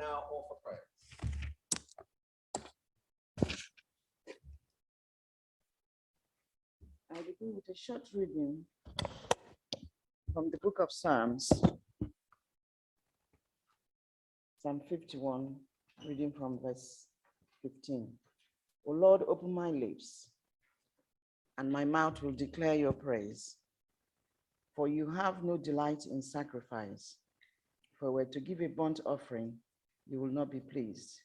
now offer prayer. I begin with a short reading from the book of Psalms, Psalm 51, reading from verse 15. O Lord, open my lips, and my mouth will declare your praise. For you have no delight in sacrifice. If I were to give a burnt offering, you will not be pleased.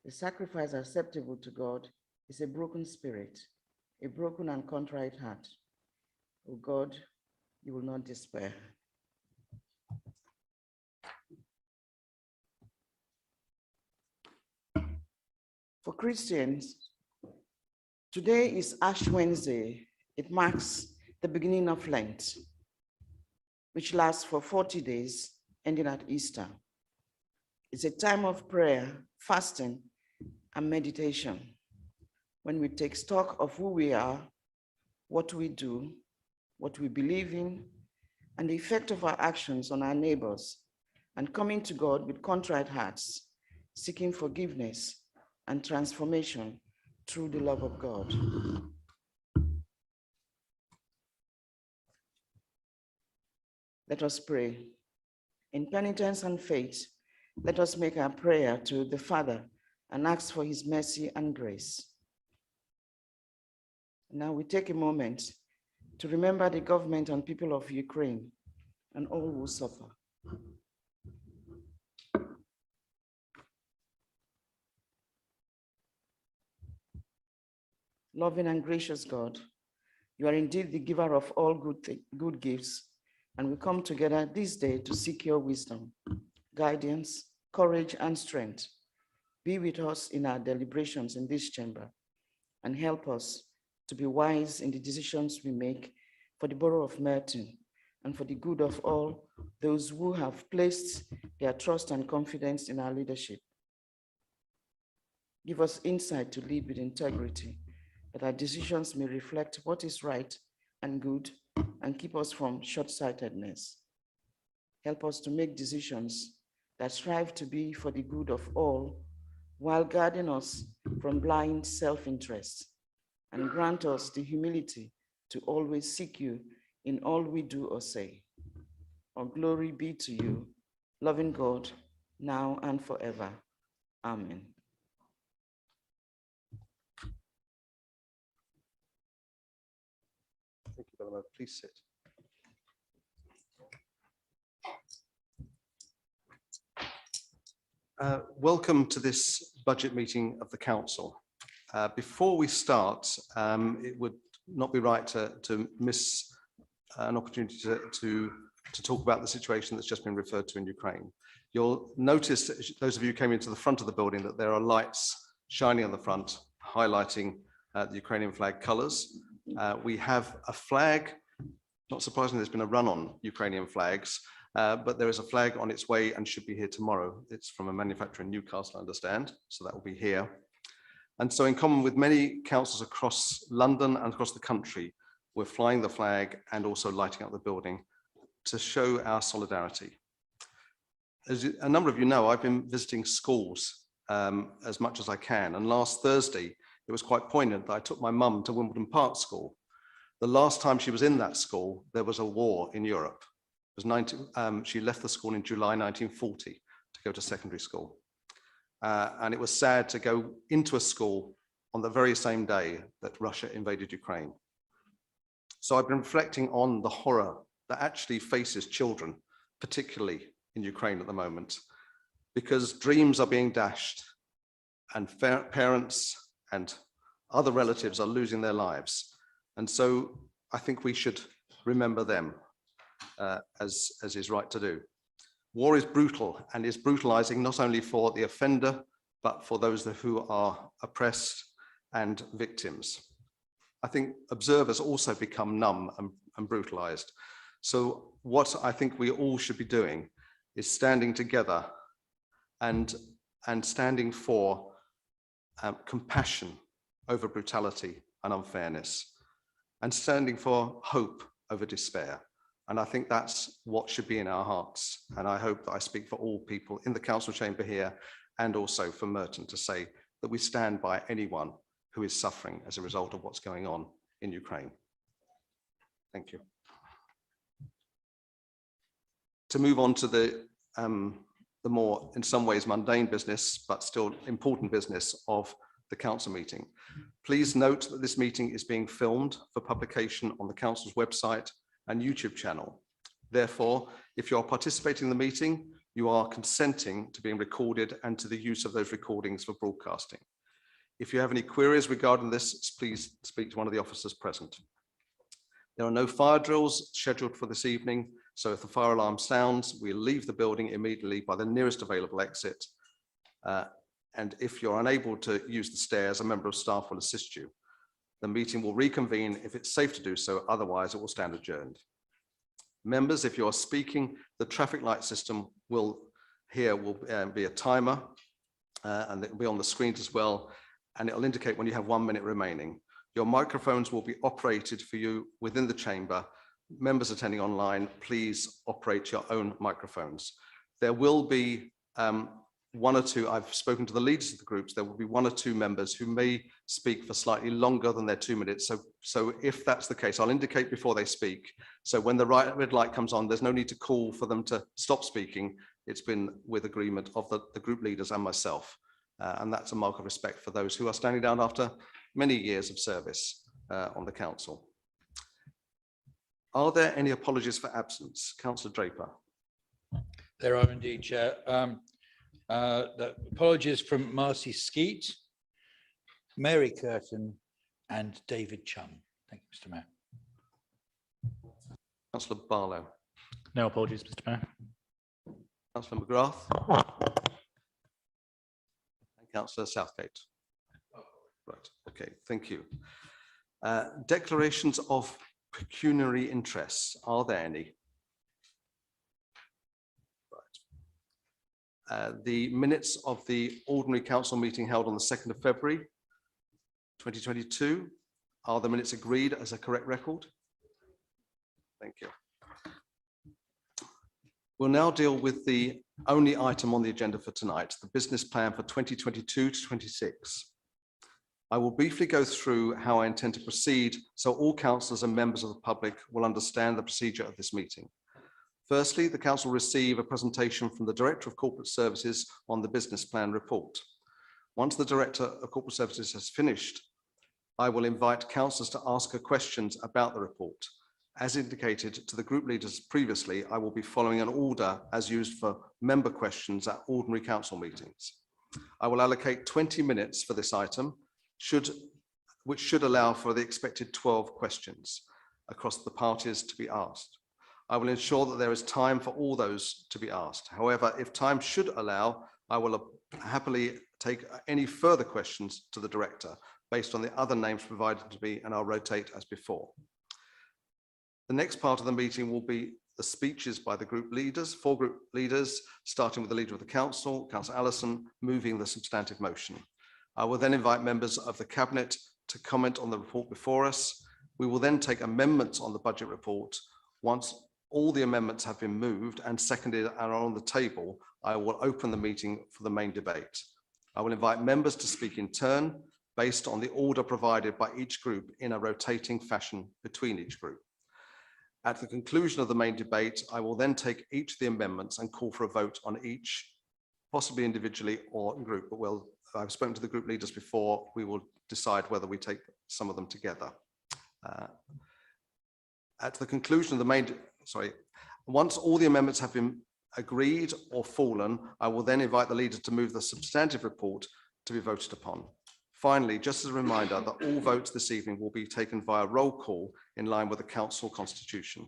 The sacrifice acceptable to God is a broken spirit, a broken and contrite heart. O God, you will not despair. For Christians, today is Ash Wednesday. It marks the beginning of Lent, which lasts for 40 days, ending at Easter. It's a time of prayer, fasting, and meditation, when we take stock of who we are, what we do, what we believe in, and the effect of our actions on our neighbors, and coming to God with contrite hearts, seeking forgiveness and transformation through the love of God. Let us pray. In penitence and faith, let us make our prayer to the Father and ask for his mercy and grace. Now we take a moment to remember the government and people of Ukraine and all who suffer. Loving and gracious God, you are indeed the giver of all good gifts, and we come together this day to seek your wisdom, guidance, courage, and strength. Be with us in our deliberations in this chamber, and help us to be wise in the decisions we make for the borough of Merton and for the good of all those who have placed their trust and confidence in our leadership. Give us insight to lead with integrity, that our decisions may reflect what is right and good, and keep us from short-sightedness. Help us to make decisions that strive to be for the good of all, while guarding us from blind self-interest, and grant us the humility to always seek you in all we do or say. All glory be to you, loving God, now and forever. Amen. Thank you, Bella. Please sit. Welcome to this budget meeting of the Council. Before we start, it would not be right to miss an opportunity to talk about the situation that's just been referred to in Ukraine. You'll notice, those of you who came into the front of the building, that there are lights shining on the front, highlighting the Ukrainian flag colours. We have a flag. Not surprisingly, there's been a run on Ukrainian flags, but there is a flag on its way and should be here tomorrow. It's from a manufacturer in Newcastle, I understand, so that will be here. And so in common with many councils across London and across the country, we're flying the flag and also lighting up the building to show our solidarity. As a number of you know, I've been visiting schools as much as I can. And last Thursday, it was quite poignant that I took my mum to Wimbledon Park School. The last time she was in that school, there was a war in Europe. It was she left the school in July 1940 to go to secondary school. And it was sad to go into a school on the very same day that Russia invaded Ukraine. So I've been reflecting on the horror that actually faces children, particularly in Ukraine at the moment, because dreams are being dashed and parents and other relatives are losing their lives. And so I think we should remember them as is right to do. War is brutal and is brutalizing not only for the offender, but for those who are oppressed and victims. I think observers also become numb and brutalized. So what I think we all should be doing is standing together and standing for compassion over brutality and unfairness, and standing for hope over despair. And I think that's what should be in our hearts. And I hope that I speak for all people in the council chamber here and also for Merton to say that we stand by anyone who is suffering as a result of what's going on in Ukraine. Thank you. To move on to the more, in some ways, mundane business, but still important business of the council meeting. Please note that this meeting is being filmed for publication on the council's website and YouTube channel. Therefore, if you are participating in the meeting, you are consenting to being recorded and to the use of those recordings for broadcasting. If you have any queries regarding this, please speak to one of the officers present. There are no fire drills scheduled for this evening, so if the fire alarm sounds, we'll leave the building immediately by the nearest available exit. And if you're unable to use the stairs, a member of staff will assist you. The meeting will reconvene if it's safe to do so, otherwise it will stand adjourned. Members, if you are speaking, the traffic light system will be a timer, and it will be on the screen as well, and it will indicate when you have 1 minute remaining. Your microphones will be operated for you within the chamber. Members attending online, please operate your own microphones. There will be one or two, I've spoken to the leaders of the groups, there will be one or two members who may speak for slightly longer than their 2 minutes. So if that's the case, I'll indicate before they speak. So when the red light comes on, there's no need to call for them to stop speaking. It's been with agreement of the group leaders and myself. And that's a mark of respect for those who are standing down after many years of service on the council. Are there any apologies for absence? Councillor Draper. There are indeed, Chair. The apologies from Marcy Skeete, Mary Curtin and David Chung. Thank you, Mr. Mayor. Councillor Barlow. No apologies, Mr. Mayor. Councillor McGrath. And Councillor Southgate. Right, okay, thank you. Declarations of pecuniary interests, are there any? The minutes of the ordinary council meeting held on the 2nd of February 2022, are the minutes agreed as a correct record? Thank you. We'll now deal with the only item on the agenda for tonight, the business plan for 2022 to 26. I will briefly go through how I intend to proceed so all councillors and members of the public will understand the procedure of this meeting. Firstly, the council will receive a presentation from the Director of Corporate Services on the business plan report. Once the Director of Corporate Services has finished, I will invite councillors to ask her questions about the report. As indicated to the group leaders previously, I will be following an order as used for member questions at ordinary council meetings. I will allocate 20 minutes for this item, which should allow for the expected 12 questions across the parties to be asked. I will ensure that there is time for all those to be asked. However, if time should allow, I will happily take any further questions to the Director based on the other names provided to me, and I'll rotate as before. The next part of the meeting will be the speeches by the group leaders, 4 group leaders, starting with the Leader of the Council, Councillor Allison, moving the substantive motion. I will then invite members of the Cabinet to comment on the report before us. We will then take amendments on the budget report. Once all the amendments have been moved and seconded and are on the table, I will open the meeting for the main debate. I will invite members to speak in turn based on the order provided by each group in a rotating fashion between each group. At the conclusion of the main debate, I will then take each of the amendments and call for a vote on each, possibly individually or in group, but I've spoken to the group leaders before. We will decide whether we take some of them together. At the conclusion of the once all the amendments have been agreed or fallen, I will then invite the leader to move the substantive report to be voted upon. Finally, just as a reminder that all votes this evening will be taken via roll call in line with the council constitution.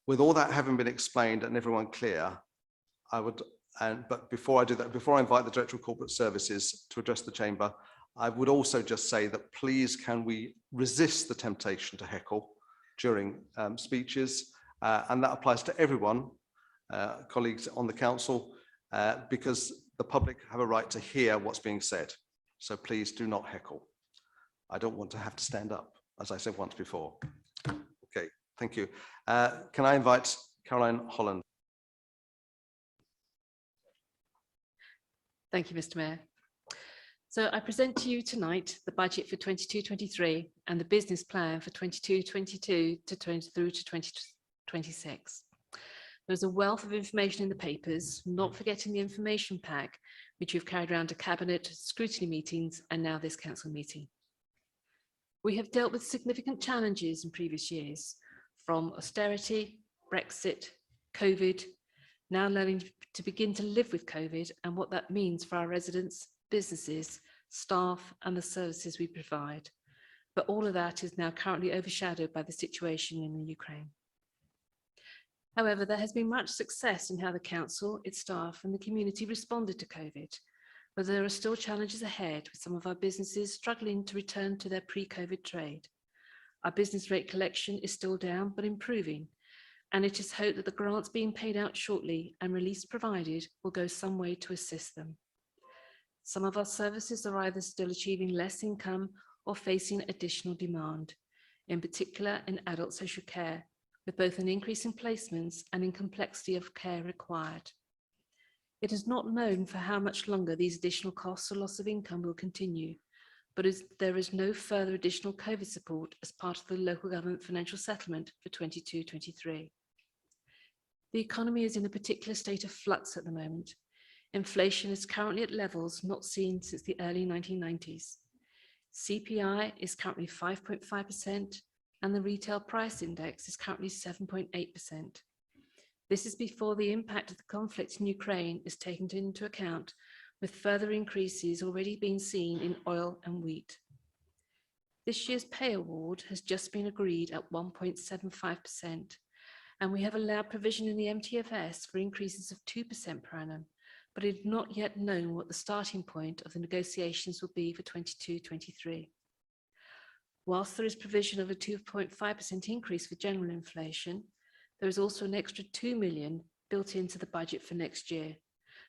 With all that having been explained and everyone clear, but before I do that, before I invite the Director of Corporate Services to address the chamber, I would also just say that please can we resist the temptation to heckle during speeches, and that applies to everyone, colleagues on the council, because the public have a right to hear what's being said. So please do not heckle. I don't want to have to stand up, as I said once before. Okay, Thank you. Can I invite Caroline Holland? Thank you, Mr. Mayor. So I present to you tonight the budget for 22-23 and the business plan for 22-22 through to 2026. There's a wealth of information in the papers, not forgetting the information pack, which we've carried around to Cabinet, scrutiny meetings, and now this council meeting. We have dealt with significant challenges in previous years, from austerity, Brexit, COVID, now learning to begin to live with COVID and what that means for our residents, businesses, staff, and the services we provide. But all of that is now currently overshadowed by the situation in the Ukraine. However, there has been much success in how the council, its staff, and the community responded to COVID, but there are still challenges ahead with some of our businesses struggling to return to their pre-COVID trade. Our business rate collection is still down, but improving, and it is hoped that the grants being paid out shortly and release provided will go some way to assist them. Some of our services are either still achieving less income or facing additional demand, in particular in adult social care, with both an increase in placements and in complexity of care required. It is not known for how much longer these additional costs or loss of income will continue, but there is no further additional COVID support as part of the local government financial settlement for 22-23. The economy is in a particular state of flux at the moment. Inflation is currently at levels not seen since the early 1990s. CPI is currently 5.5%, and the retail price index is currently 7.8%. This is before the impact of the conflict in Ukraine is taken into account, with further increases already being seen in oil and wheat. This year's pay award has just been agreed at 1.75%, and we have allowed provision in the MTFS for increases of 2% per annum, but it is not yet known what the starting point of the negotiations will be for 22-23. Whilst there is provision of a 2.5% increase for general inflation, there is also an extra 2 million built into the budget for next year,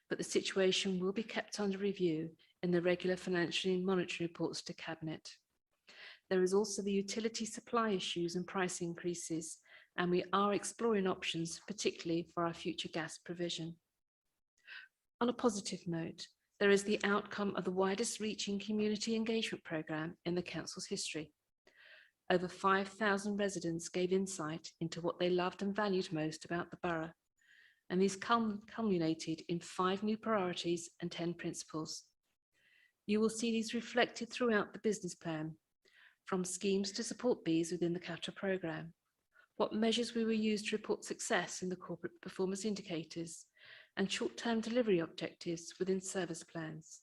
but the situation will be kept under review in the regular financial and monetary reports to Cabinet. There is also the utility supply issues and price increases, and we are exploring options, particularly for our future gas provision. On a positive note, there is the outcome of the widest reaching community engagement programme in the council's history. Over 5,000 residents gave insight into what they loved and valued most about the borough, and these culminated in 5 new priorities and 10 principles. You will see these reflected throughout the business plan, from schemes to support these within the capital programme, what measures we will use to report success in the corporate performance indicators, and short-term delivery objectives within service plans.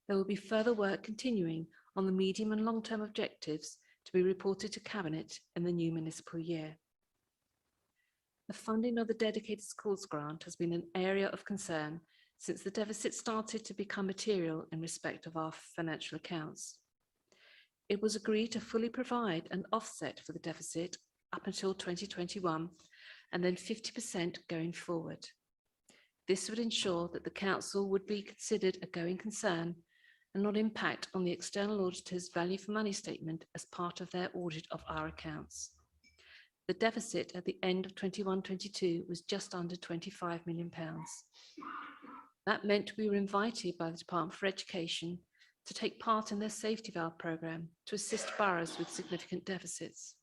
There will be further work continuing on the medium and long-term objectives to be reported to Cabinet in the new municipal year. The funding of the dedicated schools grant has been an area of concern since the deficit started to become material in respect of our financial accounts. It was agreed to fully provide an offset for the deficit up until 2021 and then 50% going forward. This would ensure that the council would be considered a going concern and not impact on the external auditor's value for money statement as part of their audit of our accounts. The deficit at the end of 21-22 was just under £25 million. That meant we were invited by the Department for Education to take part in their safety valve programme to assist boroughs with significant deficits.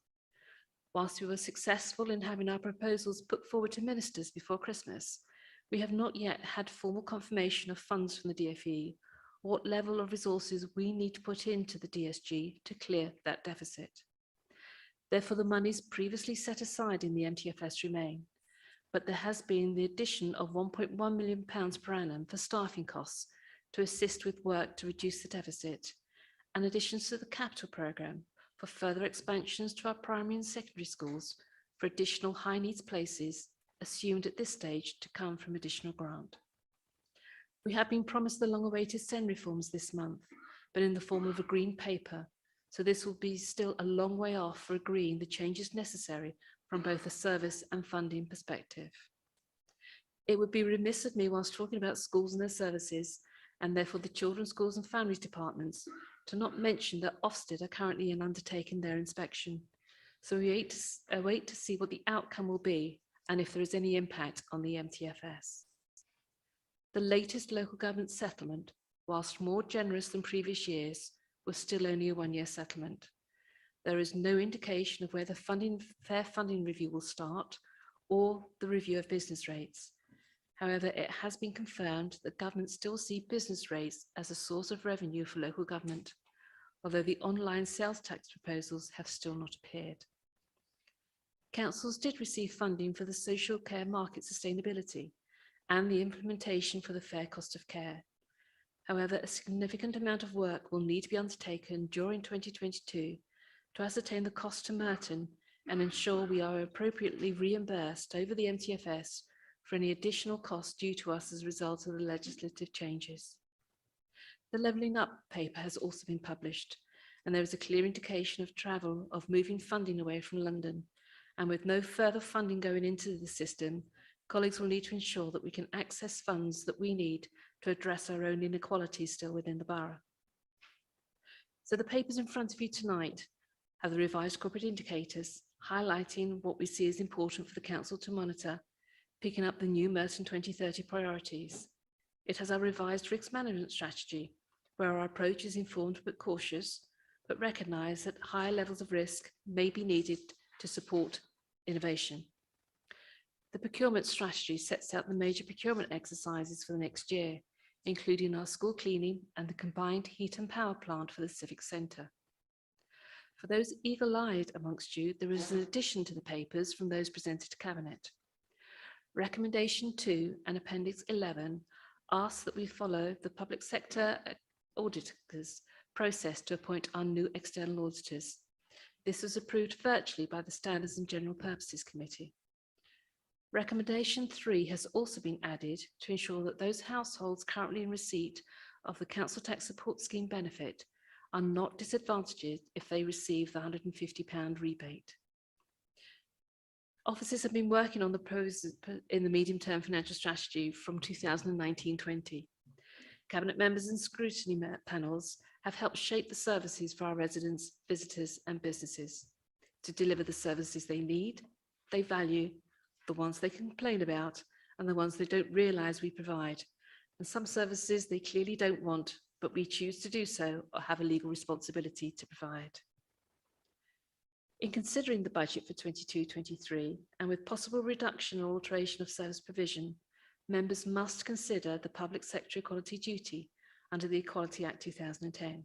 Whilst we were successful in having our proposals put forward to ministers before Christmas, we have not yet had formal confirmation of funds from the DfE or what level of resources we need to put into the DSG to clear that deficit. Therefore, the monies previously set aside in the MTFS remain, but there has been the addition of £1.1 million per annum for staffing costs to assist with work to reduce the deficit, and additions to the capital programme for further expansions to our primary and secondary schools for additional high needs places, assumed at this stage to come from additional grant. We have been promised the long-awaited SEND reforms this month, but in the form of a green paper, so this will be still a long way off for agreeing the changes necessary from both a service and funding perspective. It would be remiss of me whilst talking about schools and their services, and therefore the children's schools and families departments, to not mention that Ofsted are currently undertaking their inspection. So we await to see what the outcome will be and if there is any impact on the MTFS. The latest local government settlement, whilst more generous than previous years, was still only a one-year settlement. There is no indication of where the fair funding review will start or the review of business rates. However, it has been confirmed that government still see business rates as a source of revenue for local government, although the online sales tax proposals have still not appeared. Councils did receive funding for the social care market sustainability and the implementation for the fair cost of care. However, a significant amount of work will need to be undertaken during 2022 to ascertain the cost to Merton and ensure we are appropriately reimbursed over the MTFS for any additional costs due to us as a result of the legislative changes. The Levelling Up paper has also been published, and there is a clear indication of travel of moving funding away from London. And with no further funding going into the system, colleagues will need to ensure that we can access funds that we need to address our own inequalities still within the borough. So the papers in front of you tonight have the revised corporate indicators, highlighting what we see as important for the council to monitor, picking up the new Merton 2030 priorities. It has our revised risk management strategy, where our approach is informed but cautious, but recognise that higher levels of risk may be needed to support innovation. The procurement strategy sets out the major procurement exercises for the next year, including our school cleaning and the combined heat and power plant for the Civic Centre. For those eagle-eyed amongst you, there is an addition to the papers from those presented to Cabinet. Recommendation 2 and Appendix 11 asks that we follow the public sector auditors process to appoint our new external auditors. This was approved virtually by the Standards and General Purposes Committee. Recommendation 3 has also been added to ensure that those households currently in receipt of the Council Tax Support Scheme benefit are not disadvantaged if they receive the £150 rebate. Officers have been working on the proposals in the medium-term financial strategy from 2019-20. Cabinet members and scrutiny panels have helped shape the services for our residents, visitors and businesses to deliver the services they need, they value, the ones they complain about, and the ones they don't realise we provide. And some services they clearly don't want, but we choose to do so or have a legal responsibility to provide. In considering the budget for 22-23, and with possible reduction or alteration of service provision, members must consider the public sector equality duty under the Equality Act 2010.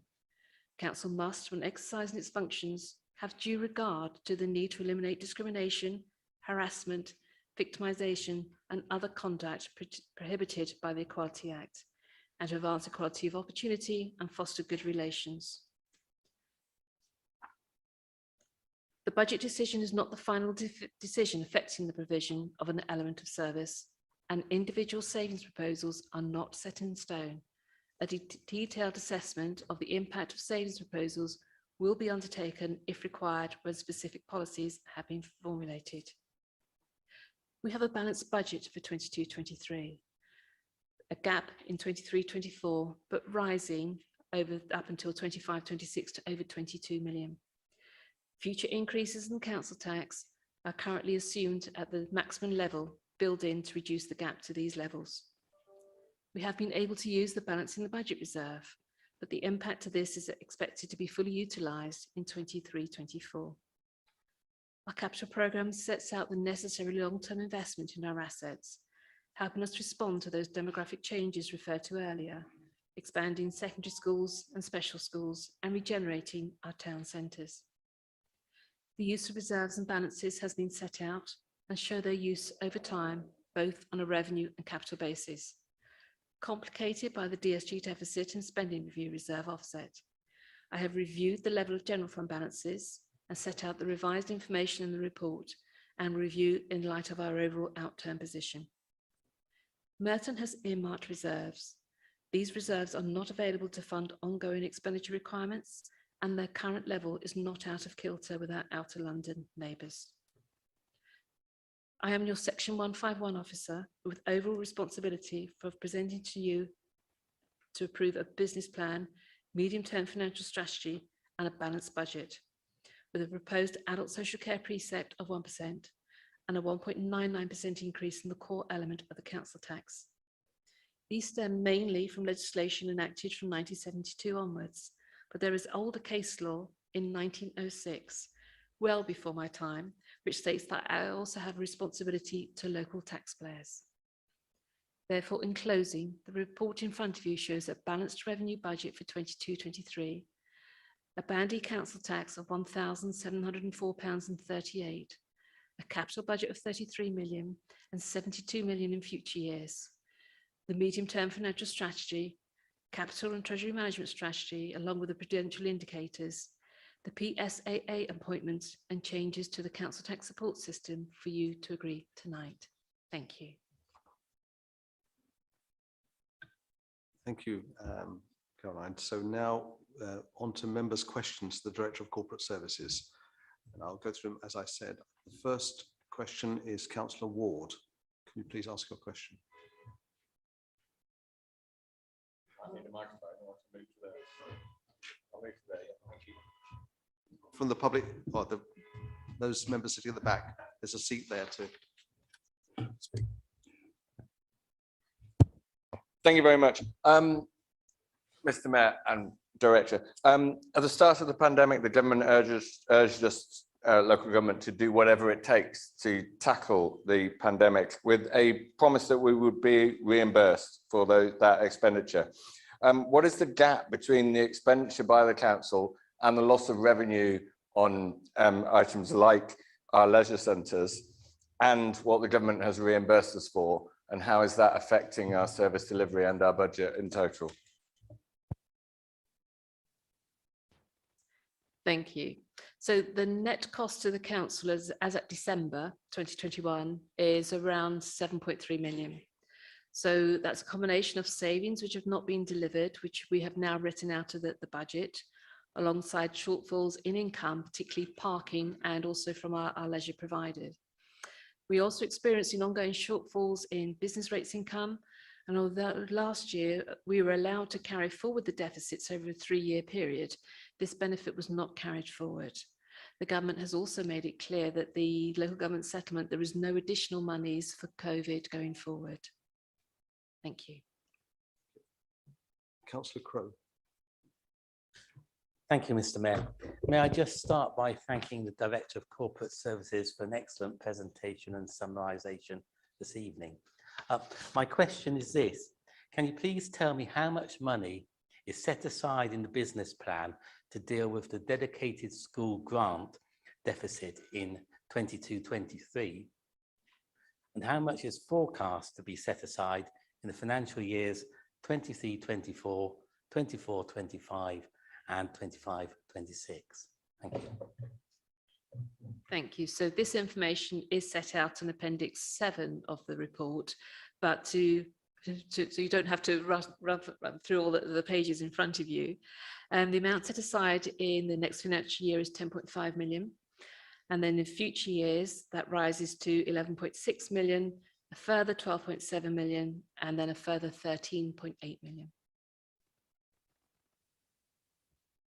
Council must, when exercising its functions, have due regard to the need to eliminate discrimination, harassment, victimisation and other conduct prohibited by the Equality Act, and to advance equality of opportunity and foster good relations. The budget decision is not the final decision affecting the provision of an element of service, and individual savings proposals are not set in stone. A detailed assessment of the impact of savings proposals will be undertaken if required when specific policies have been formulated. We have a balanced budget for 22-23, a gap in 23-24, but rising up until 25-26 to over 22 million. Future increases in council tax are currently assumed at the maximum level built in to reduce the gap to these levels. We have been able to use the balance in the budget reserve, but the impact of this is expected to be fully utilised in 23-24. Our capital programme sets out the necessary long-term investment in our assets, helping us respond to those demographic changes referred to earlier, expanding secondary schools and special schools and regenerating our town centres. The use of reserves and balances has been set out and show their use over time, both on a revenue and capital basis. Complicated by the DSG deficit and spending review reserve offset, I have reviewed the level of general fund balances and set out the revised information in the report and review in light of our overall outturn position. Merton has earmarked reserves. These reserves are not available to fund ongoing expenditure requirements, and their current level is not out of kilter with our outer London neighbours. I am your Section 151 officer with overall responsibility for presenting to you to approve a business plan, medium-term financial strategy and a balanced budget. with a proposed adult social care precept of 1% and a 1.99% increase in the core element of the council tax. These stem mainly from legislation enacted from 1972 onwards, but there is older case law in 1906, well before my time, which states that I also have a responsibility to local taxpayers. Therefore, in closing, the report in front of you shows a balanced revenue budget for 22-23, a bandy council tax of £1,704.38, a capital budget of 33 million and 72 million in future years, the medium-term financial strategy, capital and treasury management strategy, along with the prudential indicators, the PSAA appointments and changes to the council tax support system for you to agree tonight. Thank you. Thank you, Caroline. So now on to members' questions to the Director of Corporate Services. And I'll go through them as I said. The first question is Councillor Ward. Can you please ask your question? I need a microphone. I want to move to there. I'll move to there. Thank you. From the public, or those members sitting at the back, there's a seat there to speak. Thank you very much. Mr. Mayor and Director, at the start of the pandemic, the government urged us, local government, to do whatever it takes to tackle the pandemic, with a promise that we would be reimbursed for that expenditure. What is the gap between the expenditure by the council and the loss of revenue on items like our leisure centres and what the government has reimbursed us for? And how is that affecting our service delivery and our budget in total? Thank you. So the net cost to the council as at December 2021 is around 7.3 million. So that's a combination of savings which have not been delivered, which we have now written out of the budget, alongside shortfalls in income, particularly parking, and also from our leisure providers. We also experiencing ongoing shortfalls in business rates income, and although last year we were allowed to carry forward the deficits over a 3-year period, this benefit was not carried forward. The government has also made it clear that the local government settlement, there is no additional monies for COVID going forward. Thank you. Councillor Crowe. Thank you, Mr. Mayor. May I just start by thanking the Director of Corporate Services for an excellent presentation and summarisation this evening. My question is this: can you please tell me how much money is set aside in the business plan to deal with the dedicated school grant deficit in 22-23? And how much is forecast to be set aside in the financial years 23-24, 24-25, and 25-26? Thank you. Thank you. So this information is set out in Appendix 7 of the report, but so you don't have to run through all the pages in front of you. The amount set aside in the next financial year is 10.5 million. And then in future years, that rises to 11.6 million, a further 12.7 million, and then a further 13.8 million.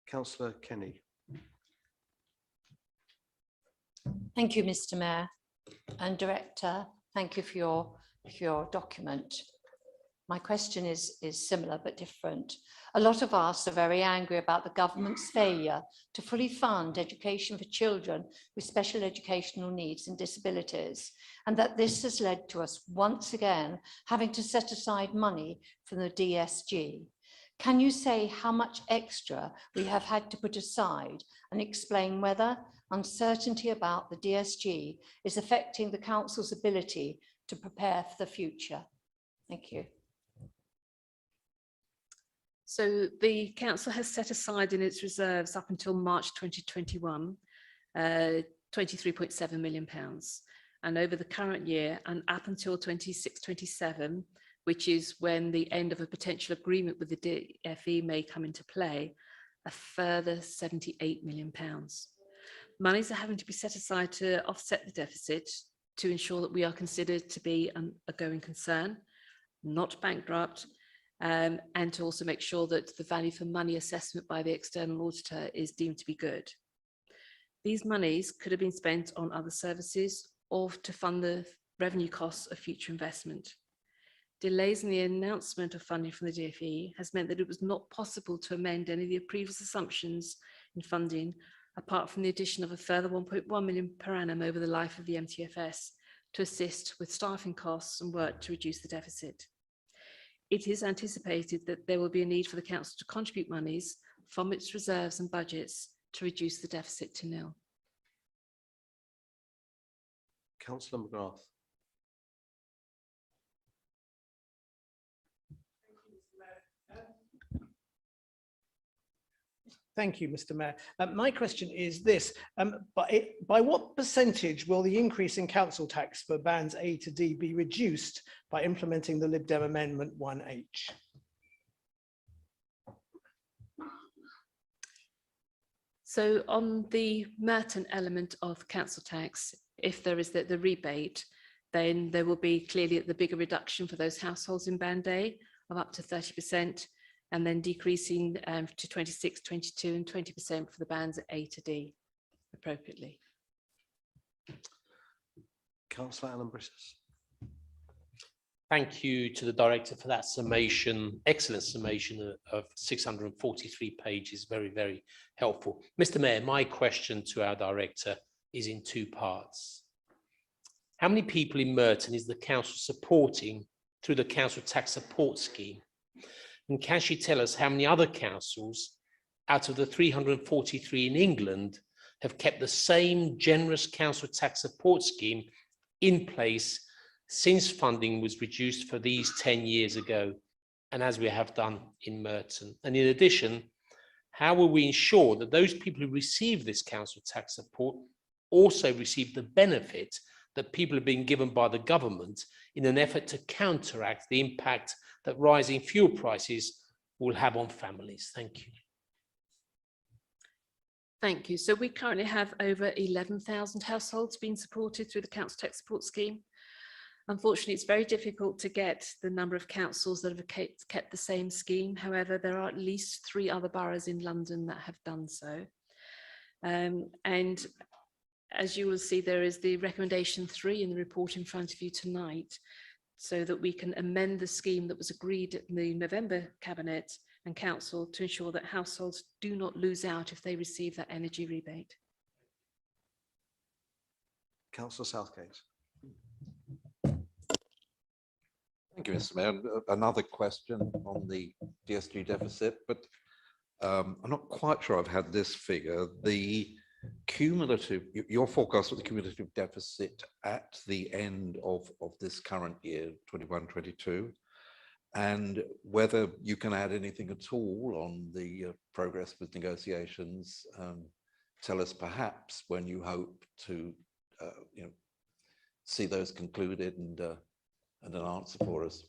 Councillor Kenny. Thank you, Mr. Mayor and Director. Thank you for your document. My question is similar but different. A lot of us are very angry about the government's failure to fully fund education for children with special educational needs and disabilities, and that this has led to us once again having to set aside money from the DSG. Can you say how much extra we have had to put aside and explain whether uncertainty about the DSG is affecting the council's ability to prepare for the future? Thank you. So the council has set aside in its reserves up until March 2021, £23.7 million. And over the current year and up until 26-27, which is when the end of a potential agreement with the DfE may come into play, a further £78 million. Monies are having to be set aside to offset the deficit to ensure that we are considered to be a going concern, not bankrupt, and to also make sure that the value for money assessment by the external auditor is deemed to be good. These monies could have been spent on other services or to fund the revenue costs of future investment. Delays in the announcement of funding from the DfE has meant that it was not possible to amend any of the previous assumptions in funding, apart from the addition of a further 1.1 million per annum over the life of the MTFS to assist with staffing costs and work to reduce the deficit. It is anticipated that there will be a need for the council to contribute monies from its reserves and budgets to reduce the deficit to nil. Councillor McGrath. Thank you, Mr. Mayor. My question is this, by what percentage will the increase in council tax for bands A to D be reduced by implementing the Lib Dem Amendment 1H? So on the Merton element of council tax, if there is the rebate, then there will be clearly the bigger reduction for those households in band A of up to 30%, and then decreasing to 26, 22 and 20% for the bands A to D appropriately. Councillor Alan Brisses. Thank you to the director for that summation, excellent summation of 643 pages, very, very helpful. Mr. Mayor, my question to our director is in two parts. How many people in Merton is the council supporting through the council tax support scheme? And can she tell us how many other councils out of the 343 in England have kept the same generous council tax support scheme in place since funding was reduced for these 10 years ago, and as we have done in Merton? And in addition, how will we ensure that those people who receive this council tax support also receive the benefit that people are being given by the government in an effort to counteract the impact that rising fuel prices will have on families? Thank you. Thank you. So we currently have over 11,000 households being supported through the council tax support scheme. Unfortunately, it's very difficult to get the number of councils that have kept the same scheme. However, there are at least 3 other boroughs in London that have done so. And as you will see, there is the recommendation 3 in the report in front of you tonight, so that we can amend the scheme that was agreed in the November Cabinet and Council to ensure that households do not lose out if they receive that energy rebate. Councillor Southgate. Thank you, Mr. Mayor. Another question on the DSG deficit, but I'm not quite sure I've had this figure. The cumulative, your forecast for the cumulative deficit at the end of this current year, 21-22, and whether you can add anything at all on the progress with negotiations. Tell us perhaps when you hope to see those concluded and an answer for us.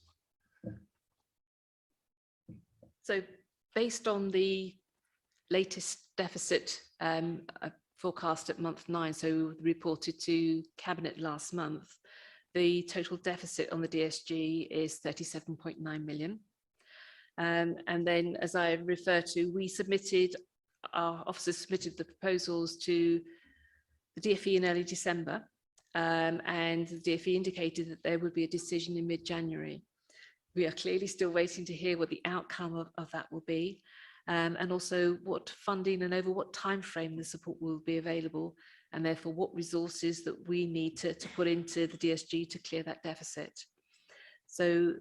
So based on the latest deficit forecast at month 9, so reported to Cabinet last month, the total deficit on the DSG is 37.9 million. And then, as I refer to, our officers submitted the proposals to the DfE in early December, and the DfE indicated that there would be a decision in mid-January. We are clearly still waiting to hear what the outcome of that will be, and also what funding and over what time frame the support will be available, and therefore what resources that we need to put into the DSG to clear that deficit. So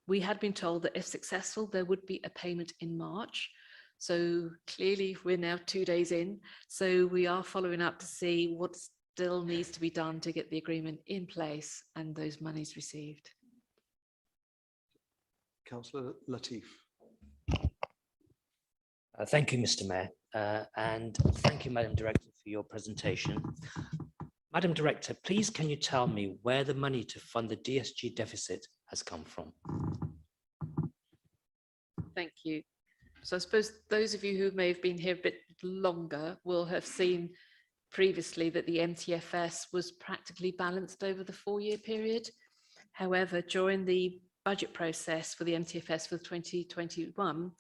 we had been told that if successful, there would be a payment in March. So clearly we're now 2 days in, so we are following up to see what still needs to be done to get the agreement in place and those monies received. Councillor Latif. Thank you, Mr. Mayor, and thank you, Madam Director, for your presentation. Madam Director, please can you tell me where the money to fund the DSG deficit has come from? Thank you. So I suppose those of you who may have been here a bit longer will have seen previously that the MTFS was practically balanced over the 4-year period. However, during the budget process for the MTFS for 2021,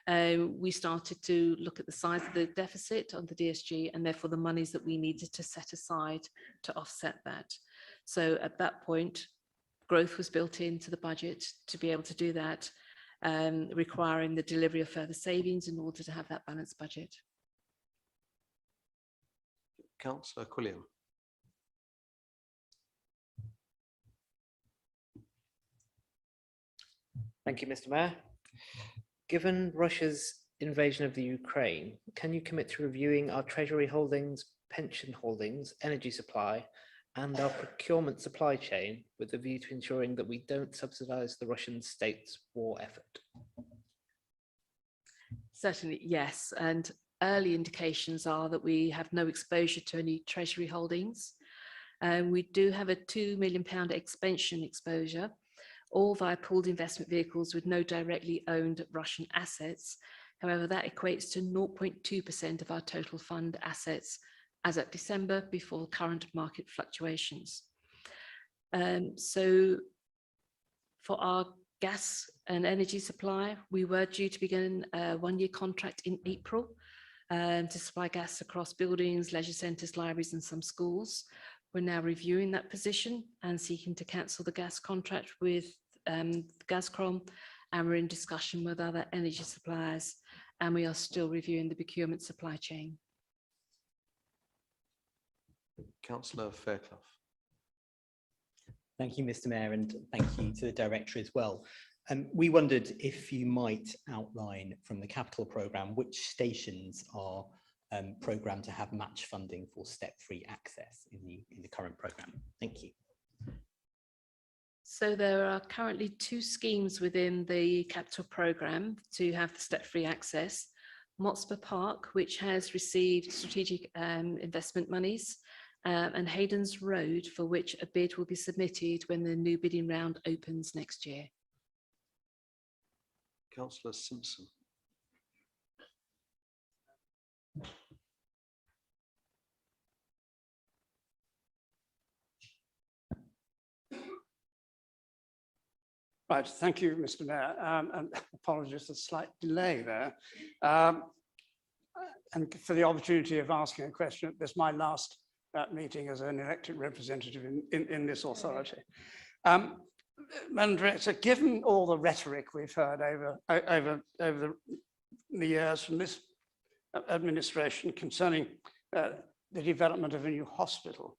we started to look at the size of the deficit on the DSG and therefore the monies that we needed to set aside to offset that. So at that point, growth was built into the budget to be able to do that, requiring the delivery of further savings in order to have that balanced budget. Councillor Quilliam. Thank you, Mr. Mayor. Given Russia's invasion of the Ukraine, can you commit to reviewing our treasury holdings, pension holdings, energy supply, and our procurement supply chain with a view to ensuring that we don't subsidize the Russian state's war effort? Certainly, yes. And early indications are that we have no exposure to any treasury holdings. We do have a £2 million expansion exposure, all via pooled investment vehicles with no directly owned Russian assets. However, that equates to 0.2% of our total fund assets as at December before current market fluctuations. So for our gas and energy supply, we were due to begin a one-year contract in April to supply gas across buildings, leisure centres, libraries and some schools. We're now reviewing that position and seeking to cancel the gas contract with Gazprom, and we're in discussion with other energy suppliers, and we are still reviewing the procurement supply chain. Councillor Fairclough. Thank you, Mr. Mayor, and thank you to the Director as well. We wondered if you might outline from the capital programme which stations are programmed to have match funding for step-free access in the current programme. Thank you. So there are currently 2 schemes within the capital programme to have the step-free access. Motspur Park, which has received strategic investment monies, and Hayden's Road, for which a bid will be submitted when the new bidding round opens next year. Councillor Simpson. Right, thank you, Mr. Mayor, and apologies for the slight delay there. And for the opportunity of asking a question. This is my last meeting as an elected representative in this authority. Madam Director, given all the rhetoric we've heard over the years from this administration concerning the development of a new hospital,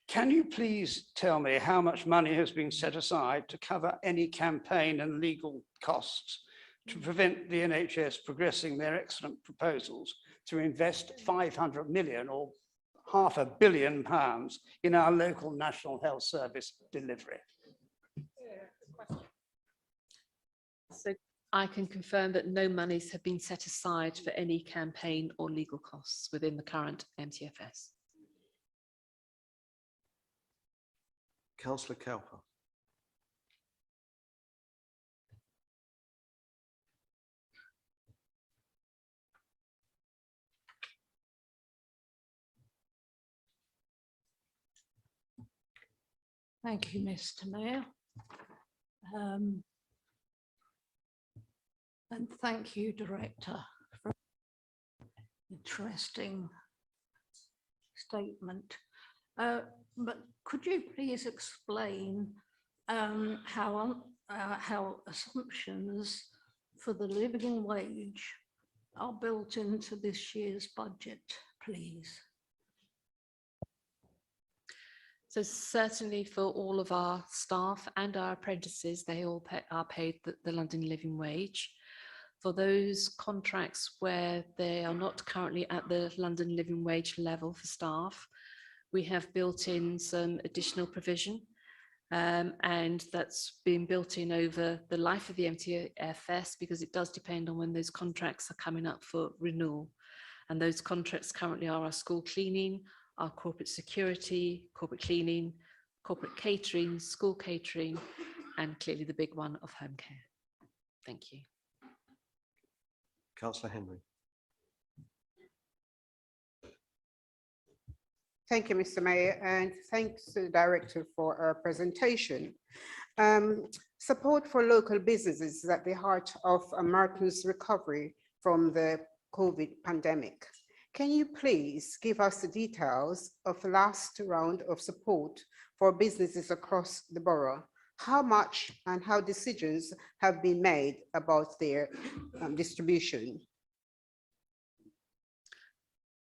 can you please tell me how much money has been set aside to cover any campaign and legal costs to prevent the NHS progressing their excellent proposals to invest 500 million or £500 million in our local National Health Service delivery? So I can confirm that no monies have been set aside for any campaign or legal costs within the current MTFS. Councillor Cowper. Thank you, Mr. Mayor. And thank you, Director, for an interesting statement. But could you please explain how assumptions for the living wage are built into this year's budget, please? So certainly for all of our staff and our apprentices, they all are paid the London living wage. For those contracts where they are not currently at the London living wage level for staff, we have built in some additional provision, and that's been built in over the life of the MTFS because it does depend on when those contracts are coming up for renewal. And those contracts currently are our school cleaning, our corporate security, corporate cleaning, corporate catering, school catering, and clearly the big one of home care. Thank you. Councillor Henry. Thank you, Mr. Mayor, and thanks to the Director for our presentation. Support for local businesses is at the heart of Merton's recovery from the COVID pandemic. Can you please give us the details of the last round of support for businesses across the borough? How much and how decisions have been made about their distribution?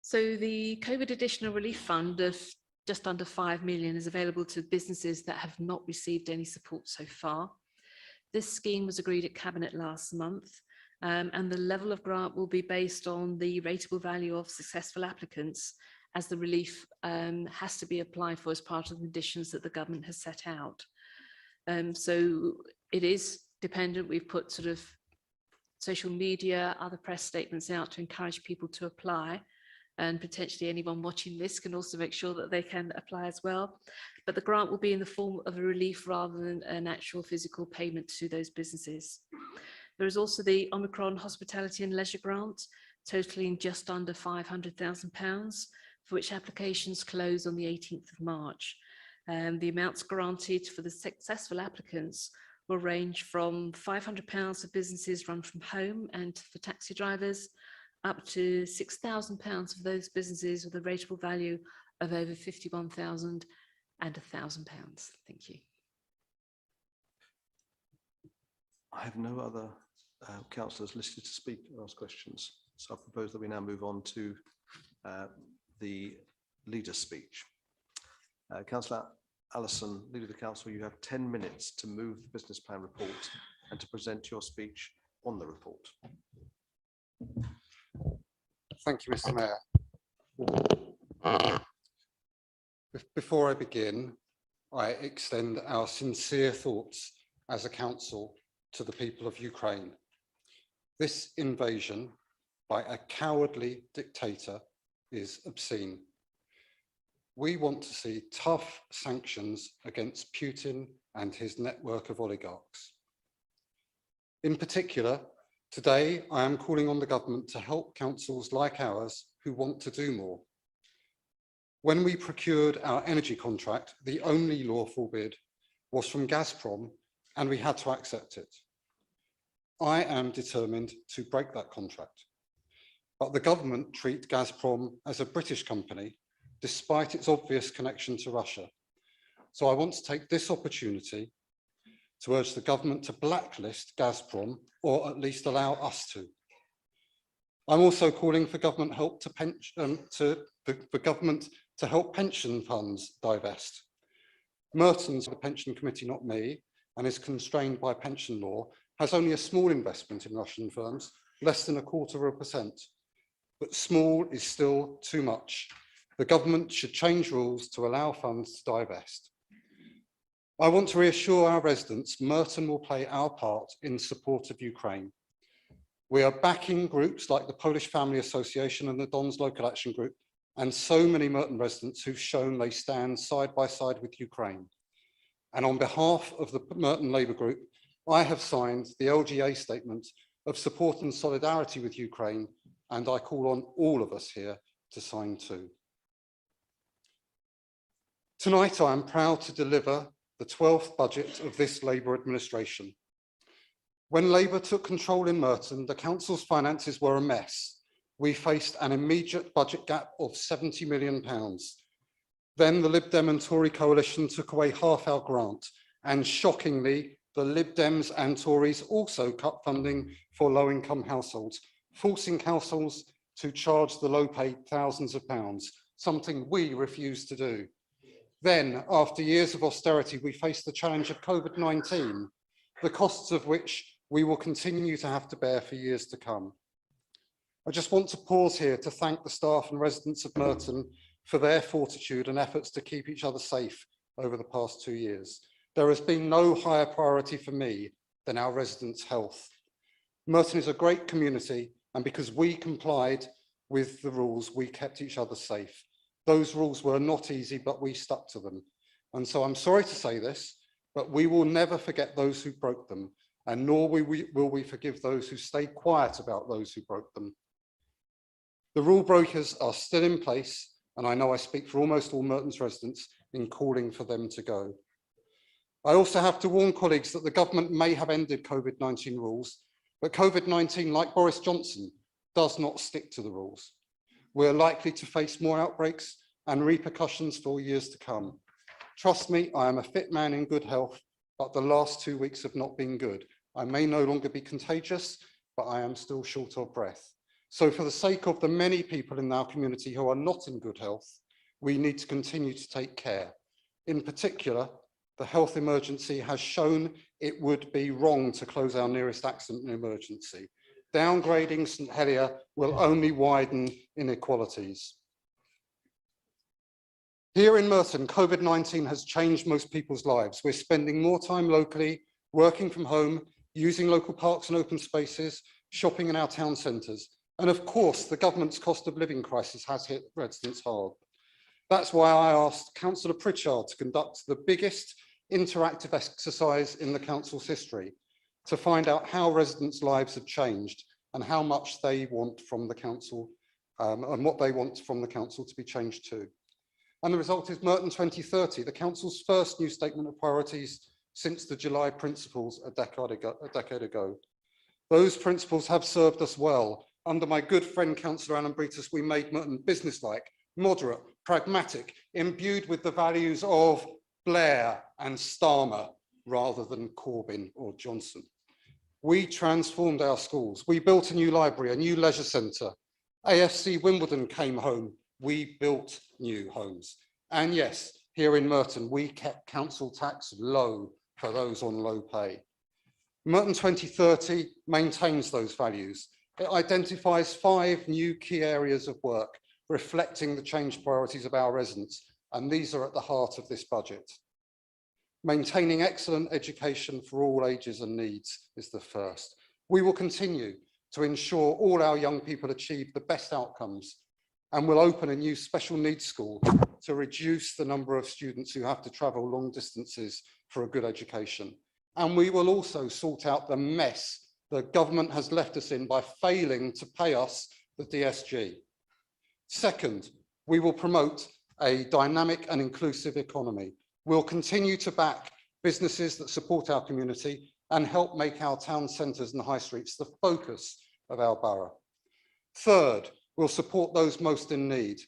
So the COVID Additional Relief Fund of just under 5 million is available to businesses that have not received any support so far. This scheme was agreed at Cabinet last month, and the level of grant will be based on the rateable value of successful applicants, as the relief has to be applied for as part of the conditions that the government has set out. So it is dependent. We've put sort of social media, other press statements out to encourage people to apply, and potentially anyone watching this can also make sure that they can apply as well. But the grant will be in the form of a relief rather than an actual physical payment to those businesses. There is also the Omicron Hospitality and Leisure Grant, totaling just under £500,000, for which applications close on the 18th of March. The amounts granted for the successful applicants will range from £500 for businesses run from home and for taxi drivers, up to £6,000 for those businesses with a rateable value of over £51,000 and £1,000. Thank you. I have no other councillors listed to speak and ask questions. So I propose that we now move on to the leader's speech. Councillor Allison, Leader of the Council, you have 10 minutes to move the business plan report and to present your speech on the report. Thank you, Mr. Mayor. Before I begin, I extend our sincere thoughts as a council to the people of Ukraine. This invasion by a cowardly dictator is obscene. We want to see tough sanctions against Putin and his network of oligarchs. In particular, today I am calling on the government to help councils like ours who want to do more. When we procured our energy contract, the only lawful bid was from Gazprom, and we had to accept it. I am determined to break that contract. But the government treats Gazprom as a British company, despite its obvious connection to Russia. So I want to take this opportunity to urge the government to blacklist Gazprom, or at least allow us to. I'm also calling for government help for government to help pension funds divest. Merton's the pension committee, not me, and is constrained by pension law, has only a small investment in Russian firms, less than 0.25%. But small is still too much. The government should change rules to allow funds to divest. I want to reassure our residents, Merton will play our part in support of Ukraine. We are backing groups like the Polish Family Association and the Don's Local Action Group, and so many Merton residents who've shown they stand side by side with Ukraine. And on behalf of the Merton Labour Group, I have signed the LGA statement of support and solidarity with Ukraine, and I call on all of us here to sign too. Tonight, I am proud to deliver the 12th budget of this Labour administration. When Labour took control in Merton, the council's finances were a mess. We faced an immediate budget gap of £70 million. Then the Lib Dem and Tory coalition took away half our grant, and shockingly, the Lib Dems and Tories also cut funding for low-income households, forcing households to charge the low-paid thousands of pounds, something we refused to do. Then, after years of austerity, we faced the challenge of COVID-19, the costs of which we will continue to have to bear for years to come. I just want to pause here to thank the staff and residents of Merton for their fortitude and efforts to keep each other safe over the past 2 years. There has been no higher priority for me than our residents' health. Merton is a great community, and because we complied with the rules, we kept each other safe. Those rules were not easy, but we stuck to them. And so I'm sorry to say this, but we will never forget those who broke them, and nor will we forgive those who stayed quiet about those who broke them. The rule breakers are still in place, and I know I speak for almost all Merton's residents in calling for them to go. I also have to warn colleagues that the government may have ended COVID-19 rules, but COVID-19, like Boris Johnson, does not stick to the rules. We're likely to face more outbreaks and repercussions for years to come. Trust me, I am a fit man in good health, but the last 2 weeks have not been good. I may no longer be contagious, but I am still short of breath. So for the sake of the many people in our community who are not in good health, we need to continue to take care. In particular, the health emergency has shown it would be wrong to close our nearest accident emergency. Downgrading St Helier will only widen inequalities. Here in Merton, COVID-19 has changed most people's lives. We're spending more time locally, working from home, using local parks and open spaces, shopping in our town centres. And of course, the government's cost of living crisis has hit residents hard. That's why I asked Councillor Pritchard to conduct the biggest interactive exercise in the council's history to find out how residents' lives have changed and how much they want from the council and what they want from the council to be changed to. And the result is Merton 2030, the council's first new statement of priorities since the July principles a decade ago. Those principles have served us well. Under my good friend, Councillor Alan Bretus, we made Merton businesslike, moderate, pragmatic, imbued with the values of Blair and Starmer rather than Corbyn or Johnson. We transformed our schools. We built a new library, a new leisure centre. AFC Wimbledon came home. We built new homes. And yes, here in Merton, we kept council tax low for those on low pay. Merton 2030 maintains those values. It identifies 5 new key areas of work reflecting the changed priorities of our residents, and these are at the heart of this budget. Maintaining excellent education for all ages and needs is the first. We will continue to ensure all our young people achieve the best outcomes, and will open a new special needs school to reduce the number of students who have to travel long distances for a good education. And we will also sort out the mess the government has left us in by failing to pay us the DSG. Second, we will promote a dynamic and inclusive economy. We'll continue to back businesses that support our community and help make our town centres and high streets the focus of our borough. Third, we'll support those most in need.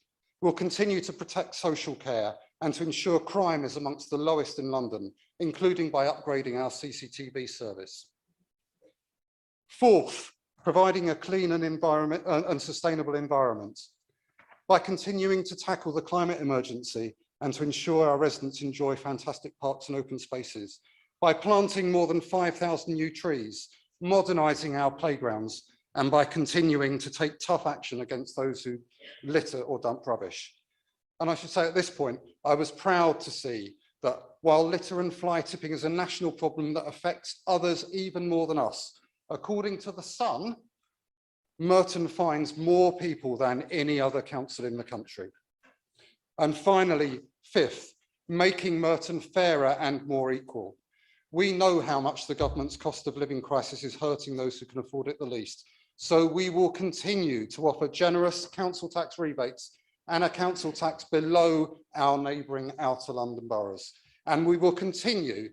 We'll continue to protect social care and to ensure crime is amongst the lowest in London, including by upgrading our CCTV service. Fourth, providing a clean and sustainable environment. By continuing to tackle the climate emergency and to ensure our residents enjoy fantastic parks and open spaces. By planting more than 5,000 new trees, modernising our playgrounds, and by continuing to take tough action against those who litter or dump rubbish. And I should say at this point, I was proud to see that while litter and fly tipping is a national problem that affects others even more than us, according to The Sun, Merton finds more people than any other council in the country. And finally, fifth, making Merton fairer and more equal. We know how much the government's cost of living crisis is hurting those who can afford it the least. So we will continue to offer generous council tax rebates and a council tax below our neighbouring outer London boroughs. And we will continue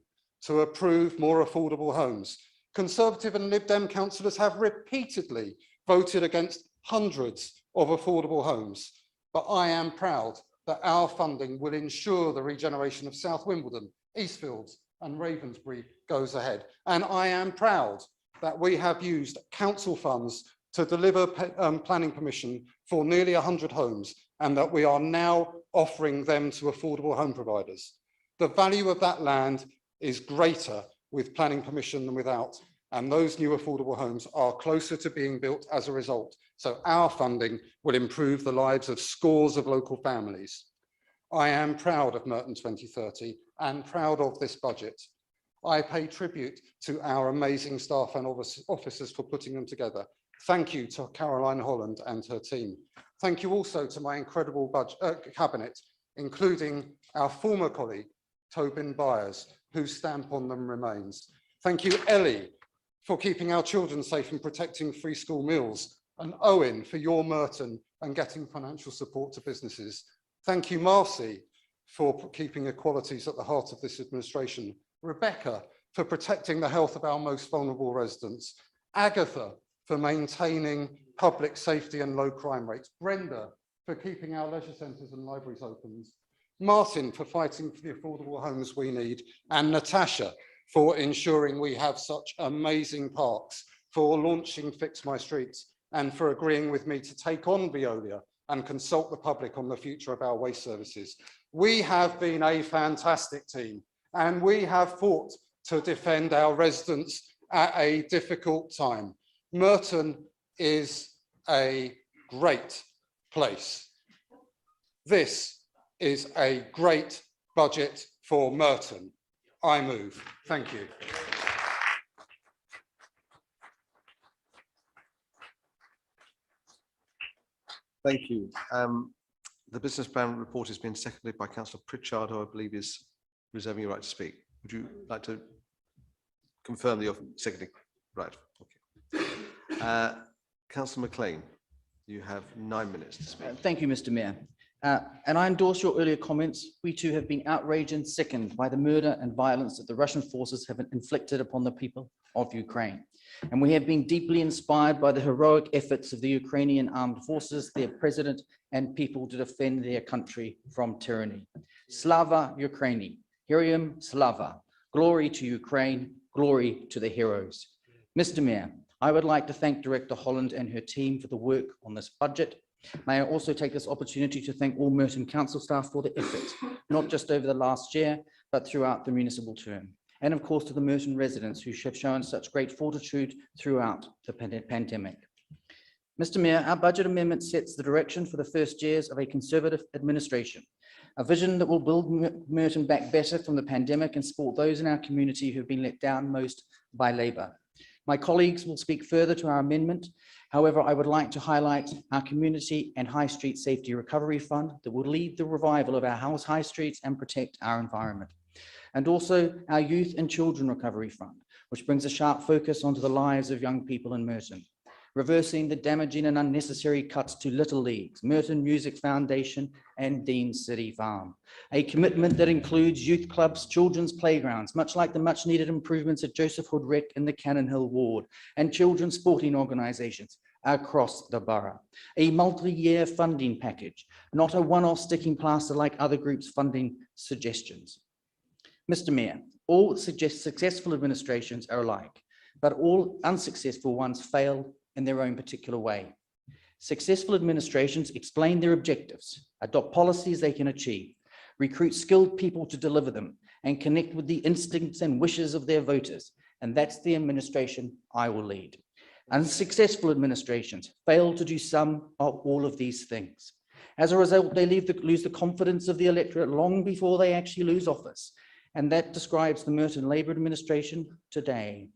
to approve more affordable homes. Conservative and Lib Dem councillors have repeatedly voted against hundreds of affordable homes, but I am proud that our funding will ensure the regeneration of South Wimbledon, Eastfields and Ravensbury goes ahead. And I am proud that we have used council funds to deliver planning permission for nearly 100 homes and that we are now offering them to affordable home providers. The value of that land is greater with planning permission than without, and those new affordable homes are closer to being built as a result. So our funding will improve the lives of scores of local families. I am proud of Merton 2030 and proud of this budget. I pay tribute to our amazing staff and officers for putting them together. Thank you to Caroline Holland and her team. Thank you also to my incredible cabinet, including our former colleague, Tobin Byers, whose stamp on them remains. Thank you, Ellie, for keeping our children safe and protecting free school meals, and Owen for your Merton and getting financial support to businesses. Thank you, Marcy, for keeping equalities at the heart of this administration, Rebecca for protecting the health of our most vulnerable residents, Agatha for maintaining public safety and low crime rates, Brenda for keeping our leisure centres and libraries open, Martin for fighting for the affordable homes we need, and Natasha for ensuring we have such amazing parks, for launching Fix My Streets, and for agreeing with me to take on Veolia and consult the public on the future of our waste services. We have been a fantastic team, and we have fought to defend our residents at a difficult time. Merton is a great place. This is a great budget for Merton. I move. Thank you. Thank you. The business plan report has been seconded by Councillor Pritchard, who I believe is reserving your right to speak. Would you like to confirm the seconding? Right. Okay. Councillor McLean, you have 9 minutes to speak. Thank you, Mr. Mayor. And I endorse your earlier comments. We too have been outraged and sickened by the murder and violence that the Russian forces have inflicted upon the people of Ukraine. And we have been deeply inspired by the heroic efforts of the Ukrainian armed forces, their president and people to defend their country from tyranny. Slava Ukraini, Heroyam Slava. Glory to Ukraine, glory to the heroes. Mr. Mayor, I would like to thank Director Holland and her team for the work on this budget. May I also take this opportunity to thank all Merton Council staff for their efforts, not just over the last year, but throughout the municipal term. And of course to the Merton residents who have shown such great fortitude throughout the pandemic. Mr. Mayor, our budget amendment sets the direction for the first years of a Conservative administration, a vision that will build Merton back better from the pandemic and support those in our community who have been let down most by Labour. My colleagues will speak further to our amendment. However, I would like to highlight our Community and High Street Safety Recovery Fund that will lead the revival of our high streets and protect our environment. And also our Youth and Children Recovery Fund, which brings a sharp focus onto the lives of young people in Merton, reversing the damaging and unnecessary cuts to Little Leagues, Merton Music Foundation and Dean City Farm. A commitment that includes youth clubs, children's playgrounds, much like the much needed improvements at Joseph Hood Rec in the Cannon Hill ward, and children's sporting organisations across the borough. A multi-year funding package, not a one-off sticking plaster like other groups' funding suggestions. Mr. Mayor, all successful administrations are alike, but all unsuccessful ones fail in their own particular way. Successful administrations explain their objectives, adopt policies they can achieve, recruit skilled people to deliver them, and connect with the instincts and wishes of their voters. And that's the administration I will lead. Unsuccessful administrations fail to do some or all of these things. As a result, they lose the confidence of the electorate long before they actually lose office. And that describes the Merton Labour administration today.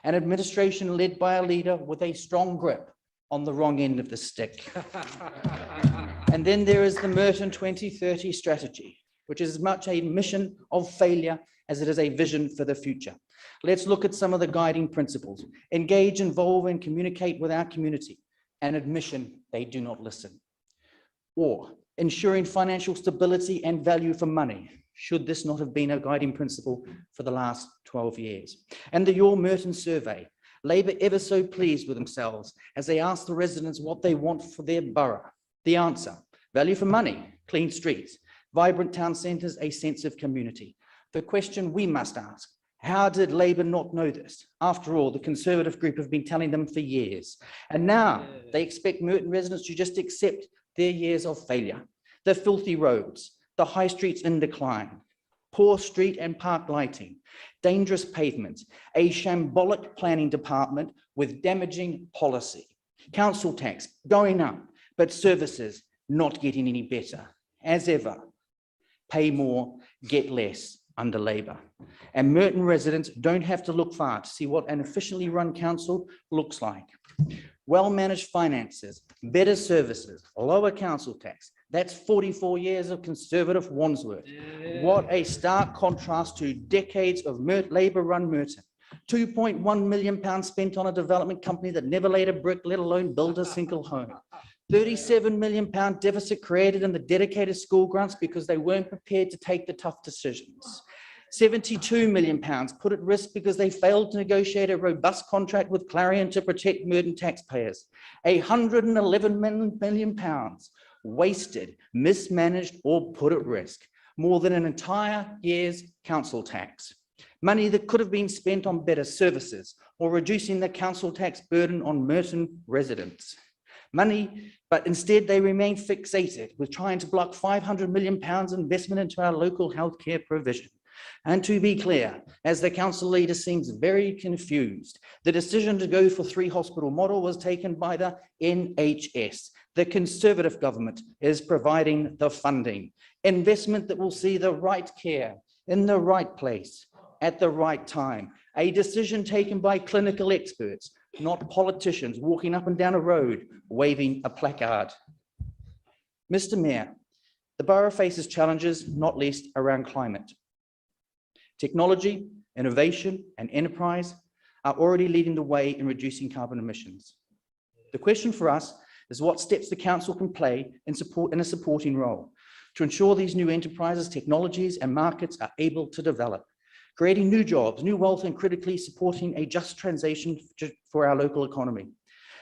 An administration led by a leader with a strong grip on the wrong end of the stick. And then there is the Merton 2030 strategy, which is as much a mission of failure as it is a vision for the future. Let's look at some of the guiding principles. Engage, involve, and communicate with our community. An admission they do not listen. Or ensuring financial stability and value for money. Should this not have been a guiding principle for the last 12 years? And the Your Merton survey, Labour ever so pleased with themselves as they asked the residents what they want for their borough. The answer, value for money, clean streets, vibrant town centres, a sense of community. The question we must ask, how did Labour not know this? After all, the Conservative group have been telling them for years. And now they expect Merton residents to just accept their years of failure. The filthy roads, the high streets in decline, poor street and park lighting, dangerous pavements, a shambolic planning department with damaging policy, council tax going up, but services not getting any better. As ever, pay more, get less under Labour. And Merton residents don't have to look far to see what an efficiently run council looks like. Well-managed finances, better services, lower council tax. That's 44 years of Conservative Wandsworth. What a stark contrast to decades of Labour-run Merton. £2.1 million spent on a development company that never laid a brick, let alone build a single home. £37 million deficit created in the dedicated school grants because they weren't prepared to take the tough decisions. £72 million put at risk because they failed to negotiate a robust contract with Clarion to protect Morden taxpayers. £111 million wasted, mismanaged, or put at risk. More than an entire year's council tax. Money that could have been spent on better services or reducing the council tax burden on Merton residents. Money, but instead they remain fixated with trying to block £500 million investment into our local healthcare provision. And to be clear, as the council leader seems very confused, the decision to go for 3 hospital model was taken by the NHS. The Conservative government is providing the funding. Investment that will see the right care in the right place at the right time. A decision taken by clinical experts, not politicians walking up and down a road waving a placard. Mr. Mayor, the borough faces challenges, not least around climate. Technology, innovation, and enterprise are already leading the way in reducing carbon emissions. The question for us is what steps the council can play in a supporting role to ensure these new enterprises, technologies, and markets are able to develop, creating new jobs, new wealth, and critically supporting a just transition for our local economy.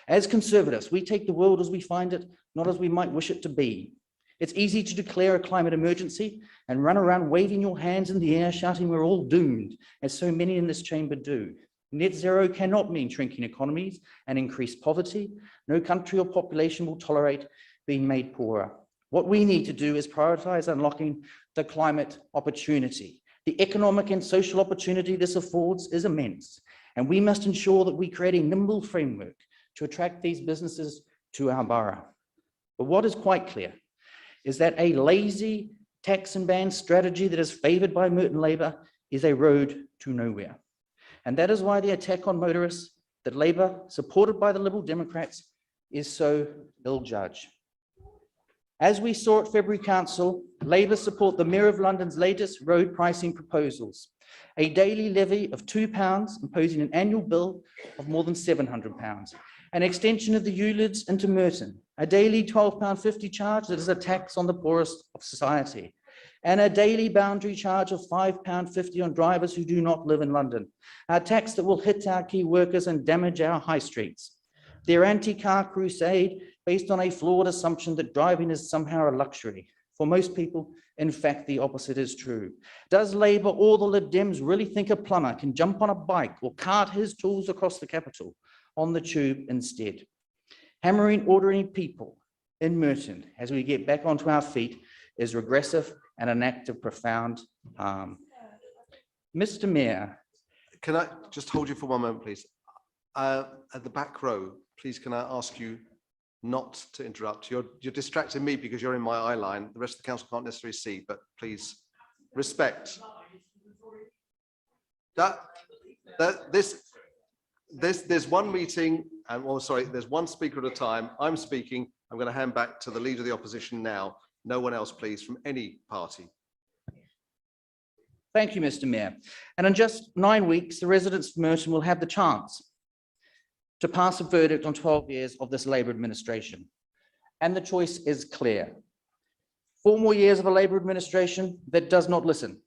As Conservatives, we take the world as we find it, not as we might wish it to be. It's easy to declare a climate emergency and run around waving your hands in the air, shouting we're all doomed, as so many in this chamber do. Net zero cannot mean shrinking economies and increased poverty. No country or population will tolerate being made poorer. What we need to do is prioritize unlocking the climate opportunity. The economic and social opportunity this affords is immense, and we must ensure that we create a nimble framework to attract these businesses to our borough. But what is quite clear is that a lazy tax and ban strategy that is favoured by Merton Labour is a road to nowhere. And that is why the attack on motorists that Labour, supported by the Liberal Democrats, is so ill-judged. As we saw at February Council, Labour support the Mayor of London's latest road pricing proposals, a daily levy of £2 imposing an annual bill of more than £700, an extension of the ULIDs into Merton, a daily £12.50 charge that is a tax on the poorest of society, and a daily boundary charge of £5.50 on drivers who do not live in London, a tax that will hit our key workers and damage our high streets. Their anti-car crusade based on a flawed assumption that driving is somehow a luxury. For most people, in fact, the opposite is true. Does Labour or the Lib Dems really think a plumber can jump on a bike or cart his tools across the capital on the tube instead? Hammering ordinary people in Merton as we get back onto our feet is regressive and an act of profound harm. Mr. Mayor. Can I just hold you for one moment, please? At the back row, please, can I ask you not to interrupt? You're distracting me because you're in my eye line. The rest of the council can't necessarily see, but please respect. There's one meeting, and well, sorry, there's one speaker at a time. I'm speaking. I'm going to hand back to the leader of the opposition now. No one else, please, from any party. Thank you, Mr. Mayor. And in just 9 weeks, the residents of Merton will have the chance to pass a verdict on 12 years of this Labour administration. And the choice is clear. 4 more years of a Labour administration that does not listen,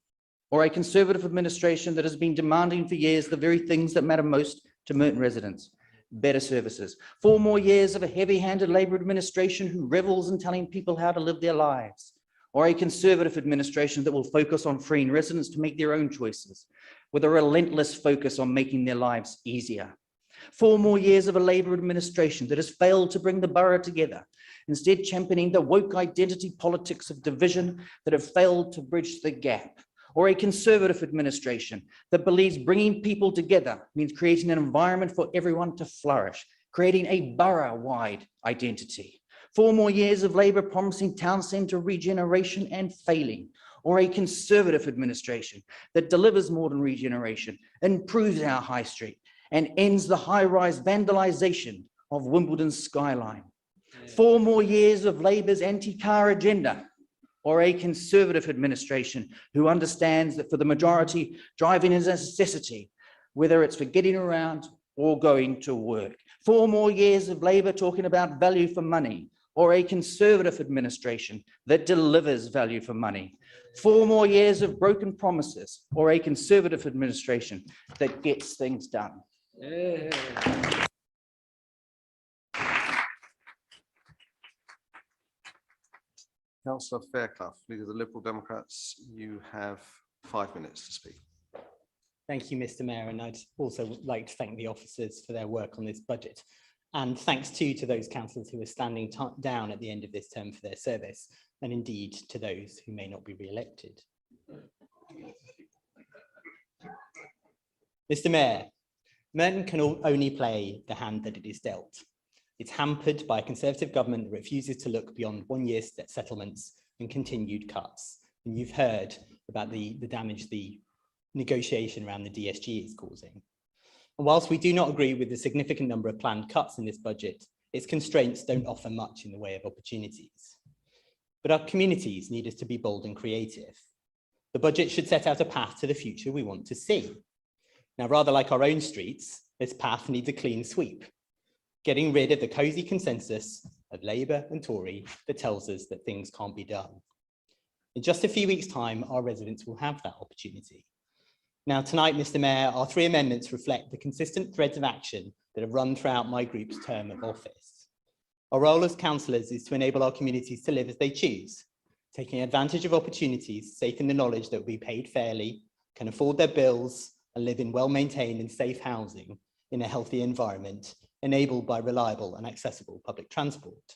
or a Conservative administration that has been demanding for years the very things that matter most to Merton residents: better services. 4 more years of a heavy-handed Labour administration who revels in telling people how to live their lives, or a Conservative administration that will focus on freeing residents to make their own choices, with a relentless focus on making their lives easier. 4 more years of a Labour administration that has failed to bring the borough together, instead championing the woke identity politics of division that have failed to bridge the gap. Or a Conservative administration that believes bringing people together means creating an environment for everyone to flourish, creating a borough-wide identity. 4 more years of Labour promising town centre regeneration and failing. Or a Conservative administration that delivers modern regeneration, improves our high street, and ends the high-rise vandalisation of Wimbledon's skyline. 4 more years of Labour's anti-car agenda, or a Conservative administration who understands that for the majority, driving is a necessity, whether it's for getting around or going to work. 4 more years of Labour talking about value for money, or a Conservative administration that delivers value for money? 4 more years of broken promises, or a Conservative administration that gets things done? Councillor Fairclough, Leader of the Liberal Democrats, you have 5 minutes to speak. Thank you, Mr. Mayor, and I'd also like to thank the officers for their work on this budget. And thanks too to those councillors who are standing down at the end of this term for their service, and indeed to those who may not be re-elected. Mr. Mayor, Merton can only play the hand that it is dealt. It's hampered by a Conservative government that refuses to look beyond 1 year's settlements and continued cuts. And you've heard about the damage the negotiation around the DSG is causing. And whilst we do not agree with the significant number of planned cuts in this budget, its constraints don't offer much in the way of opportunities. But our communities need us to be bold and creative. The budget should set out a path to the future we want to see. Now, rather like our own streets, this path needs a clean sweep, getting rid of the cosy consensus of Labour and Tory that tells us that things can't be done. In just a few weeks' time, our residents will have that opportunity. Now, tonight, Mr. Mayor, our 3 amendments reflect the consistent threads of action that have run throughout my group's term of office. Our role as councillors is to enable our communities to live as they choose, taking advantage of opportunities, safe in the knowledge that will be paid fairly, can afford their bills, and live in well-maintained and safe housing in a healthy environment, enabled by reliable and accessible public transport.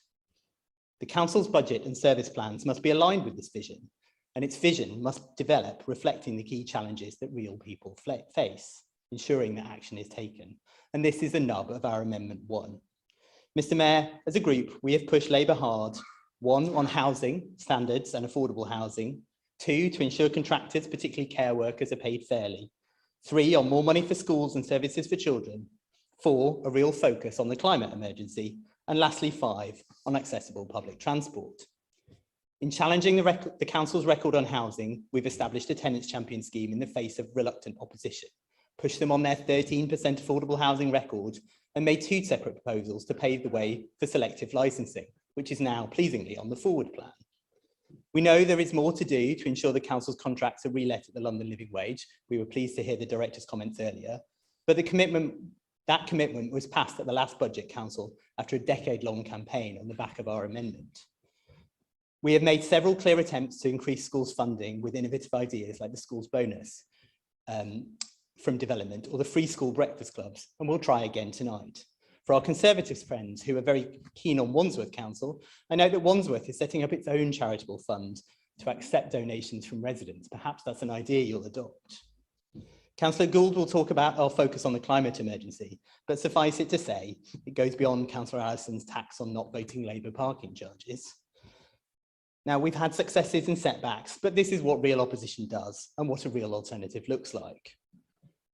The council's budget and service plans must be aligned with this vision, and its vision must develop reflecting the key challenges that real people face, ensuring that action is taken. And this is the nub of our Amendment 1. Mr. Mayor, as a group, we have pushed Labour hard, 1, on housing standards and affordable housing, 2, to ensure contractors, particularly care workers, are paid fairly, 3, on more money for schools and services for children, 4, a real focus on the climate emergency, and lastly 5, on accessible public transport. In challenging the council's record on housing, we've established a tenants champion scheme in the face of reluctant opposition, pushed them on their 13% affordable housing record, and made 2 separate proposals to pave the way for selective licensing, which is now pleasingly on the forward plan. We know there is more to do to ensure the council's contracts are relet at the London living wage. We were pleased to hear the director's comments earlier, but that commitment was passed at the last budget council after a decade-long campaign on the back of our amendment. We have made several clear attempts to increase schools' funding with innovative ideas like the schools bonus from development or the free school breakfast clubs, and we'll try again tonight. For our Conservatives friends who are very keen on Wandsworth Council, I know that Wandsworth is setting up its own charitable fund to accept donations from residents. Perhaps that's an idea you'll adopt. Councillor Gould will talk about our focus on the climate emergency, but suffice it to say, it goes beyond Councillor Allison's tax on not voting Labour parking charges. Now, we've had successes and setbacks, but this is what real opposition does and what a real alternative looks like.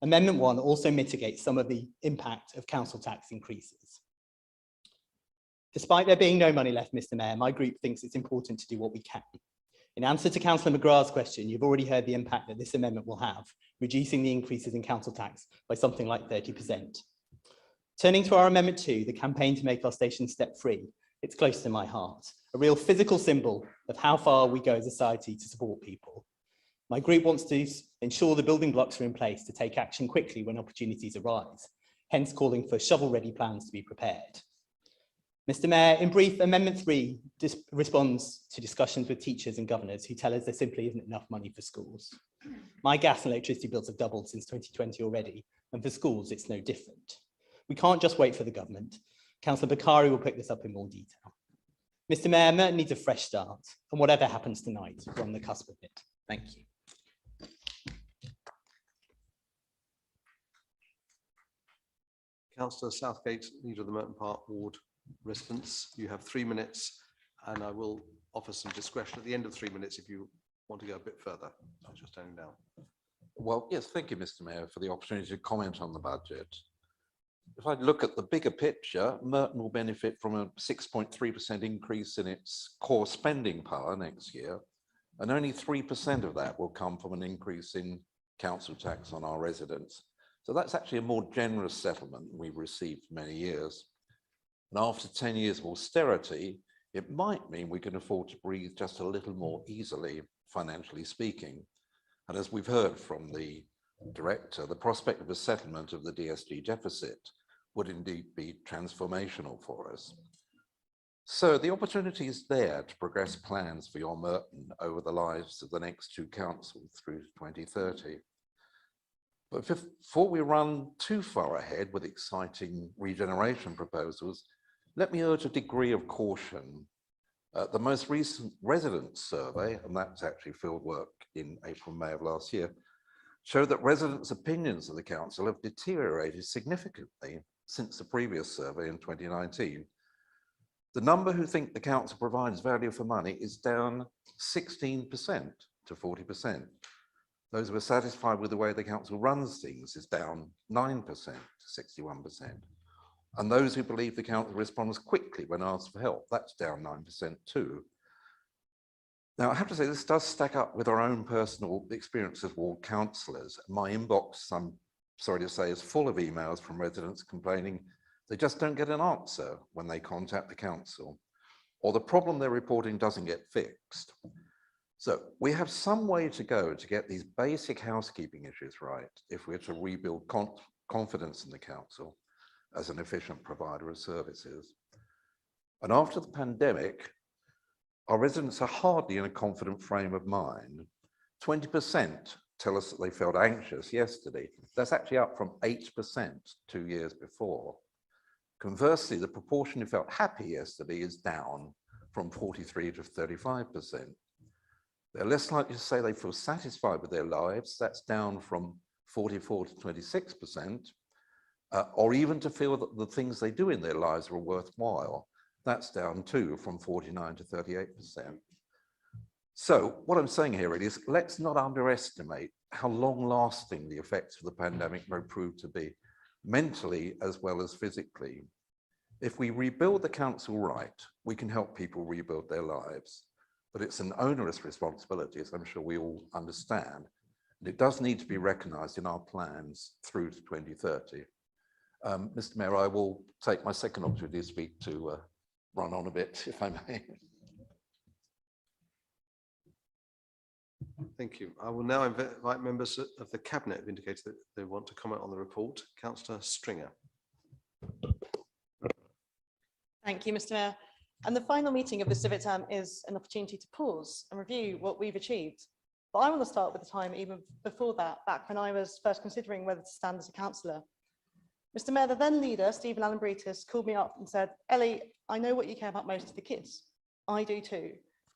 Amendment 1 also mitigates some of the impact of council tax increases. Despite there being no money left, Mr. Mayor, my group thinks it's important to do what we can. In answer to Councillor McGrath's question, you've already heard the impact that this amendment will have, reducing the increases in council tax by something like 30%. Turning to our Amendment 2, the campaign to make our stations step-free, it's close to my heart, a real physical symbol of how far we go as a society to support people. My group wants to ensure the building blocks are in place to take action quickly when opportunities arise, hence calling for shovel-ready plans to be prepared. Mr. Mayor, in brief, Amendment 3 responds to discussions with teachers and governors who tell us there simply isn't enough money for schools. My gas and electricity bills have doubled since 2020 already, and for schools it's no different. We can't just wait for the government. Councillor Pecuniary will pick this up in more detail. Mr. Mayor, Merton needs a fresh start, and whatever happens tonight, we're on the cusp of it. Thank you. Councillor Southgate, Leader of the Merton Park Ward residents, you have 3 minutes, and I will offer some discretion at the end of 3 minutes if you want to go a bit further. I'm just turning down. Well, yes, thank you, Mr. Mayor, for the opportunity to comment on the budget. If I look at the bigger picture, Merton will benefit from a 6.3% increase in its core spending power next year, and only 3% of that will come from an increase in council tax on our residents. So that's actually a more generous settlement than we've received for many years. And after 10 years of austerity, it might mean we can afford to breathe just a little more easily, financially speaking. And as we've heard from the director, the prospect of a settlement of the DSG deficit would indeed be transformational for us. So the opportunity is there to progress plans for your Merton over the lives of the next two councils through to 2030. But before we run too far ahead with exciting regeneration proposals, let me urge a degree of caution. The most recent resident survey, and that's actually field work in April, May of last year, showed that residents' opinions of the council have deteriorated significantly since the previous survey in 2019. The number who think the council provides value for money is down 16% to 40%. Those who are satisfied with the way the council runs things is down 9% to 61%. And those who believe the council responds quickly when asked for help, that's down 9% too. Now, I have to say, this does stack up with our own personal experience as ward councillors. My inbox, I'm sorry to say, is full of emails from residents complaining they just don't get an answer when they contact the council, or the problem they're reporting doesn't get fixed. So we have some way to go to get these basic housekeeping issues right if we're to rebuild confidence in the council as an efficient provider of services. And after the pandemic, our residents are hardly in a confident frame of mind. 20% tell us that they felt anxious yesterday. That's actually up from 8% 2 years before. Conversely, the proportion who felt happy yesterday is down from 43 to 35%. They're less likely to say they feel satisfied with their lives. That's down from 44 to 26%, or even to feel that the things they do in their lives are worthwhile. That's down too from 49 to 38%. So what I'm saying here is, let's not underestimate how long-lasting the effects of the pandemic may prove to be, mentally as well as physically. If we rebuild the council right, we can help people rebuild their lives. But it's an onerous responsibility, as I'm sure we all understand. And it does need to be recognised in our plans through to 2030. Mr. Mayor, I will take my second opportunity to speak to run on a bit, if I may. Thank you. I will now invite members of the Cabinet who indicated that they want to comment on the report. Councillor Stringer. Thank you, Mr. Mayor. And the final meeting of the Civic term is an opportunity to pause and review what we've achieved. But I want to start with the time even before that, back when I was first considering whether to stand as a councillor. Mr. Mayor, the then leader, Stephen Allen Bretis, called me up and said, Ellie, I know what you care about most, the kids. I do too.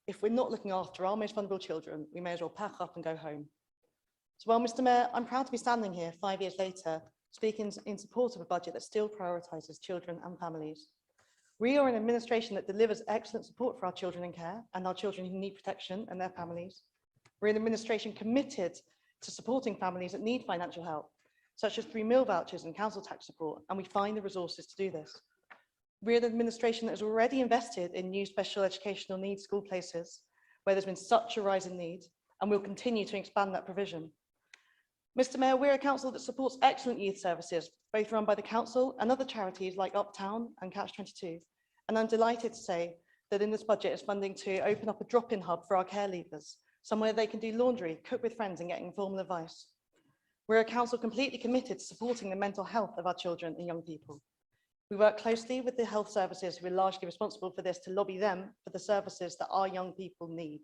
If we're not looking after our most vulnerable children, we may as well pack up and go home. So, well, Mr. Mayor, I'm proud to be standing here 5 years later, speaking in support of a budget that still prioritises children and families. We are an administration that delivers excellent support for our children in care and our children who need protection and their families. We're an administration committed to supporting families that need financial help, such as through meal vouchers and council tax support, and we find the resources to do this. We're an administration that has already invested in new special educational needs school places, where there's been such a rise in need, and we'll continue to expand that provision. Mr. Mayor, we're a council that supports excellent youth services, both run by the council and other charities like Uptown and Catch 22. And I'm delighted to say that in this budget is funding to open up a drop-in hub for our care leavers, somewhere they can do laundry, cook with friends and get informal advice. We're a council completely committed to supporting the mental health of our children and young people. We work closely with the health services who are largely responsible for this to lobby them for the services that our young people need.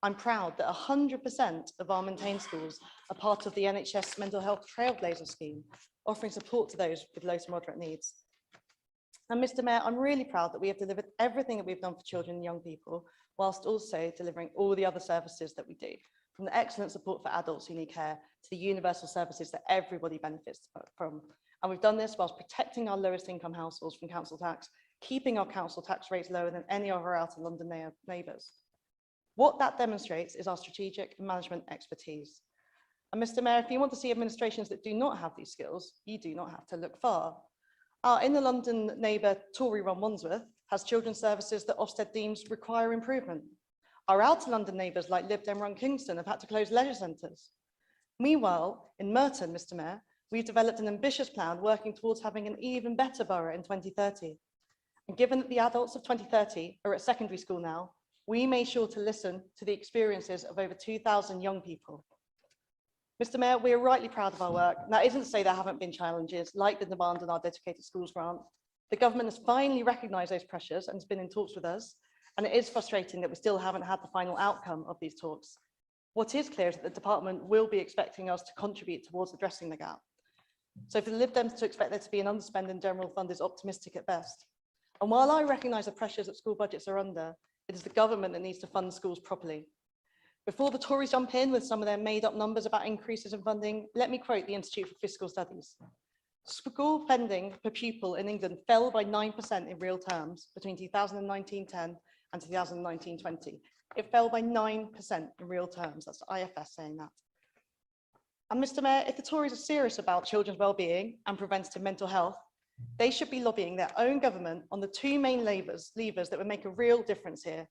I'm proud that 100% of our maintained schools are part of the NHS Mental Health Trailblazer scheme, offering support to those with low to moderate needs. And Mr. Mayor, I'm really proud that we have delivered everything that we've done for children and young people, whilst also delivering all the other services that we do, from the excellent support for adults who need care to the universal services that everybody benefits from. And we've done this whilst protecting our lowest income households from council tax, keeping our council tax rates lower than any of our outer London neighbours. What that demonstrates is our strategic and management expertise. And Mr. Mayor, if you want to see administrations that do not have these skills, you do not have to look far. Our inner London neighbour, Tory-run Wandsworth, has children's services that Ofsted deems require improvement. Our outer London neighbours like Lib Dem run Kingston have had to close leisure centres. Meanwhile, in Merton, Mr. Mayor, we've developed an ambitious plan working towards having an even better borough in 2030. And given that the adults of 2030 are at secondary school now, we made sure to listen to the experiences of over 2,000 young people. Mr. Mayor, we are rightly proud of our work. And that isn't to say there haven't been challenges like the demand on our dedicated schools grant. The government has finally recognised those pressures and has been in talks with us. And it is frustrating that we still haven't had the final outcome of these talks. What is clear is that the department will be expecting us to contribute towards addressing the gap. So for the Lib Dems to expect there to be an underspend in general fund is optimistic at best. And while I recognise the pressures that school budgets are under, it is the government that needs to fund schools properly. Before the Tories jump in with some of their made up numbers about increases in funding, let me quote the Institute for Fiscal Studies. School spending per pupil in England fell by 9% in real terms between 2019-10 and 2019-20. It fell by 9% in real terms. That's the IFS saying that. And Mr. Mayor, if the Tories are serious about children's well-being and preventative mental health, they should be lobbying their own government on the two main levers that would make a real difference here.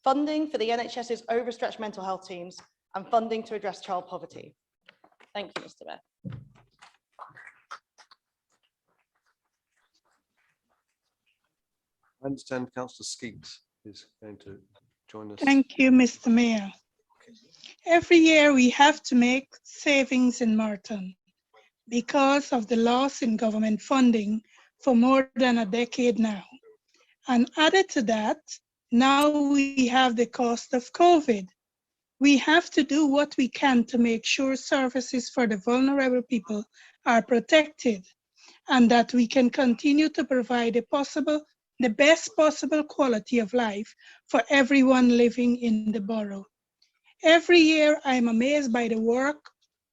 Funding for the NHS's overstretched mental health teams and funding to address child poverty. Thank you, Mr. Mayor. I understand Councillor Skeete is going to join us. Thank you, Mr. Mayor. Every year we have to make savings in Merton because of the loss in government funding for more than a decade now. And added to that, now we have the cost of COVID. We have to do what we can to make sure services for the vulnerable people are protected and that we can continue to provide the best possible quality of life for everyone living in the borough. Every year, I'm amazed by the work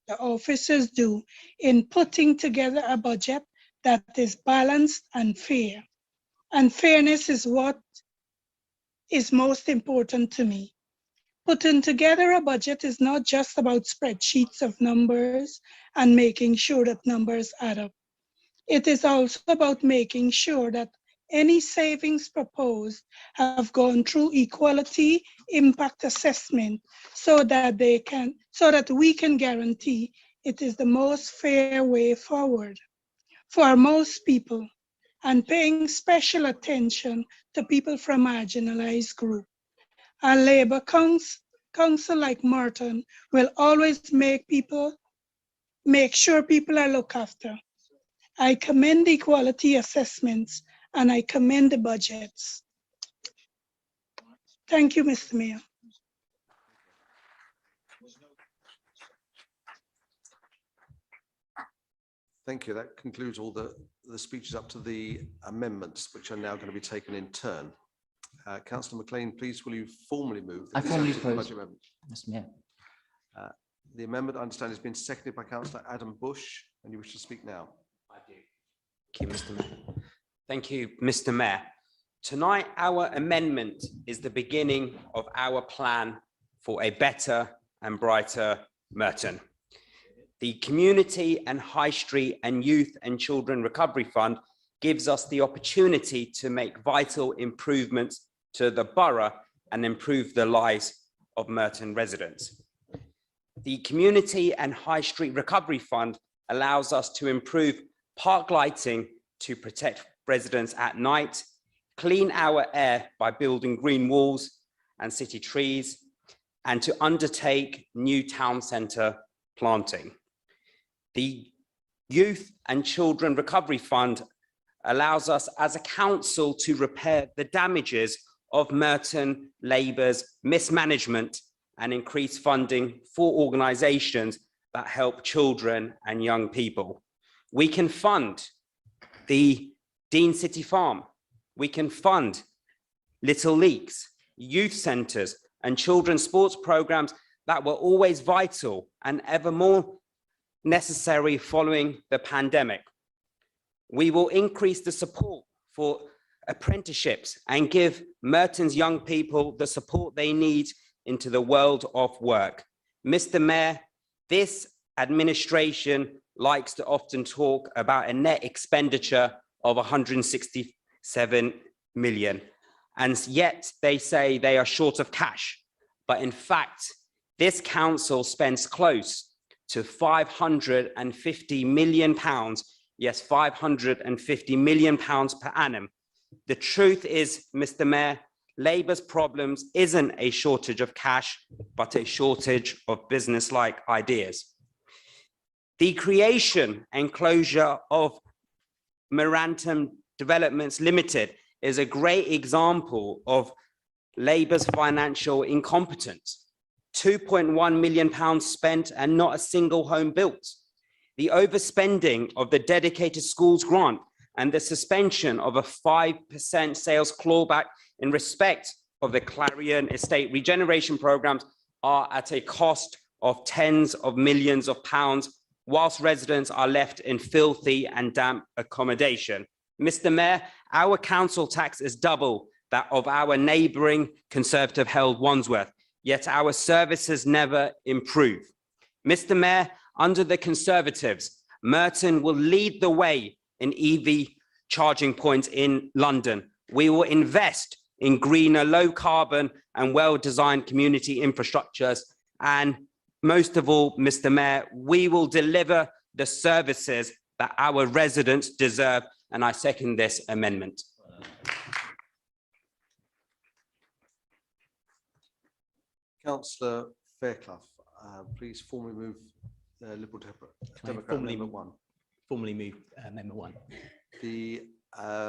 the officers do in putting together a budget that is balanced and fair. And fairness is what is most important to me. Putting together a budget is not just about spreadsheets of numbers and making sure that numbers add up. It is also about making sure that any savings proposed have gone through equality impact assessment so that we can guarantee it is the most fair way forward for most people, and paying special attention to people from marginalized groups. A Labour council like Merton will always make sure people are looked after. I commend the equality assessments and I commend the budgets. Thank you, Mr. Mayor. Thank you. That concludes all the speeches up to the amendments, which are now going to be taken in turn. Councillor McLean, please, will you formally move? I formally oppose, Mr. Mayor. The amendment, I understand, has been seconded by Councillor Adam Bush, and you wish to speak now. I do. Thank you, Mr. Mayor. Thank you, Mr. Mayor. Tonight, our amendment is the beginning of our plan for a better and brighter Merton. The Community and High Street and Youth and Children Recovery Fund gives us the opportunity to make vital improvements to the borough and improve the lives of Merton residents. The Community and High Street Recovery Fund allows us to improve park lighting to protect residents at night, clean our air by building green walls and city trees, and to undertake new town centre planting. The Youth and Children Recovery Fund allows us as a council to repair the damages of Merton Labour's mismanagement and increase funding for organisations that help children and young people. We can fund the Dean City Farm. We can fund Little Leaks, youth centres and children's sports programmes that were always vital and ever more necessary following the pandemic. We will increase the support for apprenticeships and give Merton's young people the support they need into the world of work. Mr. Mayor, this administration likes to often talk about a net expenditure of 167 million, and yet they say they are short of cash. But in fact, this council spends close to 550 million pounds, yes, 550 million pounds per annum The truth is, Mr. Mayor, Labour's problems isn't a shortage of cash, but a shortage of business-like ideas. The creation and closure of Morden Developments Limited is a great example of Labour's financial incompetence. £2.1 million spent and not a single home built. The overspending of the dedicated schools grant and the suspension of a 5% sales clawback in respect of the Clarion estate regeneration programs are at a cost of tens of millions of pounds, whilst residents are left in filthy and damp accommodation. Mr. Mayor, our council tax is double that of our neighbouring Conservative-held Wandsworth, yet our services never improve. Mr. Mayor, under the Conservatives, Merton will lead the way in EV charging points in London. We will invest in greener, low-carbon and well-designed community infrastructures. And most of all, Mr. Mayor, we will deliver the services that our residents deserve. And I second this amendment. Councillor Fairclough, please formally move Liberal Democrat Amendment 1. Formally move Amendment 1. The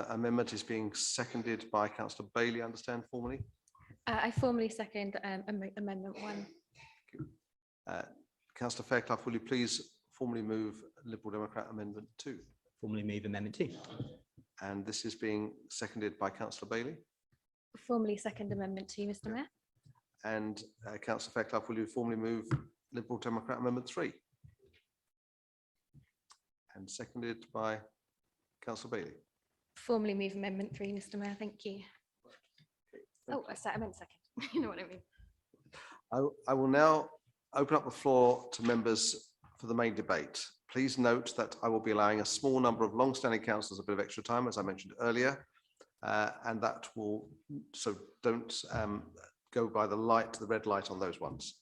amendment is being seconded by Councillor Bailey, I understand, formally. I formally second Amendment 1. Councillor Fairclough, will you please formally move Liberal Democrat Amendment 2? Formally move Amendment 2. And this is being seconded by Councillor Bailey. Formally second Amendment 2, Mr. Mayor. And Councillor Fairclough, will you formally move Liberal Democrat Amendment 3? And seconded by Councillor Bailey. Formally move Amendment 3, Mr. Mayor. Thank you. Oh, I meant second. You know what I mean. I will now open up the floor to members for the main debate. Please note that I will be allowing a small number of long-standing councillors a bit of extra time, as I mentioned earlier, and that will, so don't go by the red light on those ones.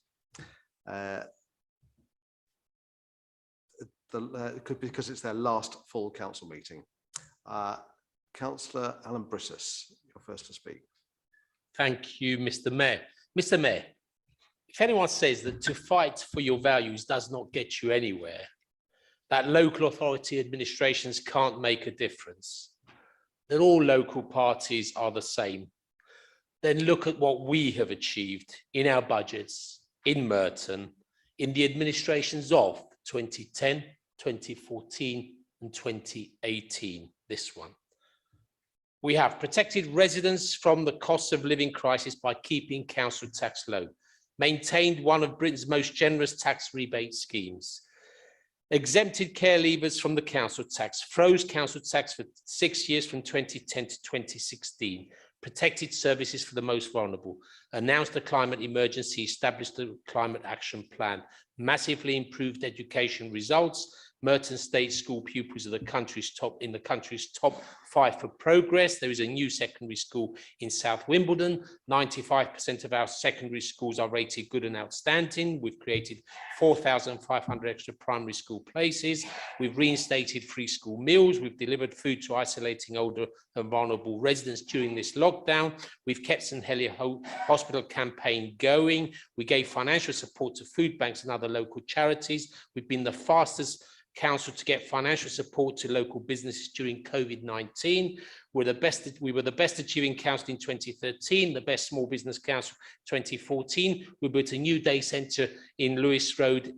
It could be because it's their last full council meeting. Councillor Alan Brissis, you're first to speak. Thank you, Mr. Mayor. Mr. Mayor, if anyone says that to fight for your values does not get you anywhere, that local authority administrations can't make a difference, that all local parties are the same, then look at what we have achieved in our budgets, in Merton, in the administrations of 2010, 2014 and 2018, this one. We have protected residents from the cost of living crisis by keeping council tax low, maintained one of Britain's most generous tax rebate schemes, exempted care leavers from the council tax, froze council tax for 6 years from 2010 to 2016, protected services for the most vulnerable, announced a climate emergency, established a climate action plan, massively improved education results. Merton State School pupils are the country's top 5 for progress. There is a new secondary school in South Wimbledon. 95% of our secondary schools are rated good and outstanding. We've created 4,500 extra primary school places. We've reinstated free school meals. We've delivered food to isolating older and vulnerable residents during this lockdown. We've kept St Helier Hospital campaign going. We gave financial support to food banks and other local charities. We've been the fastest council to get financial support to local businesses during COVID-19. We were the best achieving council in 2013, the best small business council 2014. We built a new day centre in Lewis Road.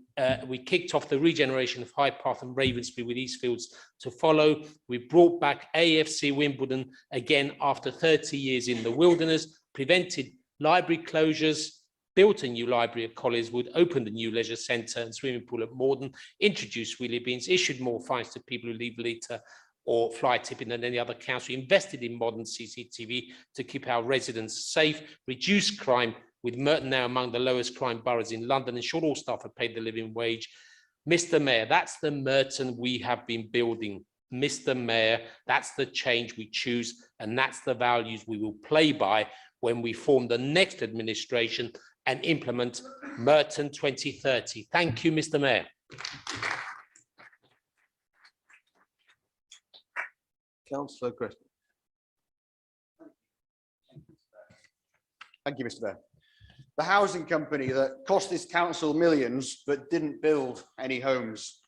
We kicked off the regeneration of Hyde Park and Ravensbury with Eastfields to follow. We brought back AFC Wimbledon again after 30 years in the wilderness, prevented library closures, built a new library at Collinswood, opened a new leisure centre and swimming pool at Morden, introduced wheelie bins, issued more fines to people who leave later or fly tipping than any other council, invested in modern CCTV to keep our residents safe, reduced crime, with Merton now among the lowest crime boroughs in London, ensured all staff are paid the living wage. Mr. Mayor, that's the Merton we have been building. Mr. Mayor, that's the change we choose, and that's the values we will play by when we form the next administration and implement Merton 2030. Thank you, Mr. Mayor. Councillor Gretton. Thank you, Mr. Mayor. The housing company that cost this council millions but didn't build any homes.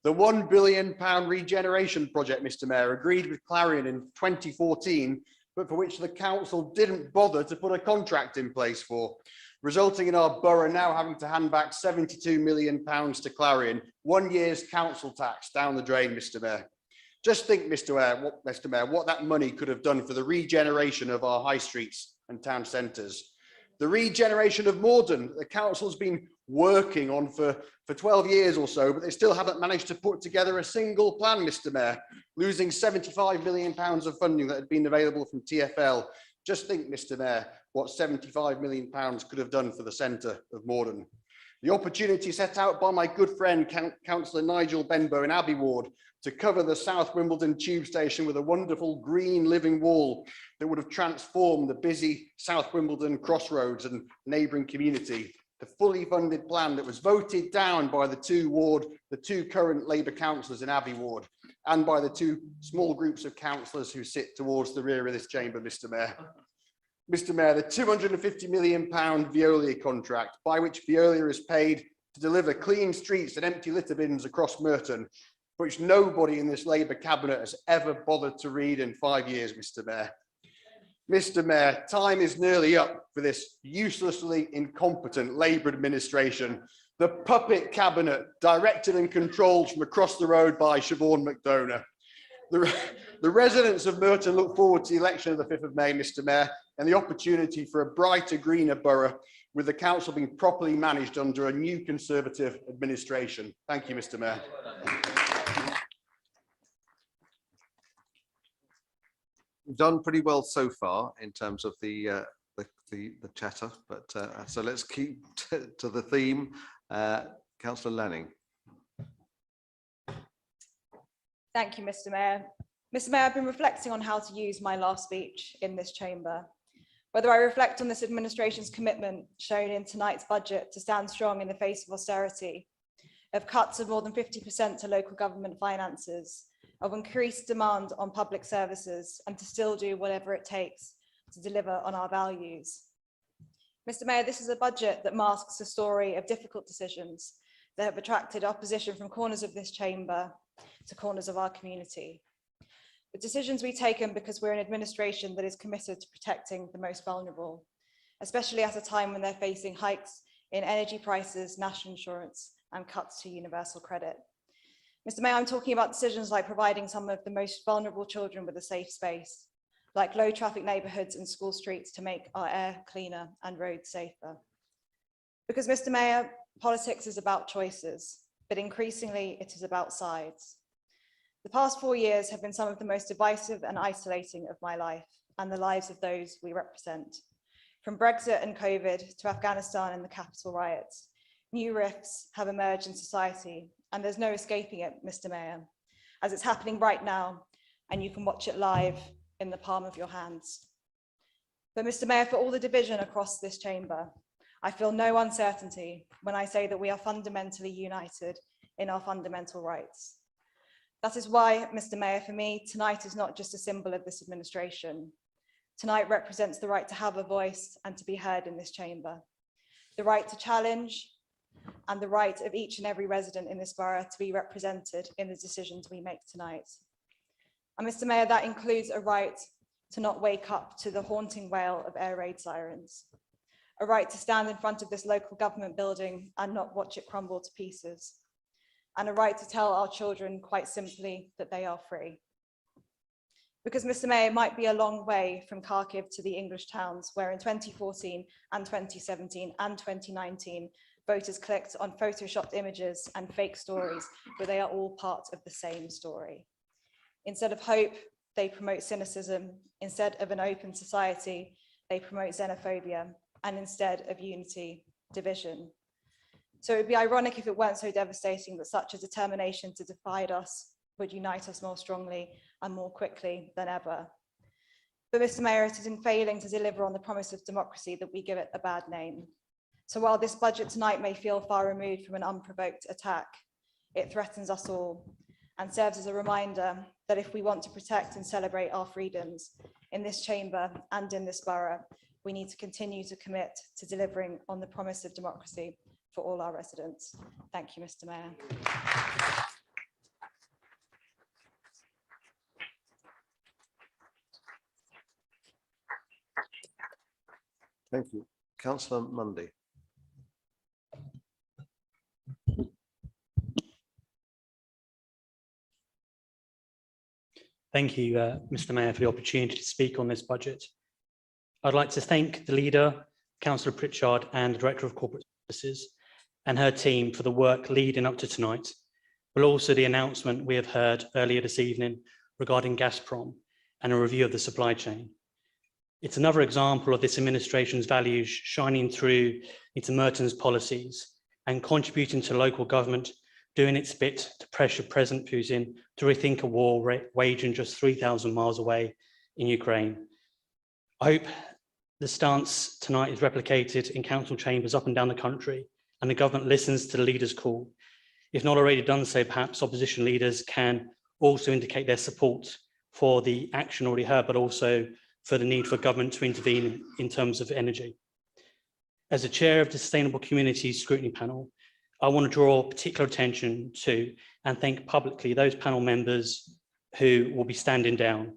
The £1 billion regeneration project, Mr. Mayor, agreed with Clarion in 2014, but for which the council didn't bother to put a contract in place for, resulting in our borough now having to hand back £72 million to Clarion, 1 year's council tax down the drain, Mr. Mayor. Just think, Mr. Mayor, what that money could have done for the regeneration of our high streets and town centres. The regeneration of Morden, the council's been working on for 12 years or so, but they still haven't managed to put together a single plan, Mr. Mayor, losing £75 million of funding that had been available from TfL. Just think, Mr. Mayor, what £75 million could have done for the centre of Morden. The opportunity set out by my good friend, Councillor Nigel Benbow in Abbey Ward, to cover the South Wimbledon tube station with a wonderful green living wall that would have transformed the busy South Wimbledon crossroads and neighbouring community. The fully funded plan that was voted down by the two current Labour councillors in Abbey Ward, and by the two small groups of councillors who sit towards the rear of this chamber, Mr. Mayor. Mr. Mayor, the £250 million Veolia contract, by which Veolia is paid to deliver clean streets and empty litter bins across Merton, which nobody in this Labour cabinet has ever bothered to read in 5 years, Mr. Mayor. Mr. Mayor, time is nearly up for this uselessly incompetent Labour administration. The puppet cabinet, directed and controlled from across the road by Siobhan McDonough. The residents of Merton look forward to the election of the 5th of May, Mr. Mayor, and the opportunity for a brighter, greener borough, with the council being properly managed under a new Conservative administration. Thank you, Mr. Mayor. We've done pretty well so far in terms of the chatter, but so let's keep to the theme. Councillor Lanning. Thank you, Mr. Mayor. Mr. Mayor, I've been reflecting on how to use my last speech in this chamber. Whether I reflect on this administration's commitment shown in tonight's budget to stand strong in the face of austerity, of cuts of more than 50% to local government finances, of increased demand on public services, and to still do whatever it takes to deliver on our values. Mr. Mayor, this is a budget that masks a story of difficult decisions that have attracted opposition from corners of this chamber to corners of our community. The decisions we've taken because we're an administration that is committed to protecting the most vulnerable, especially at a time when they're facing hikes in energy prices, national insurance, and cuts to universal credit. Mr. Mayor, I'm talking about decisions like providing some of the most vulnerable children with a safe space, like low traffic neighbourhoods and school streets to make our air cleaner and roads safer. Because, Mr. Mayor, politics is about choices, but increasingly it is about sides. The past 4 years have been some of the most divisive and isolating of my life and the lives of those we represent. From Brexit and COVID to Afghanistan and the Capitol riots, new rifts have emerged in society, and there's no escaping it, Mr. Mayor, as it's happening right now, and you can watch it live in the palm of your hands. But Mr. Mayor, for all the division across this chamber, I feel no uncertainty when I say that we are fundamentally united in our fundamental rights. That is why, Mr. Mayor, for me, tonight is not just a symbol of this administration. Tonight represents the right to have a voice and to be heard in this chamber, the right to challenge, and the right of each and every resident in this borough to be represented in the decisions we make tonight. And Mr. Mayor, that includes a right to not wake up to the haunting wail of air raid sirens, a right to stand in front of this local government building and not watch it crumble to pieces, and a right to tell our children quite simply that they are free. Because, Mr. Mayor, it might be a long way from Kharkiv to the English towns where in 2014 and 2017 and 2019, voters clicked on photoshopped images and fake stories, but they are all part of the same story. Instead of hope, they promote cynicism. Instead of an open society, they promote xenophobia. And instead of unity, division. So it would be ironic if it weren't so devastating that such a determination to divide us would unite us more strongly and more quickly than ever. But Mr. Mayor, it is in failing to deliver on the promise of democracy that we give it a bad name. So while this budget tonight may feel far removed from an unprovoked attack, it threatens us all and serves as a reminder that if we want to protect and celebrate our freedoms in this chamber and in this borough, we need to continue to commit to delivering on the promise of democracy for all our residents. Thank you, Mr. Mayor. Thank you. Councillor Mundy. Thank you, Mr. Mayor, for the opportunity to speak on this budget. I'd like to thank the leader, Councillor Pritchard, and the Director of Corporate Services and her team for the work leading up to tonight, but also the announcement we have heard earlier this evening regarding Gazprom and a review of the supply chain. It's another example of this administration's values shining through into Merton's policies and contributing to local government doing its bit to pressure President Putin to rethink a war waging just 3,000 miles away in Ukraine. I hope the stance tonight is replicated in council chambers up and down the country, and the government listens to the leaders' call. If not already done so, perhaps opposition leaders can also indicate their support for the action already heard, but also for the need for government to intervene in terms of energy. As the chair of the Sustainable Communities Scrutiny Panel, I want to draw particular attention to and thank publicly those panel members who will be standing down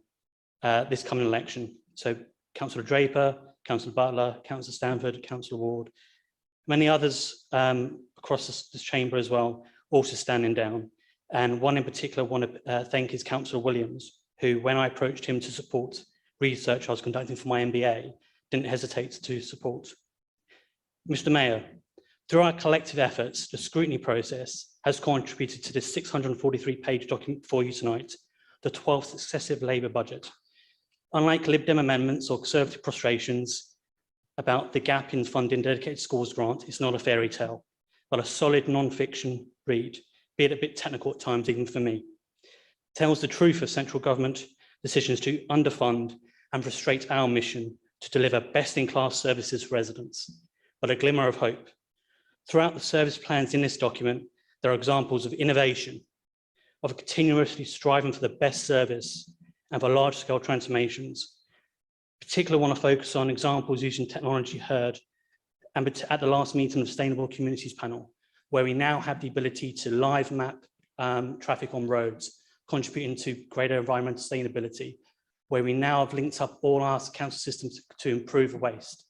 this coming election. So Councillor Draper, Councillor Butler, Councillor Stanford, Councillor Ward, many others across this chamber as well, also standing down. And one in particular I want to thank is Councillor Williams, who, when I approached him to support research I was conducting for my MBA, didn't hesitate to support. Mr. Mayor, through our collective efforts, the scrutiny process has contributed to this 643-page document for you tonight, the 12th successive Labour budget. Unlike Lib Dem amendments or Conservative frustrations about the gap in funding dedicated schools grant, it's not a fairy tale, but a solid non-fiction read, be it a bit technical at times even for me. It tells the truth of central government decisions to underfund and frustrate our mission to deliver best-in-class services for residents, but a glimmer of hope. Throughout the service plans in this document, there are examples of innovation, of continuously striving for the best service and for large-scale transformations. Particularly want to focus on examples using technology heard and at the last meeting of Sustainable Communities Panel, where we now have the ability to live map traffic on roads, contributing to greater environmental sustainability, where we now have linked up all our council systems to improve waste.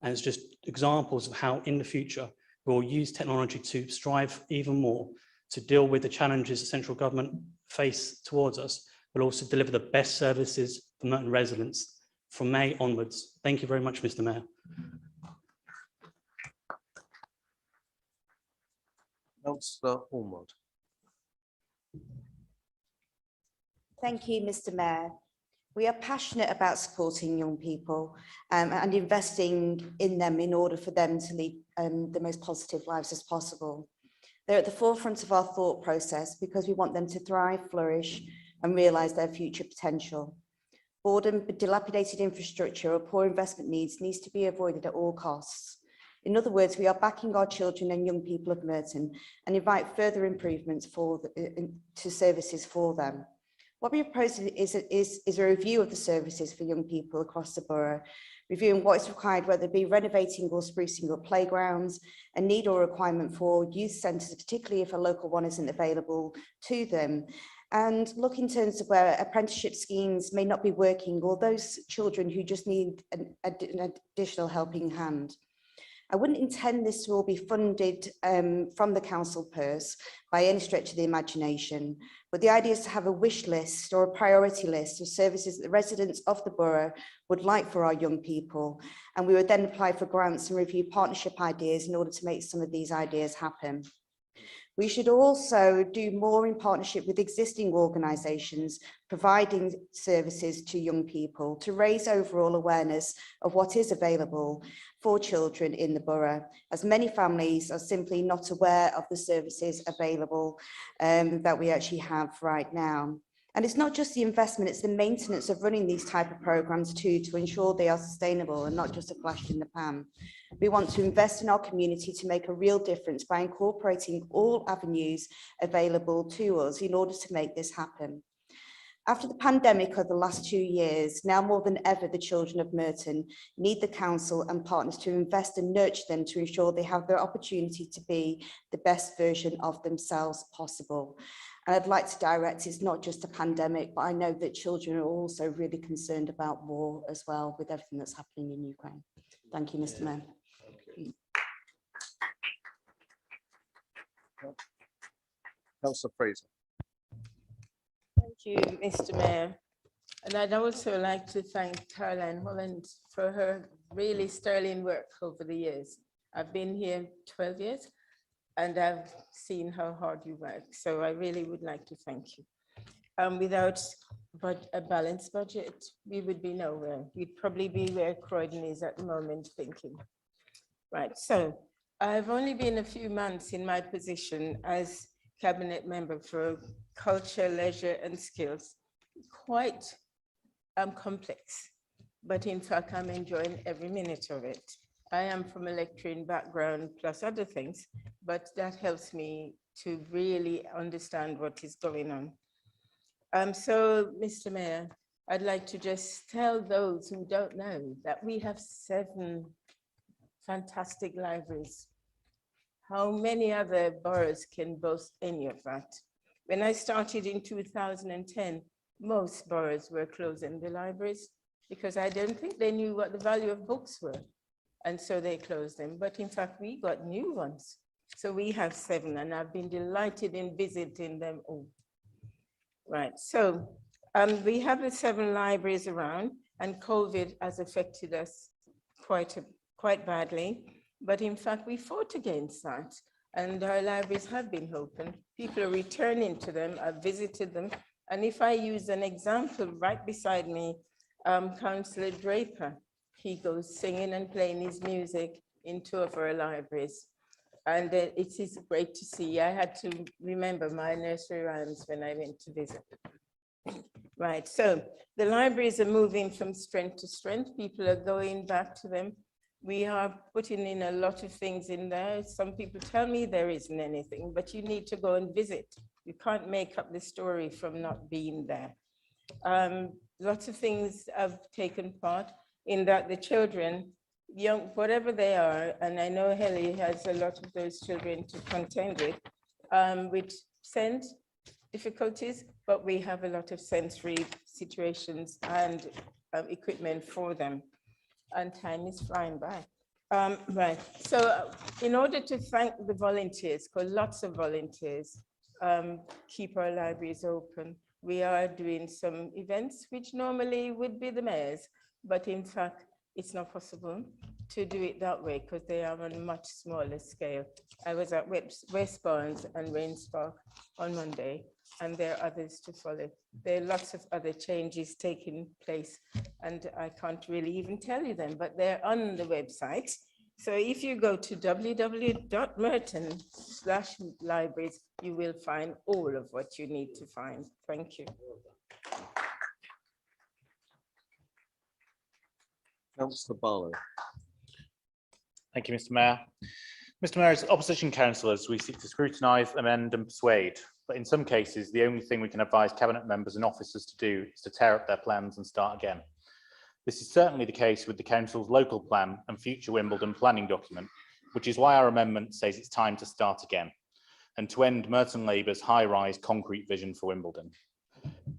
And it's just examples of how in the future we'll use technology to strive even more to deal with the challenges the central government face towards us, but also deliver the best services for Merton residents from May onwards. Thank you very much, Mr. Mayor. Councillor Ormond. Thank you, Mr. Mayor. We are passionate about supporting young people and investing in them in order for them to lead the most positive lives as possible. They're at the forefront of our thought process because we want them to thrive, flourish, and realise their future potential. Boredom, dilapidated infrastructure, or poor investment needs to be avoided at all costs. In other words, we are backing our children and young people of Merton and invite further improvements to services for them. What we propose is a review of the services for young people across the borough, reviewing what is required, whether it be renovating or sprucing up playgrounds, a need or requirement for youth centres, particularly if a local one isn't available to them, and look in terms of where apprenticeship schemes may not be working or those children who just need an additional helping hand. I wouldn't intend this to all be funded from the council purse by any stretch of the imagination, but the idea is to have a wish list or a priority list of services that the residents of the borough would like for our young people, and we would then apply for grants and review partnership ideas in order to make some of these ideas happen. We should also do more in partnership with existing organisations providing services to young people to raise overall awareness of what is available for children in the borough, as many families are simply not aware of the services available that we actually have right now. And it's not just the investment, it's the maintenance of running these type of programmes too, to ensure they are sustainable and not just a flash in the pan. We want to invest in our community to make a real difference by incorporating all avenues available to us in order to make this happen. After the pandemic of the last 2 years, now more than ever, the children of Merton need the council and partners to invest and nurture them to ensure they have the opportunity to be the best version of themselves possible. And I'd like to direct, it's not just a pandemic, but I know that children are also really concerned about war as well, with everything that's happening in Ukraine. Thank you, Mr. Mayor. Councillor Fraser. Thank you, Mr. Mayor. And I'd also like to thank Caroline Holland for her really sterling work over the years. I've been here 12 years and I've seen how hard you work. So I really would like to thank you. Without a balanced budget, we would be nowhere. We'd probably be where Croydon is at the moment thinking. Right, so I've only been a few months in my position as Cabinet Member for Culture, Leisure and Skills. Quite complex, but in fact, I'm enjoying every minute of it. I am from a lecturing background plus other things, but that helps me to really understand what is going on. So, Mr. Mayor, I'd like to just tell those who don't know that we have 7 fantastic libraries. How many other boroughs can boast any of that? When I started in 2010, most boroughs were closing the libraries because I don't think they knew what the value of books were. And so they closed them. But in fact, we got new ones. So we have 7 and I've been delighted in visiting them all. Right, so we have the 7 libraries around and COVID has affected us quite badly. But in fact, we fought against that and our libraries have been open. People are returning to them. I've visited them. And if I use an example right beside me, Councillor Draper, he goes singing and playing his music in 2 of our libraries. And it is great to see. I had to remember my nursery rhymes when I went to visit. Right, so the libraries are moving from strength to strength. People are going back to them. We are putting in a lot of things in there. Some people tell me there isn't anything, but you need to go and visit. You can't make up the story from not being there. Lots of things have taken part in that the children, young, whatever they are, and I know Helly has a lot of those children to contend with sense difficulties, but we have a lot of sensory situations and equipment for them. And time is flying by. Right, so in order to thank the volunteers, because lots of volunteers keep our libraries open, we are doing some events which normally would be the mayor's, but in fact, it's not possible to do it that way because they are on a much smaller scale. I was at West Barnes and Rains Park on Monday, and there are others to follow. There are lots of other changes taking place, and I can't really even tell you them, but they're on the website. So if you go to www.merton.TV/libraries, you will find all of what you need to find. Thank you. Councillor Barlow. Thank you, Mr. Mayor. Mr. Mayor, as opposition councillors, we seek to scrutinise, amend and persuade. But in some cases, the only thing we can advise cabinet members and officers to do is to tear up their plans and start again. This is certainly the case with the council's local plan and future Wimbledon planning document, which is why our amendment says it's time to start again and to end Merton Labour's high-rise concrete vision for Wimbledon.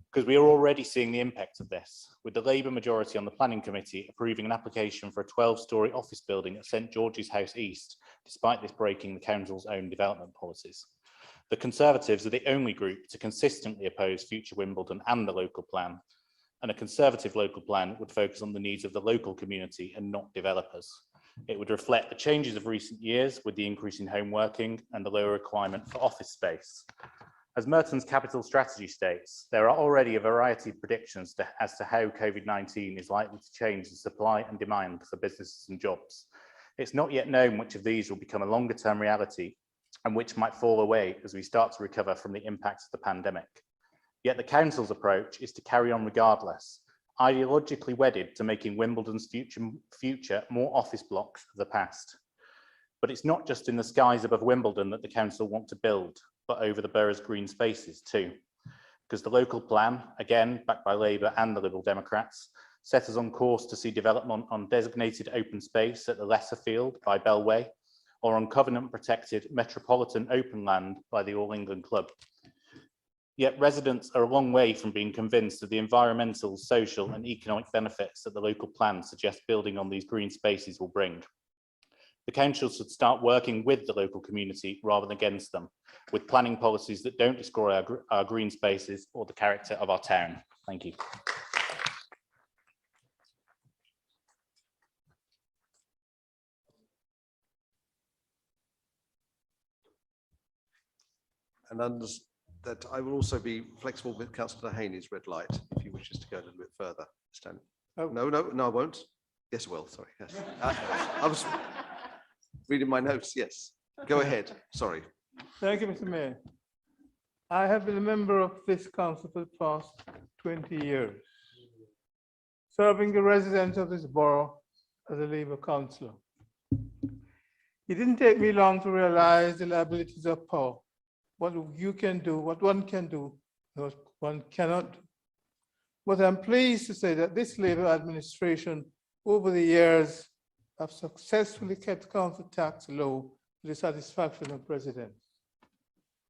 Because we are already seeing the impact of this, with the Labour majority on the planning committee approving an application for a 12-storey office building at St George's House East, despite this breaking the council's own development policies. The Conservatives are the only group to consistently oppose future Wimbledon and the local plan, and a Conservative local plan would focus on the needs of the local community and not developers. It would reflect the changes of recent years with the increase in home working and the lower requirement for office space. As Merton's capital strategy states, there are already a variety of predictions as to how COVID-19 is likely to change the supply and demand for businesses and jobs. It's not yet known which of these will become a longer-term reality and which might fall away as we start to recover from the impacts of the pandemic. Yet the council's approach is to carry on regardless, ideologically wedded to making Wimbledon's future more office blocks of the past. But it's not just in the skies above Wimbledon that the council want to build, but over the borough's green spaces too. because the local plan, again, backed by Labour and the Liberal Democrats, set us on course to see development on designated open space at the Lesserfield by Bellway, or on covenant-protected metropolitan open land by the All England Club. Yet residents are a long way from being convinced of the environmental, social and economic benefits that the local plan suggests building on these green spaces will bring. The council should start working with the local community rather than against them, with planning policies that don't destroy our green spaces or the character of our town. Thank you. And that I will also be flexible with Councillor Haney's red light if he wishes to go a little bit further. Stand. Oh. No, I won't. Yes, I will. Sorry. Yes. I was reading my notes. Yes. Go ahead. Sorry. Thank you, Mr. Mayor. I have been a member of this council for the past 20 years, serving the residents of this borough as a Labour councillor. It didn't take me long to realize the liabilities of power, what you can do, what one can do, what one cannot do. But I'm pleased to say that this Labour administration over the years have successfully kept council tax low to the satisfaction of residents.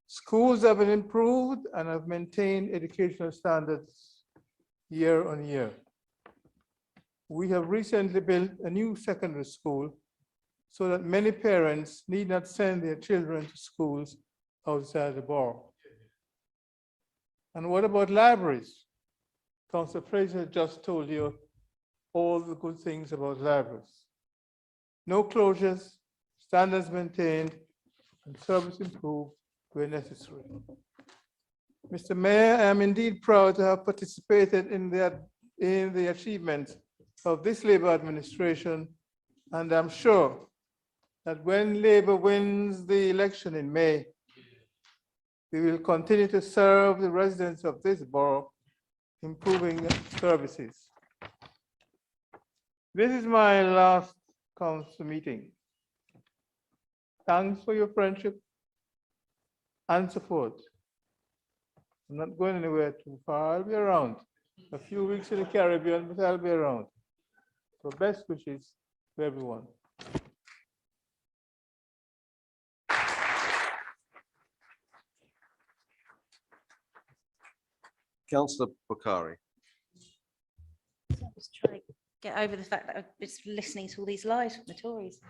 Schools have been improved and have maintained educational standards year on year. We have recently built a new secondary school so that many parents need not send their children to schools outside the borough. And what about libraries? Councillor Fraser just told you all the good things about libraries. No closures, standards maintained, and service improved where necessary. Mr. Mayor, I am indeed proud to have participated in the achievements of this Labour administration, and I'm sure that when Labour wins the election in May, we will continue to serve the residents of this borough, improving services. This is my last council meeting. Thanks for your friendship and support. I'm not going anywhere too far. I'll be around. A few weeks in the Caribbean, but I'll be around. So best wishes to everyone. Councillor Bukhari. Just trying to get over the fact that I've been listening to all these lies from the Tories.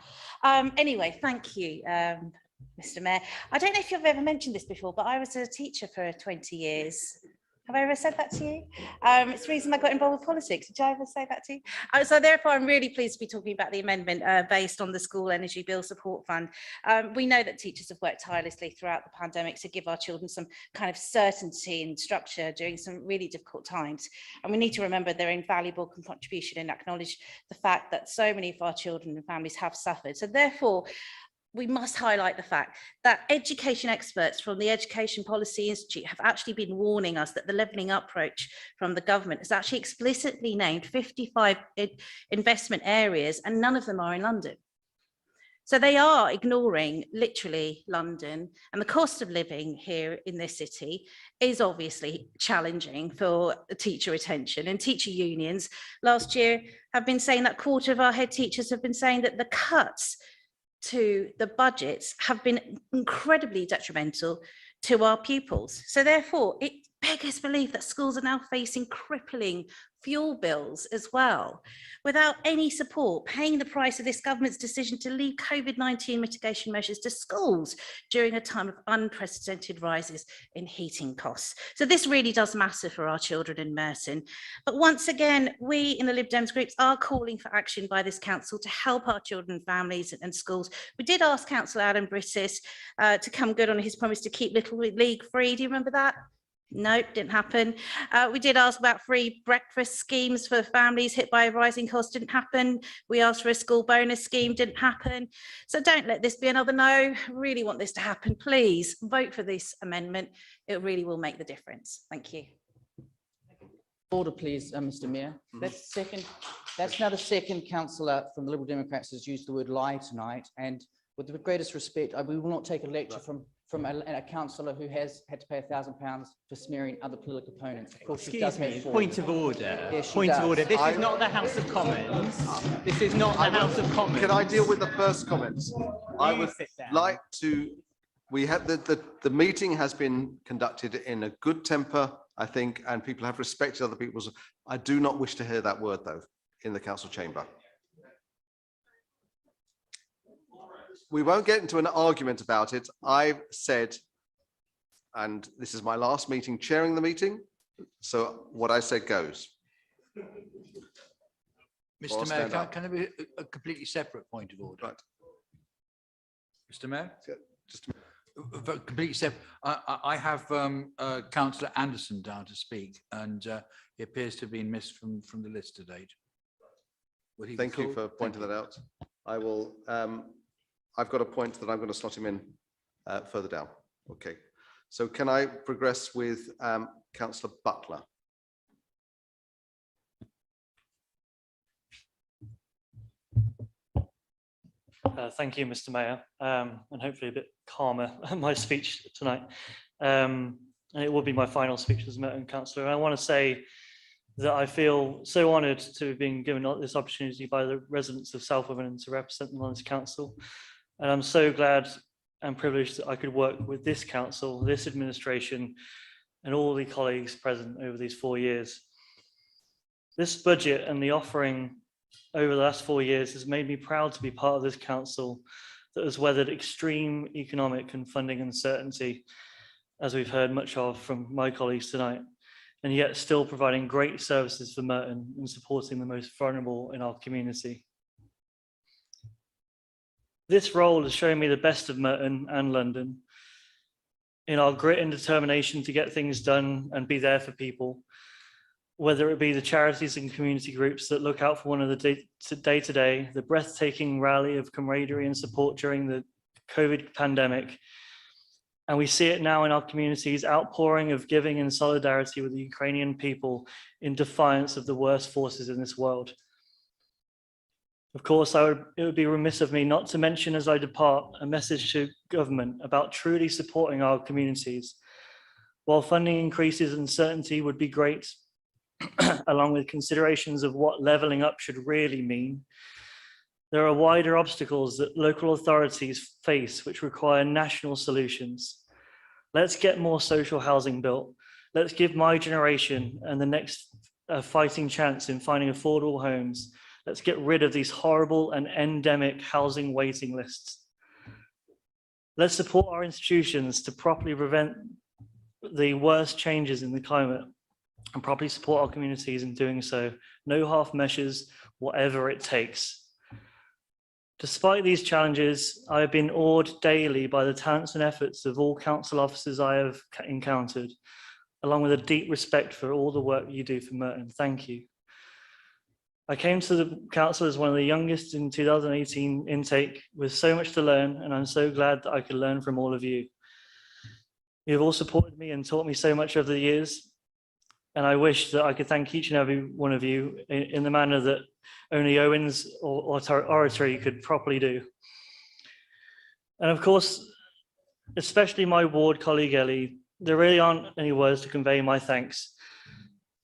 Anyway, thank you, Mr. Mayor. I don't know if you've ever mentioned this before, but I was a teacher for 20 years. Have I ever said that to you? It's the reason I got involved with politics. Did I ever say that to you? So therefore, I'm really pleased to be talking about the amendment based on the School Energy Bill Support Fund. We know that teachers have worked tirelessly throughout the pandemic to give our children some kind of certainty and structure during some really difficult times. And we need to remember their invaluable contribution and acknowledge the fact that so many of our children and families have suffered. So therefore, we must highlight the fact that education experts from the Education Policy Institute have actually been warning us that the levelling up approach from the government has actually explicitly named 55 investment areas, and none of them are in London. So they are ignoring literally London, and the cost of living here in this city is obviously challenging for teacher retention, and teacher unions last year have been saying that a quarter of our head teachers have been saying that the cuts to the budgets have been incredibly detrimental to our pupils. So therefore, it beggars belief that schools are now facing crippling fuel bills as well, without any support, paying the price of this government's decision to leave COVID-19 mitigation measures to schools during a time of unprecedented rises in heating costs. So this really does matter for our children in Merton. But once again, we in the Lib Dems groups are calling for action by this council to help our children, families and schools. We did ask Councillor Adam Brittis to come good on his promise to keep Little League free. Do you remember that? No, didn't happen. We did ask about free breakfast schemes for families hit by rising costs, didn't happen. We asked for a school bonus scheme, didn't happen. So don't let this be another no. Really want this to happen. Please vote for this amendment. It really will make the difference. Thank you. Order, please, Mr. Mayor. That's now the second councillor from the Liberal Democrats has used the word lie tonight. And with the greatest respect, we will not take a lecture from from a councillor who has had to pay £1,000 for smearing other political opponents. Of course, she Excuse does me, have form. point of order. Yes, she Point of does. order. This is not the House of Commons. This is not the House of Commons. Can I deal with the first comments? I would sit down. like to, we had the meeting has been conducted in a good temper, I think, and people have respected other people's. I do not wish to hear that word though in the council chamber. We won't get into an argument about it. I've said, and this is my last meeting chairing the meeting, so what I said goes. Mr. Mayor, can there be a completely separate point of order? Right. Mr. Mayor? Just completely separate. I have Councillor Anderson down to speak, and he appears to have been missed from the list to date. Thank you for pointing that out. I will. I've got a point that I'm going to slot him in further down. Okay. So can I progress with Councillor Butler? Thank you, Mr. Mayor, and hopefully a bit calmer my speech tonight. And it will be my final speech as Merton councillor. And I want to say that I feel so honoured to have been given this opportunity by the residents of South Wimbledon to represent them on this council. And I'm so glad and privileged that I could work with this council, this administration, and all the colleagues present over these 4 years. This budget and the offering over the last 4 years has made me proud to be part of this council that has weathered extreme economic and funding uncertainty, as we've heard much of from my colleagues tonight, and yet still providing great services for Merton and supporting the most vulnerable in our community. This role has shown me the best of Merton and London in our grit and determination to get things done and be there for people, whether it be the charities and community groups that look out for one another day to day, the breathtaking rally of camaraderie and support during the COVID pandemic. And we see it now in our communities, outpouring of giving and solidarity with the Ukrainian people in defiance of the worst forces in this world. Of course, it would be remiss of me not to mention as I depart a message to government about truly supporting our communities. While funding increases and certainty would be great, along with considerations of what levelling up should really mean, there are wider obstacles that local authorities face which require national solutions. Let's get more social housing built. Let's give my generation and the next a fighting chance in finding affordable homes. Let's get rid of these horrible and endemic housing waiting lists. Let's support our institutions to properly prevent the worst changes in the climate and properly support our communities in doing so. No half measures, whatever it takes. Despite these challenges, I have been awed daily by the talents and efforts of all council officers I have encountered, along with a deep respect for all the work you do for Merton. Thank you. I came to the council as one of the youngest in 2018 intake with so much to learn, and I'm so glad that I could learn from all of you. You have all supported me and taught me so much over the years, and I wish that I could thank each and every one of you in the manner that only Owen's or oratory could properly do. And of course, especially my ward colleague Ellie, there really aren't any words to convey my thanks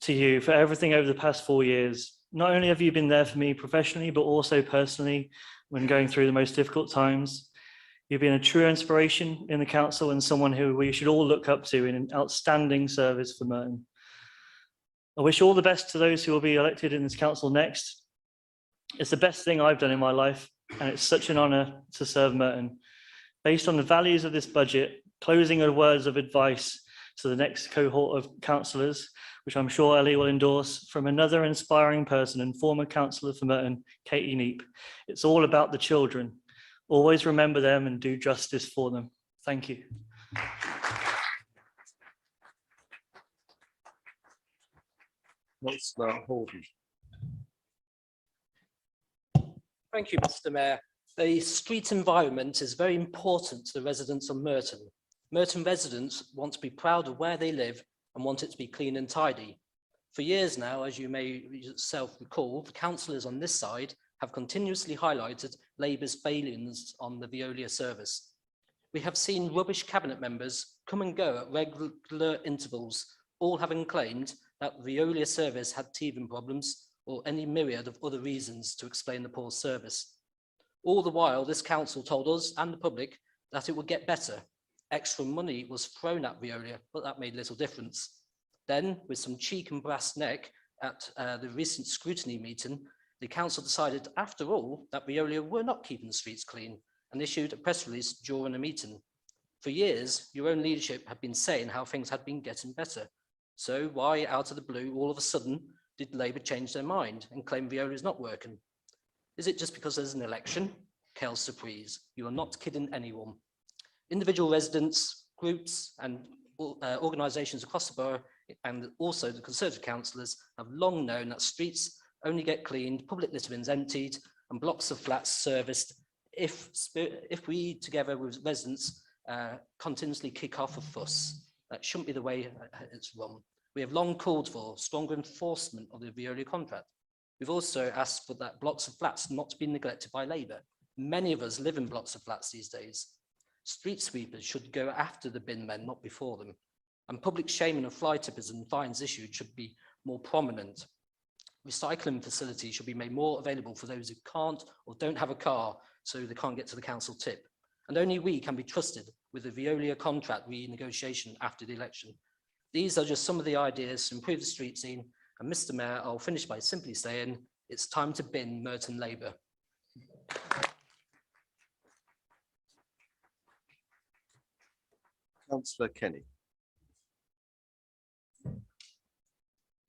to you for everything over the past 4 years. Not only have you been there for me professionally, but also personally when going through the most difficult times. You've been a true inspiration in the council and someone who we should all look up to in an outstanding service for Merton. I wish all the best to those who will be elected in this council next. It's the best thing I've done in my life, and it's such an honour to serve Merton. Based on the values of this budget, closing words of advice to the next cohort of councillors, which I'm sure Ellie will endorse, from another inspiring person and former councillor for Merton, Katie Neep. It's all about the children. Always remember them and do justice for them. Thank you. Thank you, Mr. Mayor. The street environment is very important to the residents of Merton. Merton residents want to be proud of where they live and want it to be clean and tidy. For years now, as you may yourself recall, the councillors on this side have continuously highlighted Labour's failings on the Veolia service. We have seen rubbish cabinet members come and go at regular intervals, all having claimed that Veolia service had teething problems or any myriad of other reasons to explain the poor service. All the while, this council told us and the public that it would get better. Extra money was thrown at Veolia, but that made little difference. Then, with some cheek and brass neck at the recent scrutiny meeting, the council decided, after all, that Veolia were not keeping the streets clean and issued a press release during a meeting. For years, your own leadership had been saying how things had been getting better. So why, out of the blue, all of a sudden, did Labour change their mind and claim Veolia is not working? Is it just because there's an election? Quelle surprise, you are not kidding anyone. Individual residents, groups and organisations across the borough and also the Conservative councillors have long known that streets only get cleaned, public litter bins emptied and blocks of flats serviced if we, together with residents, continuously kick off a fuss. That shouldn't be the way it's run. We have long called for stronger enforcement of the Veolia contract. We've also asked for that blocks of flats not to be neglected by Labour. Many of us live in blocks of flats these days. Street sweepers should go after the bin men, not before them. And public shaming of fly tippers and fines issued should be more prominent. Recycling facilities should be made more available for those who can't or don't have a car, so they can't get to the council tip. And only we can be trusted with the Veolia contract renegotiation after the election. These are just some of the ideas to improve the street scene. And Mr. Mayor, I'll finish by simply saying, it's time to bin Merton Labour. Councillor Kenny.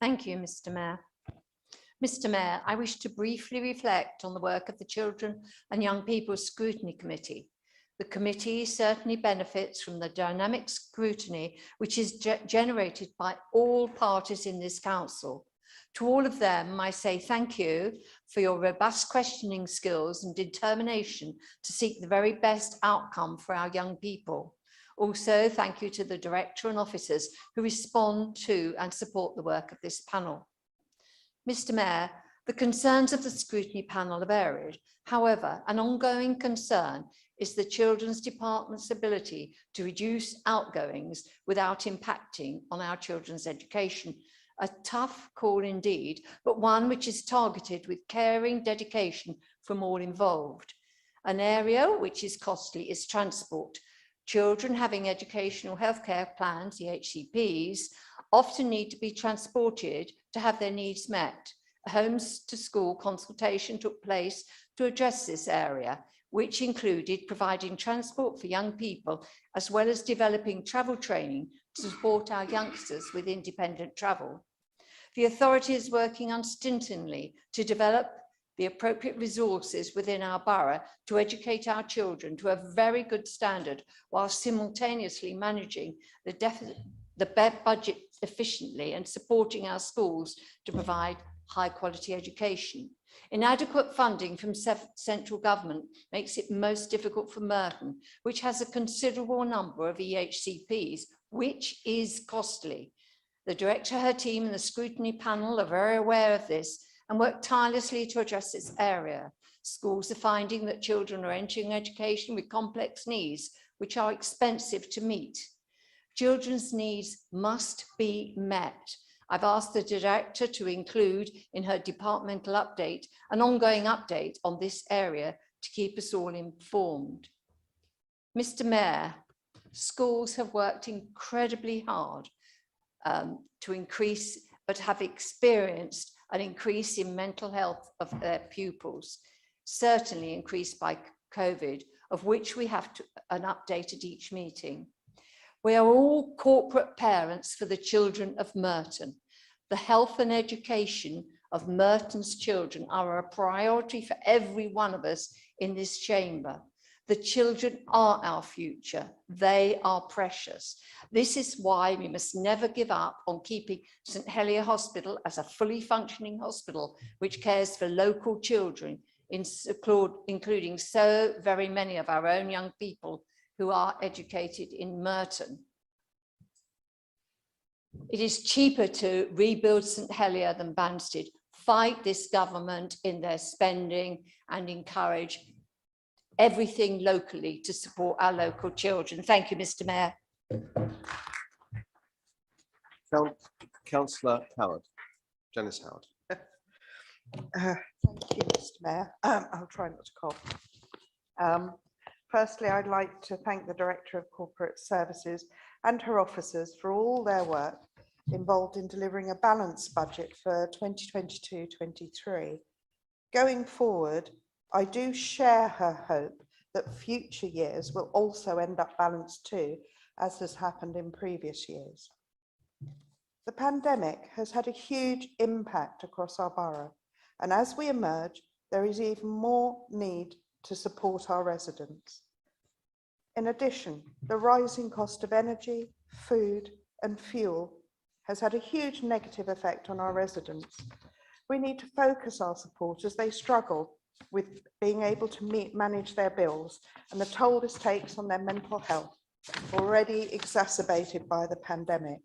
Thank you, Mr. Mayor. Mr. Mayor, I wish to briefly reflect on the work of the Children and Young People's Scrutiny Committee. The committee certainly benefits from the dynamic scrutiny which is generated by all parties in this council. To all of them, I say thank you for your robust questioning skills and determination to seek the very best outcome for our young people. Also, thank you to the director and officers who respond to and support the work of this panel. Mr. Mayor, the concerns of the scrutiny panel are varied. However, an ongoing concern is the Children's Department's ability to reduce outgoings without impacting on our children's education. A tough call indeed, but one which is targeted with caring dedication from all involved. An area which is costly is transport. Children having educational healthcare plans, the HCPs, often need to be transported to have their needs met. A homes to school consultation took place to address this area, which included providing transport for young people, as well as developing travel training to support our youngsters with independent travel. The authority is working unstintingly to develop the appropriate resources within our borough to educate our children to a very good standard, while simultaneously managing the budget efficiently and supporting our schools to provide high quality education. Inadequate funding from central government makes it most difficult for Merton, which has a considerable number of EHCPs, which is costly. The director, her team and the scrutiny panel are very aware of this and work tirelessly to address this area. Schools are finding that children are entering education with complex needs, which are expensive to meet. Children's needs must be met. I've asked the director to include in her departmental update an ongoing update on this area to keep us all informed. Mr. Mayor, schools have worked incredibly hard to increase, but have experienced an increase in mental health of their pupils, certainly increased by COVID, of which we have an update at each meeting. We are all corporate parents for the children of Merton. The health and education of Merton's children are a priority for every one of us in this chamber. The children are our future. They are precious. This is why we must never give up on keeping St Helier Hospital as a fully functioning hospital which cares for local children, including so very many of our own young people who are educated in Merton. It is cheaper to rebuild St Helier than Banstead. Fight this government in their spending and encourage everything locally to support our local children. Thank you, Mr. Mayor. Councillor Howard, Janice Howard. Thank you, Mr. Mayor. I'll try not to cough. Firstly, I'd like to thank the Director of Corporate Services and her officers for all their work involved in delivering a balanced budget for 2022-23. Going forward, I do share her hope that future years will also end up balanced too, as has happened in previous years. The pandemic has had a huge impact across our borough, and as we emerge, there is even more need to support our residents. In addition, the rising cost of energy, food, and fuel has had a huge negative effect on our residents. We need to focus our support as they struggle with being able to manage their bills and the toll this takes on their mental health, already exacerbated by the pandemic.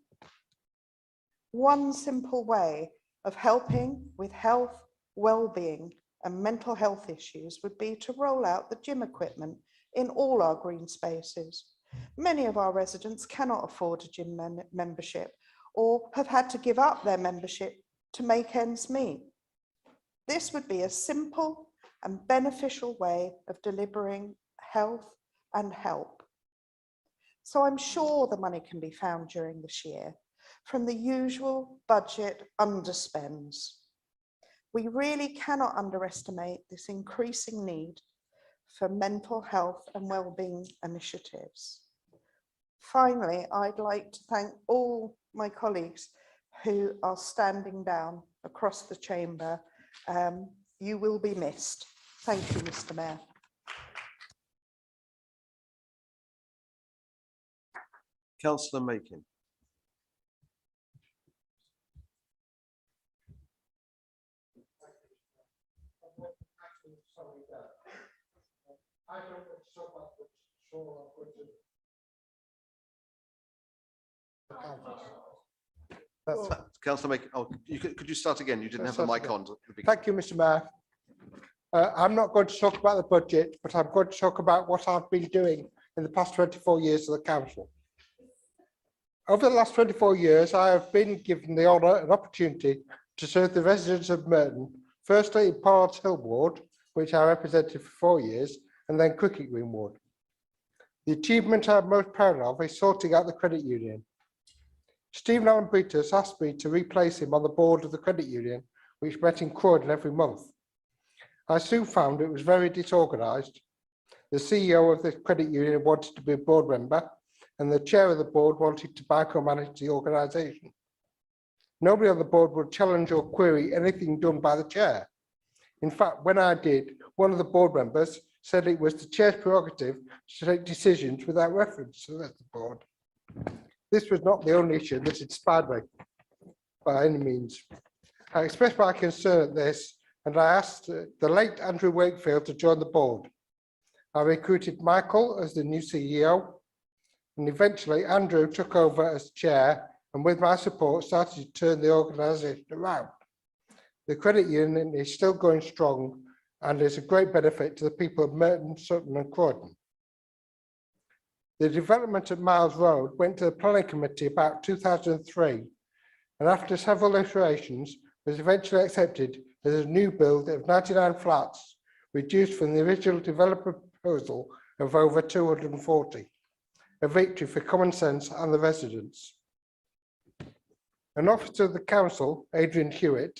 One simple way of helping with health, well-being, and mental health issues would be to roll out the gym equipment in all our green spaces. Many of our residents cannot afford a gym membership or have had to give up their membership to make ends meet. This would be a simple and beneficial way of delivering health and help. So I'm sure the money can be found during this year from the usual budget underspends. We really cannot underestimate this increasing need for mental health and well-being initiatives. Finally, I'd like to thank all my colleagues who are standing down across the chamber. You will be missed. Thank you, Mr. Mayor. Councillor Makin. Councillor Makin, could you start again? You didn't have the mic on. Thank you, Mr. Mayor. I'm not going to talk about the budget, but I'm going to talk about what I've been doing in the past 24 years of the council. Over the last 24 years, I have been given the honour and opportunity to serve the residents of Merton, firstly in Pollard's Hill Ward, which I represented for 4 years, and then Cricket Green Ward. The achievement I'm most proud of is sorting out the credit union. Stephen Allen Peters asked me to replace him on the board of the credit union, which met in Croydon every month. I soon found it was very disorganised. The CEO of the credit union wanted to be a board member, and the chair of the board wanted to micromanage the organisation. Nobody on the board would challenge or query anything done by the chair. In fact, when I did, one of the board members said it was the chair's prerogative to take decisions without reference to the board. This was not the only issue that inspired me by any means. I expressed my concern at this, and I asked the late Andrew Wakefield to join the board. I recruited Michael as the new CEO, and eventually Andrew took over as chair, and with my support started to turn the organisation around. The credit union is still going strong and is a great benefit to the people of Merton, Sutton and Croydon. The development of Miles Road went to the planning committee about 2003, and after several iterations was eventually accepted as a new build of 99 flats, reduced from the original developer proposal of over 240, a victory for common sense and the residents. An officer of the council, Adrian Hewitt,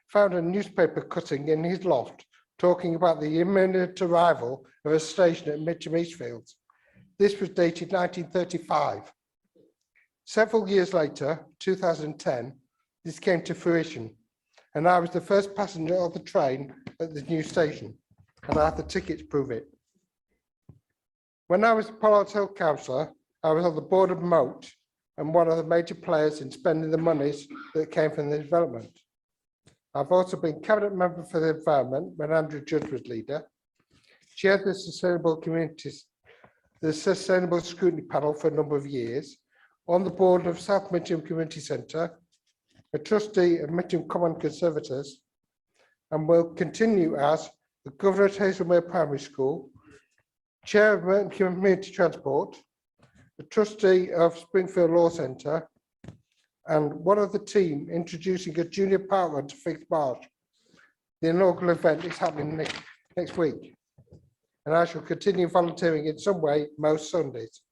found a newspaper cutting in his loft talking about the imminent arrival of a station at Mitcham Eastfields. This was dated 1935. Several years later, 2010, this came to fruition, and I was the first passenger on the train at the new station, and I had the ticket to prove it. When I was a Pollard's Hill councillor, I was on the board of Moat and one of the major players in spending the monies that came from the development. I've also been cabinet member for the environment when Andrew Judd was leader, chaired the Sustainable Scrutiny Panel for a number of years, on the board of South Mitcham Community Centre, a trustee of Mitcham Common Conservators, and will continue as the governor at Hazelmere Primary School, Chair of Merton Community Transport, the trustee of Springfield Law Centre, and one of the team introducing a junior partner to Fixed Marsh. The inaugural event is happening next week, and I shall continue volunteering in some way most Sundays.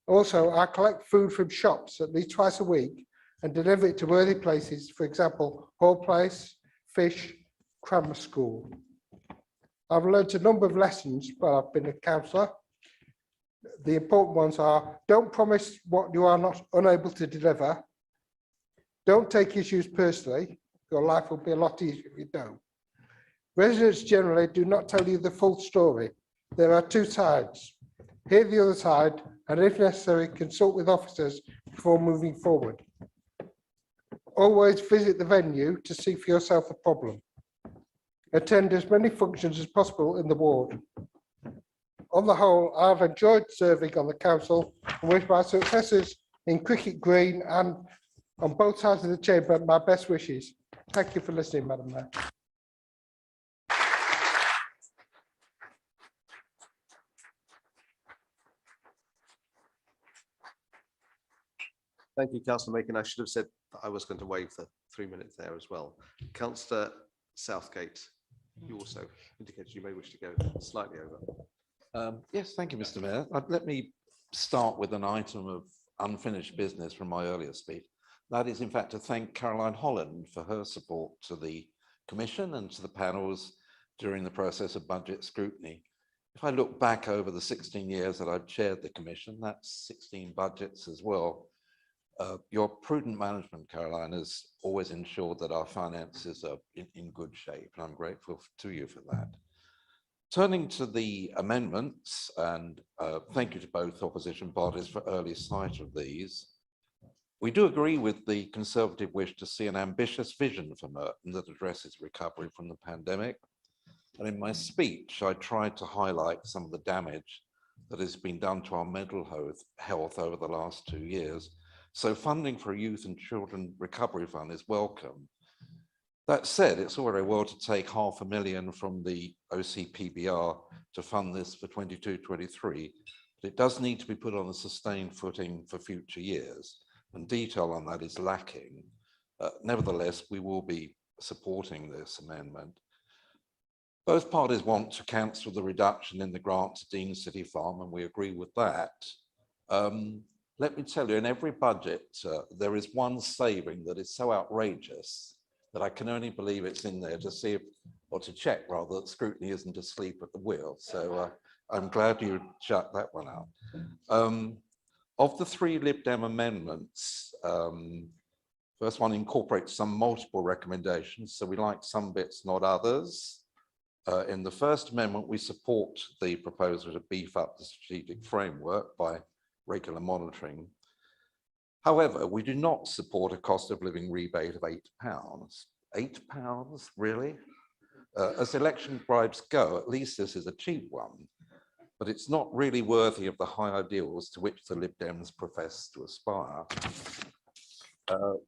Also, I collect food from shops at least twice a week and deliver it to worthy places, for example, Hall Place, Fish, Cranmer School. I've learned a number of lessons while I've been a councillor. The important ones are: don't promise what you are not unable to deliver. Don't take issues personally. Your life will be a lot easier if you don't. Residents generally do not tell you the full story. There are two sides. Hear the other side, and if necessary, consult with officers before moving forward. Always visit the venue to see for yourself the problem. Attend as many functions as possible in the ward. On the whole, I've enjoyed serving on the council and wish my successors in Cricket Green and on both sides of the chamber my best wishes. Thank you for listening, Madam Mayor. Thank you, Councillor Macon. I should have said that I was going to waive the 3 minutes there as well. Councillor Southgate, you also indicated you may wish to go slightly over. Yes, thank you, Mr. Mayor. Let me start with an item of unfinished business from my earlier speech. That is, in fact, to thank Caroline Holland for her support to the Commission and to the panels during the process of budget scrutiny. If I look back over the 16 years that I've chaired the Commission, that's 16 budgets as well. Your prudent management, Caroline, has always ensured that our finances are in good shape, and I'm grateful to you for that. Turning to the amendments, and thank you to both opposition parties for early sight of these. We do agree with the Conservative wish to see an ambitious vision for Merton that addresses recovery from the pandemic. And in my speech, I tried to highlight some of the damage that has been done to our mental health over the last 2 years. So funding for a youth and children recovery fund is welcome. That said, it's all very well to take £500,000 from the OCPBR to fund this for 22-23, but it does need to be put on a sustained footing for future years, and detail on that is lacking. Nevertheless, we will be supporting this amendment. Both parties want to cancel the reduction in the grant to Dean City Farm, and we agree with that. Let me tell you, in every budget, there is one saving that is so outrageous that I can only believe it's in there to see if, or to check rather, that scrutiny isn't asleep at the wheel. So I'm glad you shut that one out. Of the 3 Lib Dem amendments, first one incorporates some multiple recommendations, so we like some bits, not others. In the first amendment, we support the proposal to beef up the strategic framework by regular monitoring. However, we do not support a cost of living rebate of £8. £8, really? As election bribes go, at least this is a cheap one, but it's not really worthy of the high ideals to which the Lib Dems profess to aspire.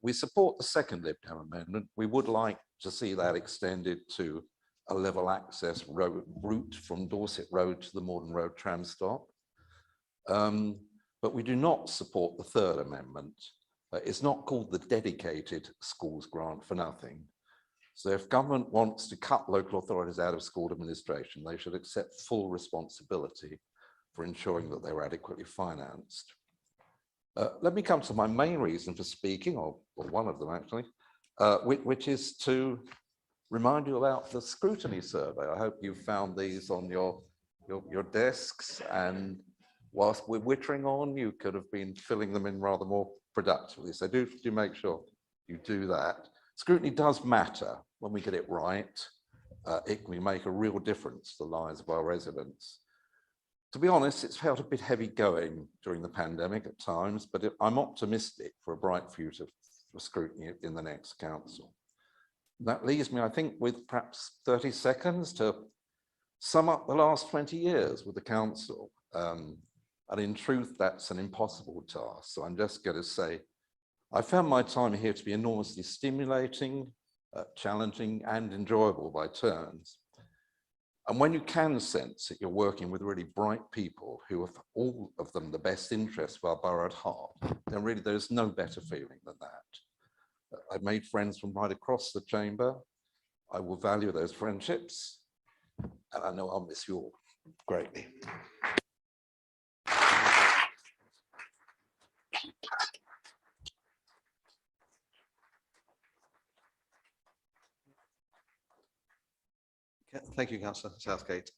We support the second Lib Dem amendment. We would like to see that extended to a level access route from Dorset Road to the Morden Road tram stop. But we do not support the third amendment. It's not called the dedicated schools grant for nothing. So if government wants to cut local authorities out of school administration, they should accept full responsibility for ensuring that they're adequately financed. Let me come to my main reason for speaking, or one of them actually, which is to remind you about the scrutiny survey. I hope you found these on your desks, and whilst we're wittering on, you could have been filling them in rather more productively. So do make sure you do that. Scrutiny does matter. When we get it right, it can make a real difference to the lives of our residents. To be honest, it's felt a bit heavy going during the pandemic at times, but I'm optimistic for a bright future for scrutiny in the next council. That leaves me, I think, with perhaps 30 seconds to sum up the last 20 years with the council. And in truth, that's an impossible task. So I'm just going to say, I found my time here to be enormously stimulating, challenging, and enjoyable by turns. And when you can sense that you're working with really bright people who have all of them the best interests of our borough at heart, then really there's no better feeling than that. I've made friends from right across the chamber. I will value those friendships, and I know I'll miss you all greatly. Thank you, Councillor Southgate.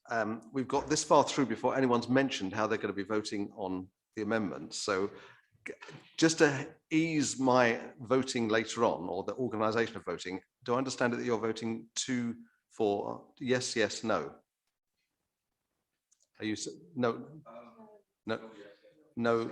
We've got this far through before anyone's mentioned how they're going to be voting on the amendments. So just to ease my voting later on, or the organisation of voting, do I understand that you're voting 2 for yes, yes, no? Are you, no, no, no?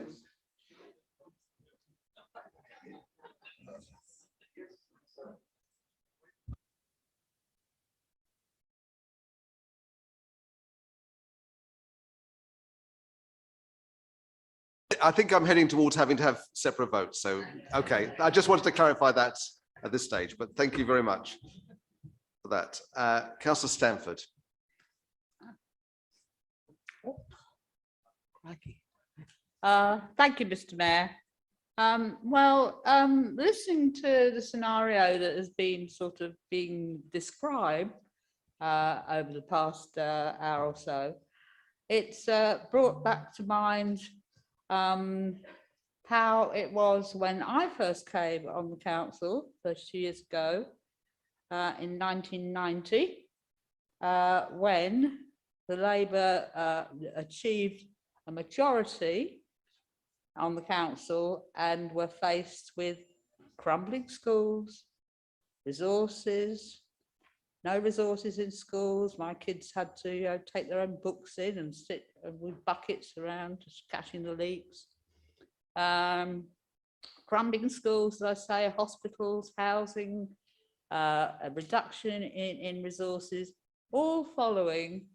I think I'm heading towards having to have separate votes. So, okay, I just wanted to clarify that at this stage, but thank you very much for that. Councillor Stanford. Thank you, Mr. Mayor. Listening to the scenario that has been sort of being described over the past hour or so, it's brought back to mind how it was when I first came on the council 30 years ago in 1990, when the Labour achieved a majority on the council and were faced with crumbling schools, resources, no resources in schools. My kids had to take their own books in and sit with buckets around, just catching the leaks. Crumbling schools, as I say, hospitals, housing, a reduction in resources, all following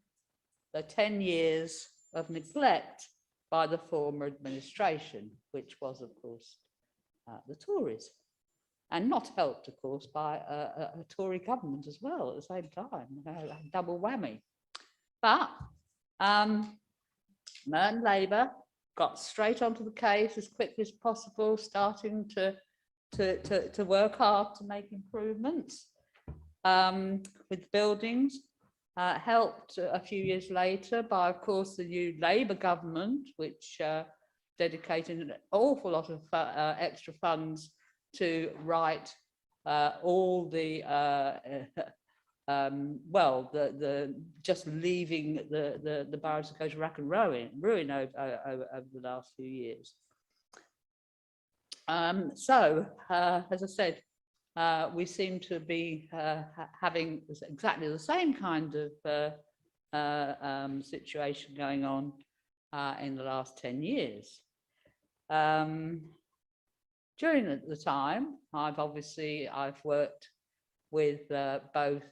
the 10 years of neglect by the former administration, which was, of course, the Tories. And not helped, of course, by a Tory government as well at the same time, a double whammy. But Merton Labour got straight onto the case as quickly as possible, starting to work hard to make improvements with buildings, helped a few years later by, of course, the new Labour government, which dedicated an awful lot of extra funds to write all the just leaving the boroughs to go to rack and ruin over the last few years. As I said, we seem to be having exactly the same kind of situation going on in the last 10 years. During the time, I've worked with both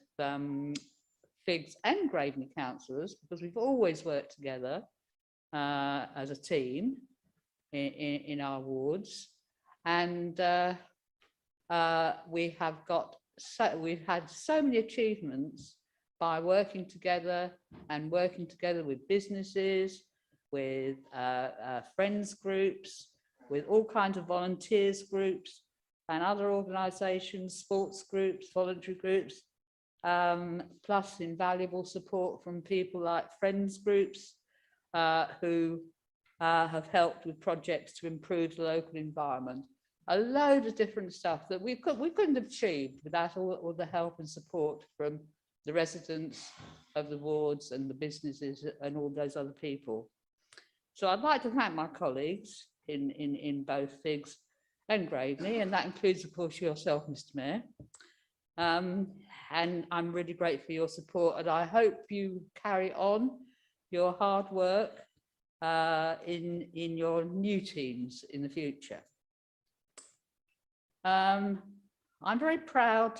Figs and Graveney councillors, because we've always worked together as a team in our wards, and we've had so many achievements by working together with businesses, with friends groups, with all kinds of volunteers groups and other organisations, sports groups, voluntary groups, plus invaluable support from people like friends groups who have helped with projects to improve the local environment. A load of different stuff that we couldn't have achieved without all the help and support from the residents of the wards and the businesses and all those other people. So I'd like to thank my colleagues in both Figs and Graveney, and that includes, of course, yourself, Mr. Mayor. And I'm really grateful for your support, and I hope you carry on your hard work in your new teams in the future. I'm very proud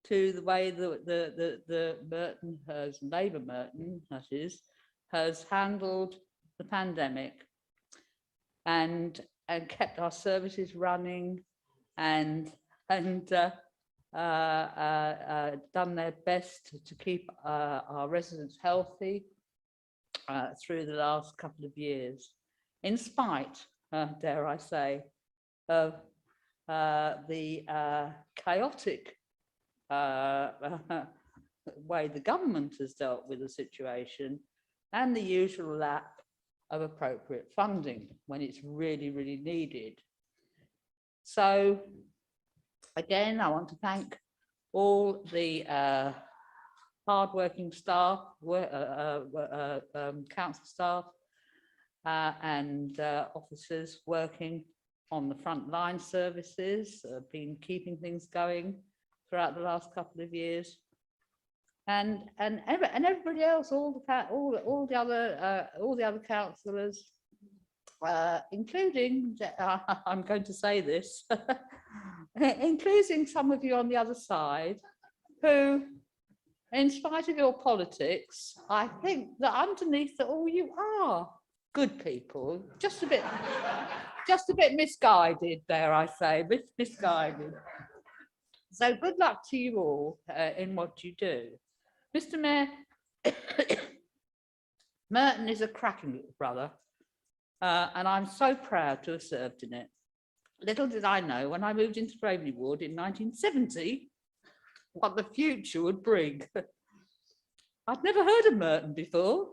to the way the Merton has, Labour Merton, that is, has handled the pandemic and kept our services running and done their best to keep our residents healthy through the last couple of years, in spite, dare I say, of the chaotic way the government has dealt with the situation and the usual lack of appropriate funding when it's really, really needed. So again, I want to thank all the hardworking staff, council staff and officers working on the frontline services, been keeping things going throughout the last couple of years, and everybody else, all the other councillors, including I'm going to say this, including some of you on the other side, who, in spite of your politics, I think that underneath it all you are good people, just a bit misguided, dare I say, misguided. So good luck to you all in what you do. Mr. Mayor, Merton is a cracking little brother, and I'm so proud to have served in it. Little did I know when I moved into Gravelly Ward in 1970 what the future would bring. I'd never heard of Merton before.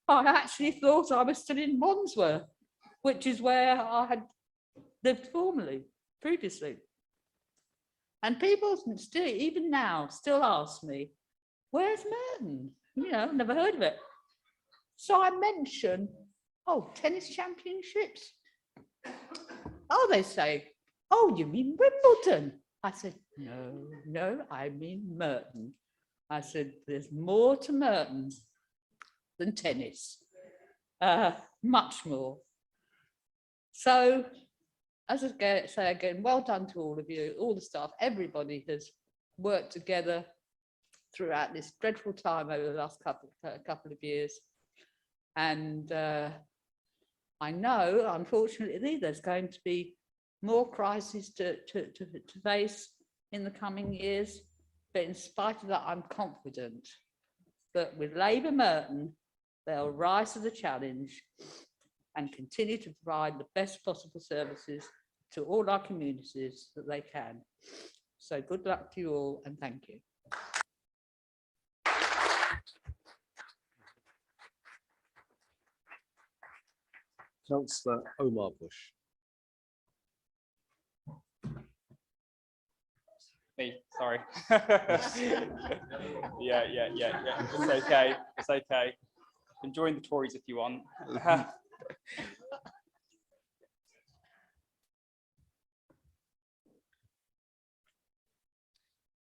I actually thought I was still in Wandsworth, which is where I had lived previously. And people still, even now, still ask me, where's Merton? You know, never heard of it. So I mention, oh, tennis championships. Oh, they say, oh, you mean Wimbledon? I said, no, I mean Merton. I said, there's more to Merton than tennis, much more. So, as I say again, well done to all of you, all the staff, everybody has worked together throughout this dreadful time over the last couple of years. And I know, unfortunately, there's going to be more crises to face in the coming years. But in spite of that, I'm confident that with Labour Merton, they'll rise to the challenge and continue to provide the best possible services to all our communities that they can. So good luck to you all, and thank you. Councillor Omar Bush. Me, sorry. yeah. It's okay. It's okay. Join the Tories if you want.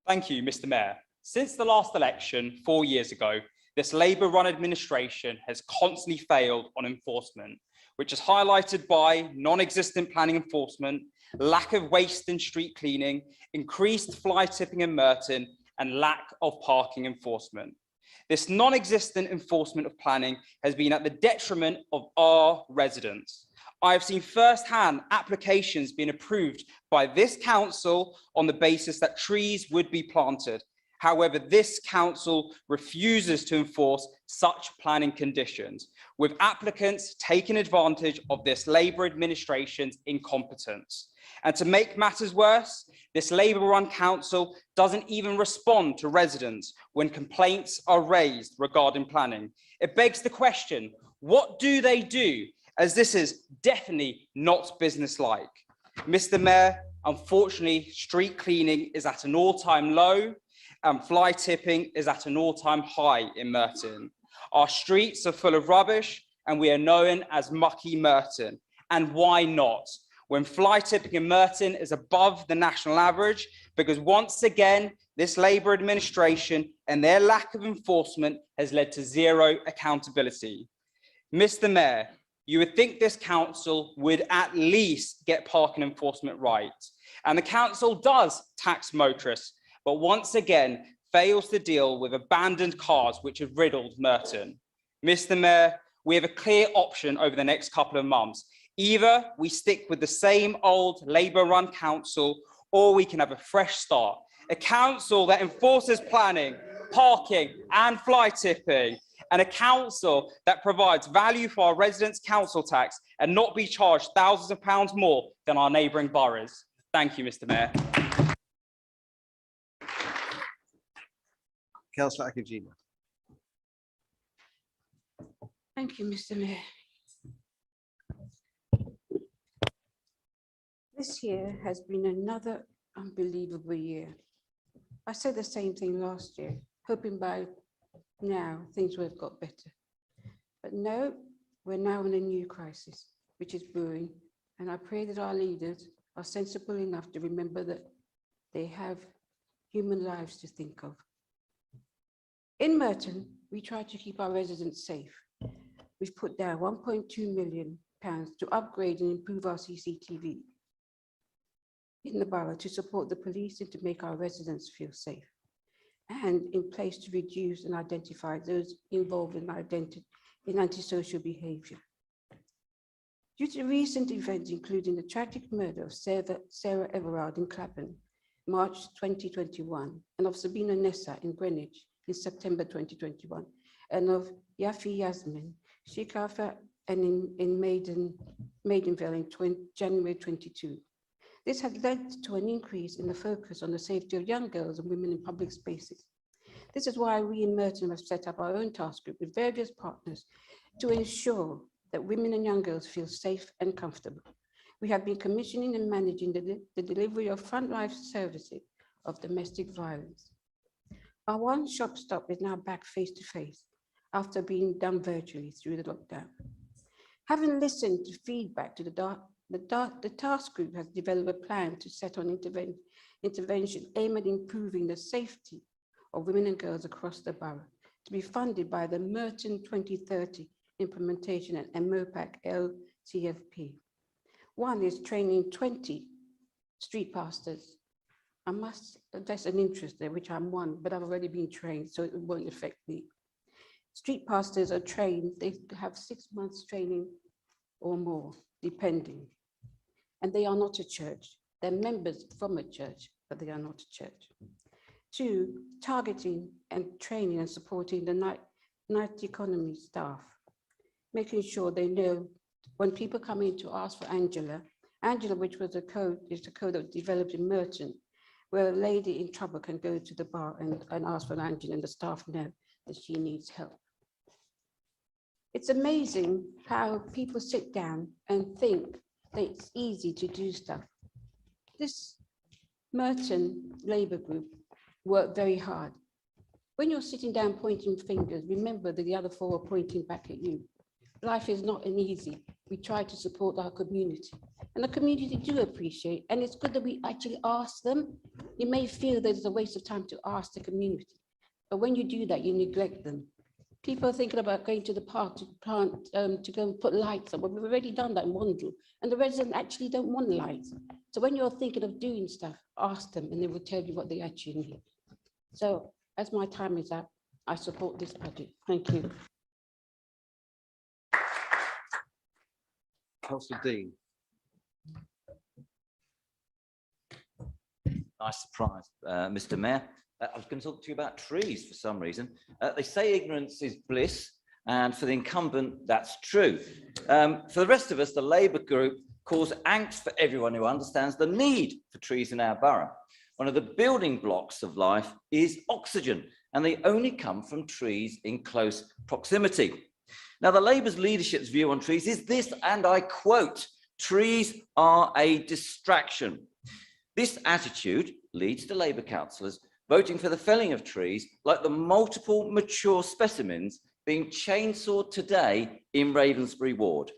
Thank you, Mr. Mayor. Since the last election 4 years ago, this Labour-run administration has constantly failed on enforcement, which is highlighted by non-existent planning enforcement, lack of waste and street cleaning, increased fly tipping in Merton, and lack of parking enforcement. This non-existent enforcement of planning has been at the detriment of our residents. I have seen firsthand applications being approved by this council on the basis that trees would be planted. However, this council refuses to enforce such planning conditions, with applicants taking advantage of this Labour administration's incompetence. And to make matters worse, this Labour-run council doesn't even respond to residents when complaints are raised regarding planning. It begs the question, what do they do? As this is definitely not businesslike. Mr. Mayor, unfortunately, street cleaning is at an all-time low, and fly tipping is at an all-time high in Merton. Our streets are full of rubbish, and we are known as Mucky Merton. And why not? When fly tipping in Merton is above the national average, because once again, this Labour administration and their lack of enforcement has led to zero accountability. Mr. Mayor, you would think this council would at least get parking enforcement right. And the council does tax motorists, but once again, fails to deal with abandoned cars which have riddled Merton. Mr. Mayor, we have a clear option over the next couple of months. Either we stick with the same old Labour-run council, or we can have a fresh start. A council that enforces planning, parking and fly tipping, and a council that provides value for our residents' council tax and not be charged thousands of pounds more than our neighbouring boroughs. Thank you, Mr. Mayor. Councillor Akijima. Thank you, Mr. Mayor. This year has been another unbelievable year. I said the same thing last year, hoping by now things would have got better. But no, we're now in a new crisis, which is brewing, and I pray that our leaders are sensible enough to remember that they have human lives to think of. In Merton, we try to keep our residents safe. We've put down £1.2 million to upgrade and improve our CCTV in the borough to support the police and to make our residents feel safe, and in place to reduce and identify those involved in antisocial behaviour. Due to recent events, including the tragic murder of Sarah Everard in Clapham, March 2021, and of Sabina Nessa in Greenwich in September 2021, and of Yafi Yasmin, Shikafa and in Maidenville in January 22. This has led to an increase in the focus on the safety of young girls and women in public spaces. This is why we in Merton have set up our own task group with various partners to ensure that women and young girls feel safe and comfortable. We have been commissioning and managing the delivery of frontline services of domestic violence. Our one-stop shop is now back face-to-face after being done virtually through the lockdown. Having listened to feedback to the task group has developed a plan to set on intervention aimed at improving the safety of women and girls across the borough, to be funded by the Merton 2030 implementation and MOPAC LTFP. One is training 20 street pastors. That's an interest there, which I'm one, but I've already been trained, so it won't affect me. Street pastors are trained, they have 6 months training or more, depending. And they are not a church. They're members from a church, but they are not a church. 2, targeting and training and supporting the night economy staff, making sure they know when people come in to ask for Angela, which was a code, is a code that was developed in Merton, where a lady in trouble can go to the bar and ask for Angela, and the staff know that she needs help. It's amazing how people sit down and think that it's easy to do stuff. This Merton Labour group worked very hard. When you're sitting down pointing fingers, remember that the other 4 are pointing back at you. Life is not an easy. We try to support our community, and the community do appreciate, and it's good that we actually ask them. You may feel that it's a waste of time to ask the community, but when you do that, you neglect them. People are thinking about going to the park to to go and put lights up. Well, we've already done that in Wandle, and the residents actually don't want lights. So when you're thinking of doing stuff, ask them, and they will tell you what they actually need. So as my time is up, I support this budget. Thank you. Councillor Dean. Nice surprise, Mr. Mayor. I was going to talk to you about trees for some reason. They say ignorance is bliss, and for the incumbent, that's true. For the rest of us, the Labour group cause angst for everyone who understands the need for trees in our borough. One of the building blocks of life is oxygen, and they only come from trees in close proximity. Now, the Labour's leadership's view on trees is this, and I quote, "Trees are a distraction." This attitude leads to Labour councillors voting for the felling of trees like the multiple mature specimens being chainsawed today in Ravensbury Ward.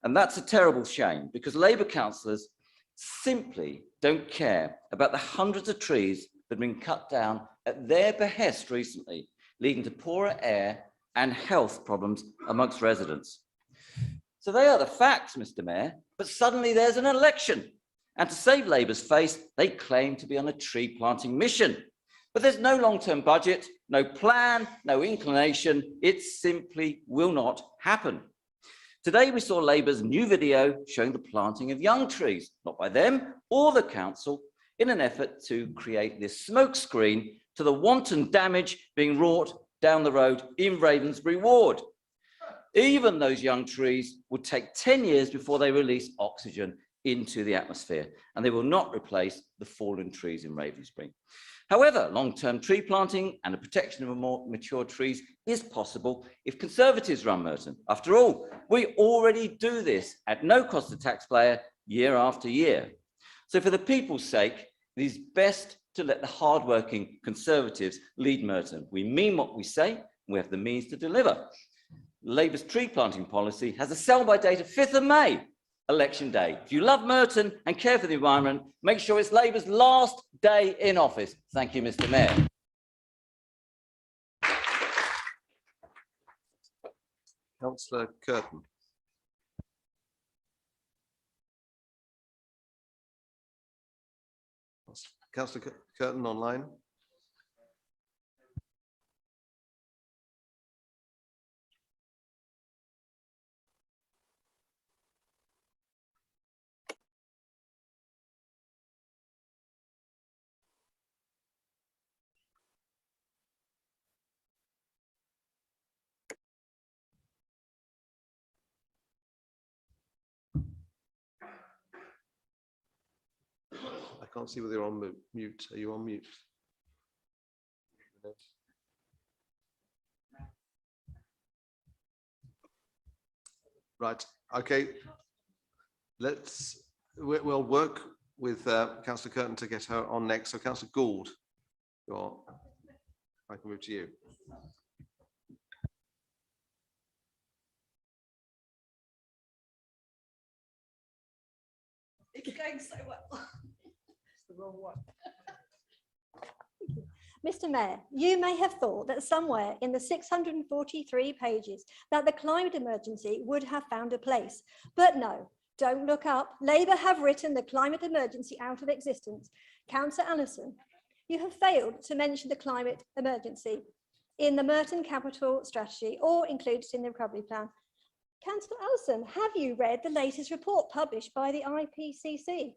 And that's a terrible shame, because Labour councillors simply don't care about the hundreds of trees that have been cut down at their behest recently, leading to poorer air and health problems amongst residents. So they are the facts, Mr. Mayor, but suddenly there's an election. And to save Labour's face, they claim to be on a tree planting mission. But there's no long-term budget, no plan, no inclination. It simply will not happen. Today, we saw Labour's new video showing the planting of young trees, not by them or the council, in an effort to create this smokescreen to the wanton damage being wrought down the road in Ravensbury Ward. Even those young trees would take 10 years before they release oxygen into the atmosphere, and they will not replace the fallen trees in Ravensbury. However, long-term tree planting and the protection of more mature trees is possible if Conservatives run Merton. After all, we already do this at no cost to the taxpayer year after year. So for the people's sake, it is best to let the hardworking Conservatives lead Merton. We mean what we say, and we have the means to deliver. Labour's tree planting policy has a sell-by date of 5th of May, election day. If you love Merton and care for the environment, make sure it's Labour's last day in office. Thank you, Mr. Mayor. Councillor Curtin. Councillor Curtin online. I can't see whether you're on mute. Are you on mute? Right. Okay. We'll work with Councillor Curtin to get her on next. So Councillor Gould, I can move to you. It's going so well. It's the wrong one. Mr. Mayor, you may have thought that somewhere in the 643 pages that the climate emergency would have found a place, but no, don't look up. Labour have written the climate emergency out of existence. Councillor Allison, you have failed to mention the climate emergency in the Merton Capital Strategy or included in the recovery plan. Councillor Allison, have you read the latest report published by the IPCC?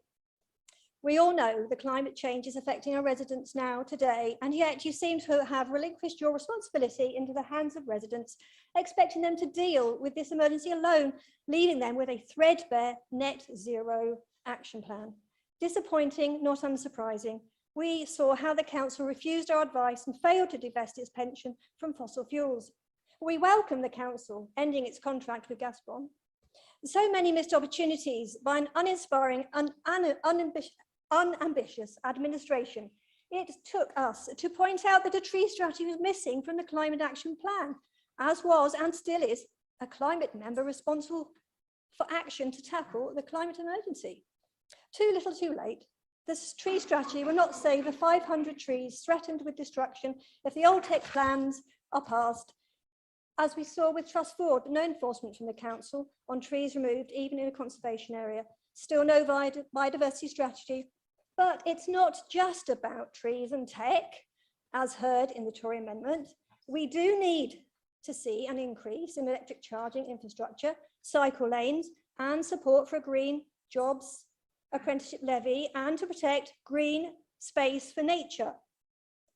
We all know the climate change is affecting our residents now, today, and yet you seem to have relinquished your responsibility into the hands of residents, expecting them to deal with this emergency alone, leaving them with a threadbare net zero action plan. Disappointing, not unsurprising. We saw how the council refused our advice and failed to divest its pension from fossil fuels. We welcome the council ending its contract with Gazprom. So many missed opportunities by an uninspiring and unambitious administration. It took us to point out that a tree strategy was missing from the climate action plan, as was and still is a climate member responsible for action to tackle the climate emergency. Too little too late. This tree strategy will not save the 500 trees threatened with destruction if the old tech plans are passed, as we saw with Trust Ford, no enforcement from the council on trees removed, even in a conservation area. Still no biodiversity strategy. But it's not just about trees and tech, as heard in the Tory amendment. We do need to see an increase in electric charging infrastructure, cycle lanes, and support for green jobs, apprenticeship levy, and to protect green space for nature.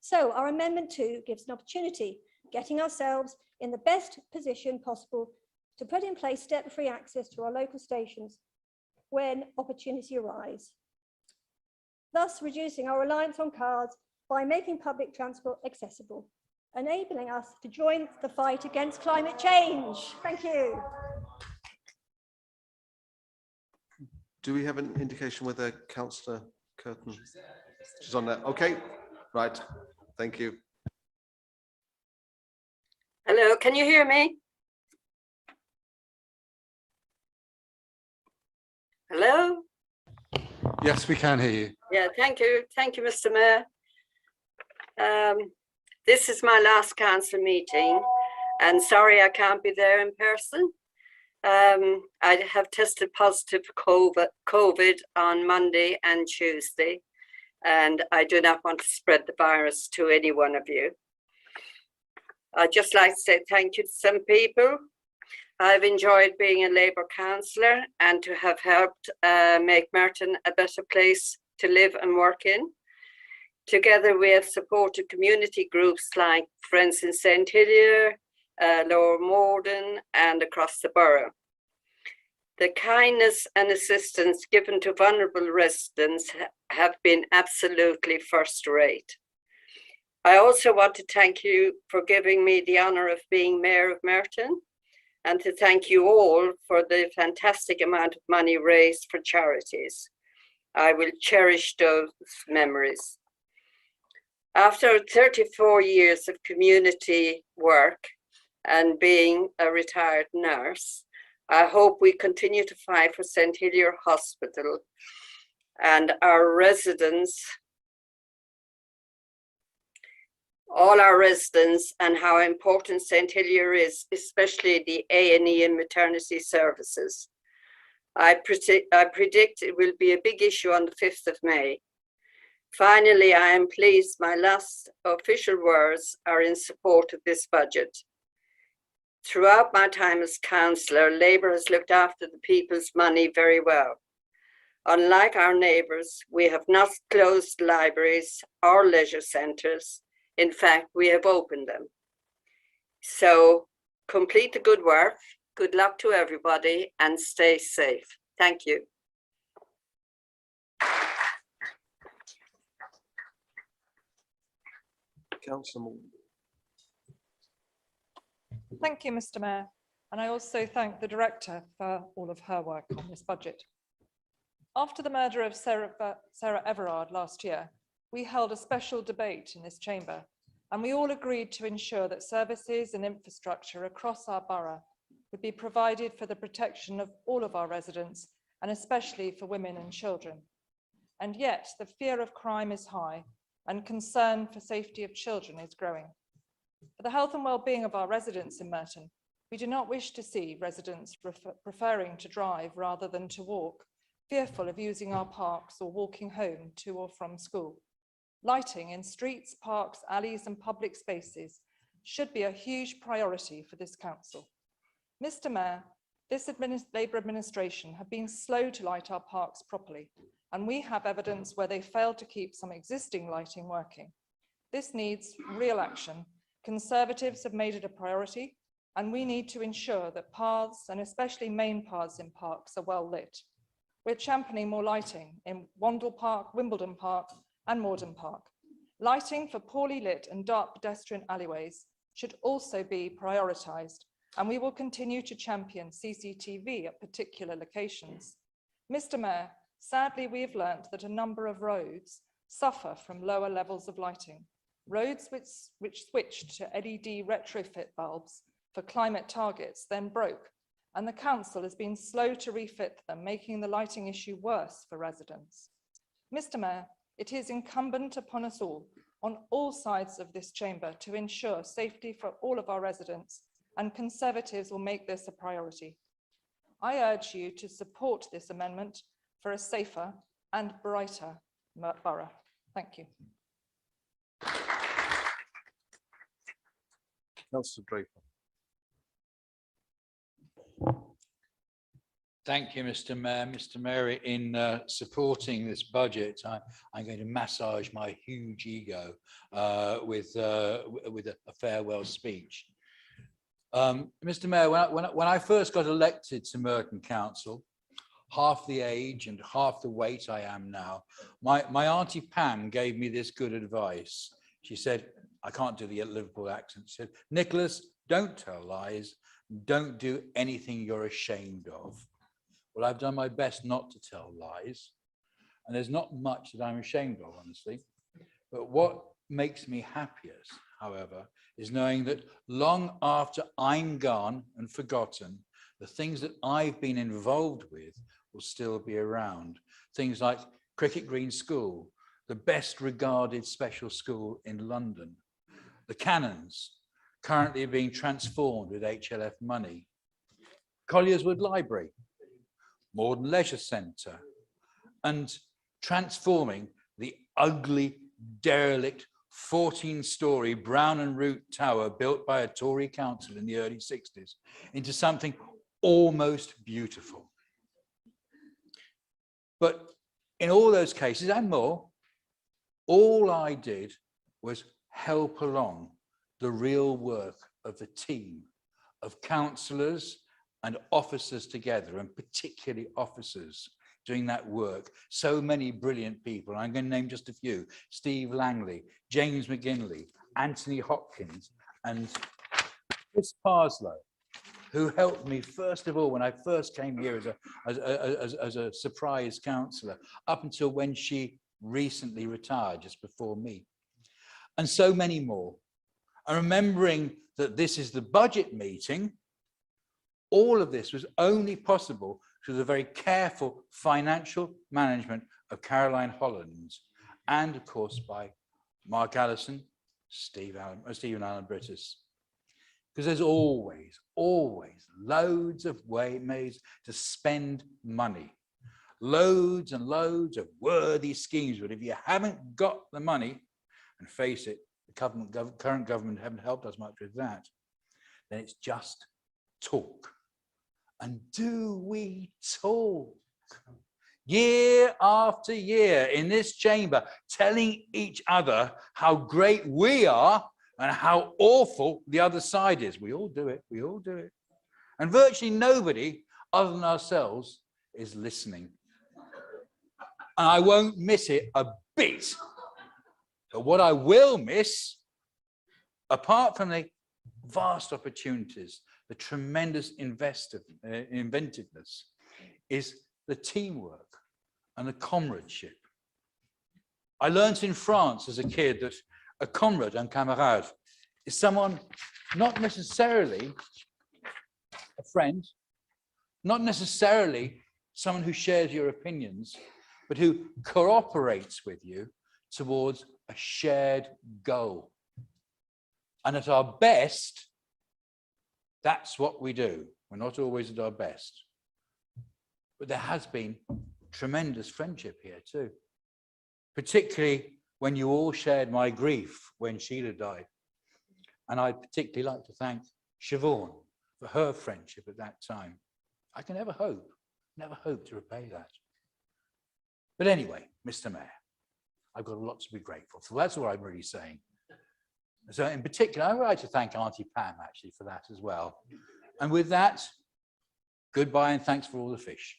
So our Amendment 2 gives an opportunity, getting ourselves in the best position possible to put in place step-free access to our local stations when opportunity arises, thus reducing our reliance on cars by making public transport accessible, enabling us to join the fight against climate change. Thank you. Do we have an indication whether Councillor Curtin? She's on there. Okay, right. Thank you. Hello, can you hear me? Hello? Yes, we can hear you. Yeah, thank you. Thank you, Mr. Mayor. This is my last council meeting, and sorry I can't be there in person. I have tested positive for COVID on Monday and Tuesday, and I do not want to spread the virus to any one of you. I'd just like to say thank you to some people. I've enjoyed being a Labour councillor and to have helped make Merton a better place to live and work in. Together, we have supported community groups like Friends in St. Helier, Lower Morden, and across the borough. The kindness and assistance given to vulnerable residents have been absolutely first rate. I also want to thank you for giving me the honour of being Mayor of Merton, and to thank you all for the fantastic amount of money raised for charities. I will cherish those memories. After 34 years of community work and being a retired nurse, I hope we continue to fight for St. Helier Hospital and our residents, all our residents, and how important St. Helier is, especially the A&E and maternity services. I predict it will be a big issue on the 5th of May. Finally, I am pleased my last official words are in support of this budget. Throughout my time as councillor, Labour has looked after the people's money very well. Unlike our neighbours, we have not closed libraries or leisure centres. In fact, we have opened them. So complete the good work. Good luck to everybody and stay safe. Thank you. Councillor Morden. Thank you, Mr. Mayor. And I also thank the Director for all of her work on this budget. After the murder of Sarah Everard last year, we held a special debate in this chamber, and we all agreed to ensure that services and infrastructure across our borough would be provided for the protection of all of our residents, and especially for women and children. And yet the fear of crime is high, and concern for safety of children is growing. For the health and well-being of our residents in Merton, we do not wish to see residents preferring to drive rather than to walk, fearful of using our parks or walking home to or from school. Lighting in streets, parks, alleys and public spaces should be a huge priority for this council. Mr. Mayor, this Labour administration have been slow to light our parks properly, and we have evidence where they failed to keep some existing lighting working. This needs real action. Conservatives have made it a priority, and we need to ensure that paths, and especially main paths in parks, are well lit. We're championing more lighting in Wandle Park, Wimbledon Park, and Morden Park. Lighting for poorly lit and dark pedestrian alleyways should also be prioritised, and we will continue to champion CCTV at particular locations. Mr. Mayor, sadly, we have learnt that a number of roads suffer from lower levels of lighting. Roads which switched to LED retrofit bulbs for climate targets then broke, and the council has been slow to refit them, making the lighting issue worse for residents. Mr. Mayor, it is incumbent upon us all, on all sides of this chamber, to ensure safety for all of our residents, and Conservatives will make this a priority. I urge you to support this amendment for a safer and brighter borough. Thank you. Councillor Draper. Thank you, Mr. Mayor. Mr. Mayor, in supporting this budget, I'm going to massage my huge ego with a farewell speech. Mr. Mayor, when I first got elected to Merton Council, half the age and half the weight I am now, my auntie Pam gave me this good advice. She said, I can't do the Liverpool accent. She said, Nicholas, don't tell lies. Don't do anything you're ashamed of. Well, I've done my best not to tell lies. And there's not much that I'm ashamed of, honestly. But what makes me happiest, however, is knowing that long after I'm gone and forgotten, the things that I've been involved with will still be around. Things like Cricket Green School, the best regarded special school in London. The Cannons, currently being transformed with HLF money. Collier's Wood Library, Morden Leisure Centre, and transforming the ugly, derelict 14-storey Brown and Root Tower built by a Tory council in the early 60s into something almost beautiful. But in all those cases and more, all I did was help along the real work of the team of councillors and officers together, and particularly officers doing that work. So many brilliant people. I'm going to name just a few: Steve Langley, James McGinley, Anthony Hopkins, and Chris Parslow, who helped me first of all when I first came here as a surprise councillor, up until when she recently retired just before me, and so many more. And remembering that this is the budget meeting, all of this was only possible through the very careful financial management of Caroline Holland, and of course by Mark Allison, Stephen Allen Brittis. Because there's always loads of ways to spend money, loads and loads of worthy schemes. But if you haven't got the money, and face it, the current government haven't helped us much with that, then it's just talk. And do we talk? Year after year in this chamber, telling each other how great we are and how awful the other side is. We all do it, we all do it. And virtually nobody other than ourselves is listening. And I won't miss it a bit. But what I will miss, apart from the vast opportunities, the tremendous inventiveness, is the teamwork and the comradeship. I learned in France as a kid that a comrade, un camarade, is someone not necessarily a friend, not necessarily someone who shares your opinions, but who cooperates with you towards a shared goal. And at our best, that's what we do. We're not always at our best. But there has been tremendous friendship here too, particularly when you all shared my grief when Sheila died. And I'd particularly like to thank Siobhan for her friendship at that time. I can never hope to repay that. But anyway, Mr. Mayor, I've got a lot to be grateful for. That's all I'm really saying. So in particular, I would like to thank Auntie Pam actually for that as well. And with that, goodbye and thanks for all the fish.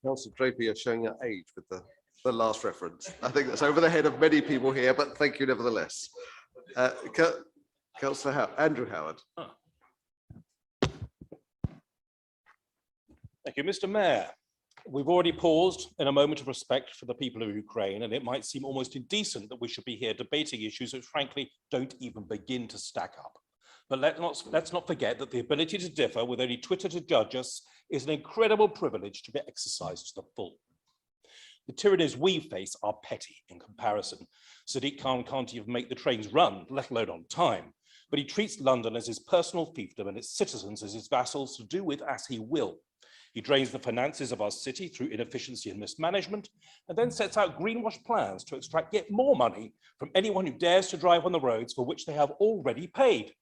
Councillor Draper, you're showing your age with the last reference. I think that's over the head of many people here, but thank you nevertheless. Councillor Andrew Howard. Thank you, Mr. Mayor. We've already paused in a moment of respect for the people of Ukraine, and it might seem almost indecent that we should be here debating issues which frankly don't even begin to stack up. But let's not forget that the ability to differ with only Twitter to judge us is an incredible privilege to be exercised to the full. The tyrannies we face are petty in comparison. Sadiq Khan can't even make the trains run, let alone on time. But he treats London as his personal fiefdom and its citizens as his vassals to do with as he will. He drains the finances of our city through inefficiency and mismanagement, and then sets out greenwash plans to extract yet more money from anyone who dares to drive on the roads for which they have already paid.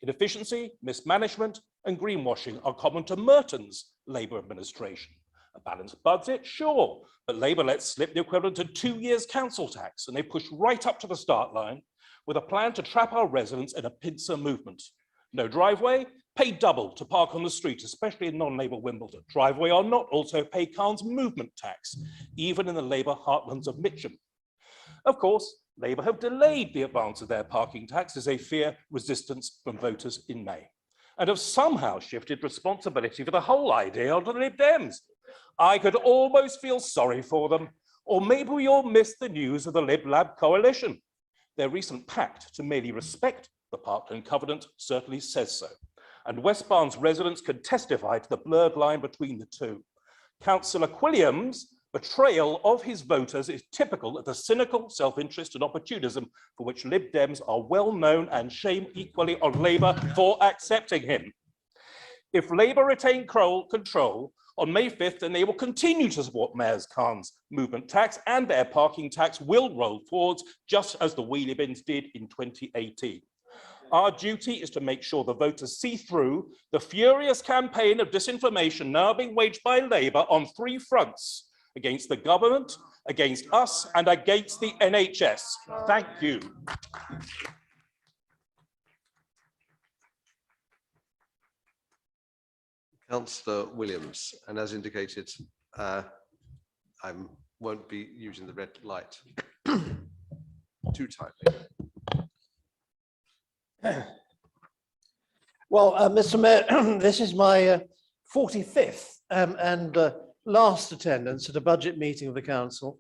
Inefficiency, mismanagement, and greenwashing are common to Merton's Labour administration. A balanced budget, sure, but Labour lets slip the equivalent to 2 years council tax, and they push right up to the start line with a plan to trap our residents in a pincer movement. No driveway, pay double to park on the street, especially in non-Labour Wimbledon. Driveway or not, also pay Khan's movement tax, even in the Labour heartlands of Mitcham. Of course, Labour have delayed the advance of their parking tax as they fear resistance from voters in May, and have somehow shifted responsibility for the whole idea onto the Lib Dems. I could almost feel sorry for them, or maybe we all missed the news of the Lib Lab coalition. Their recent pact to merely respect the Parkland Covenant certainly says so, and West Barnes residents can testify to the blurred line between the two. Councillor Quilliam's betrayal of his voters is typical of the cynical self-interest and opportunism for which Lib Dems are well known, and shame equally on Labour for accepting him. If Labour retain control on May 5th, then they will continue to support Mayor Khan's movement tax, and their parking tax will roll forwards just as the wheelie bins did in 2018. Our duty is to make sure the voters see through the furious campaign of disinformation now being waged by Labour on 3 fronts: against the government, against us, and against the NHS. Thank you. Councillor Williams, and as indicated, I won't be using the red light too tightly. Well, Mr. Mayor, this is my 45th and last attendance at a budget meeting of the council.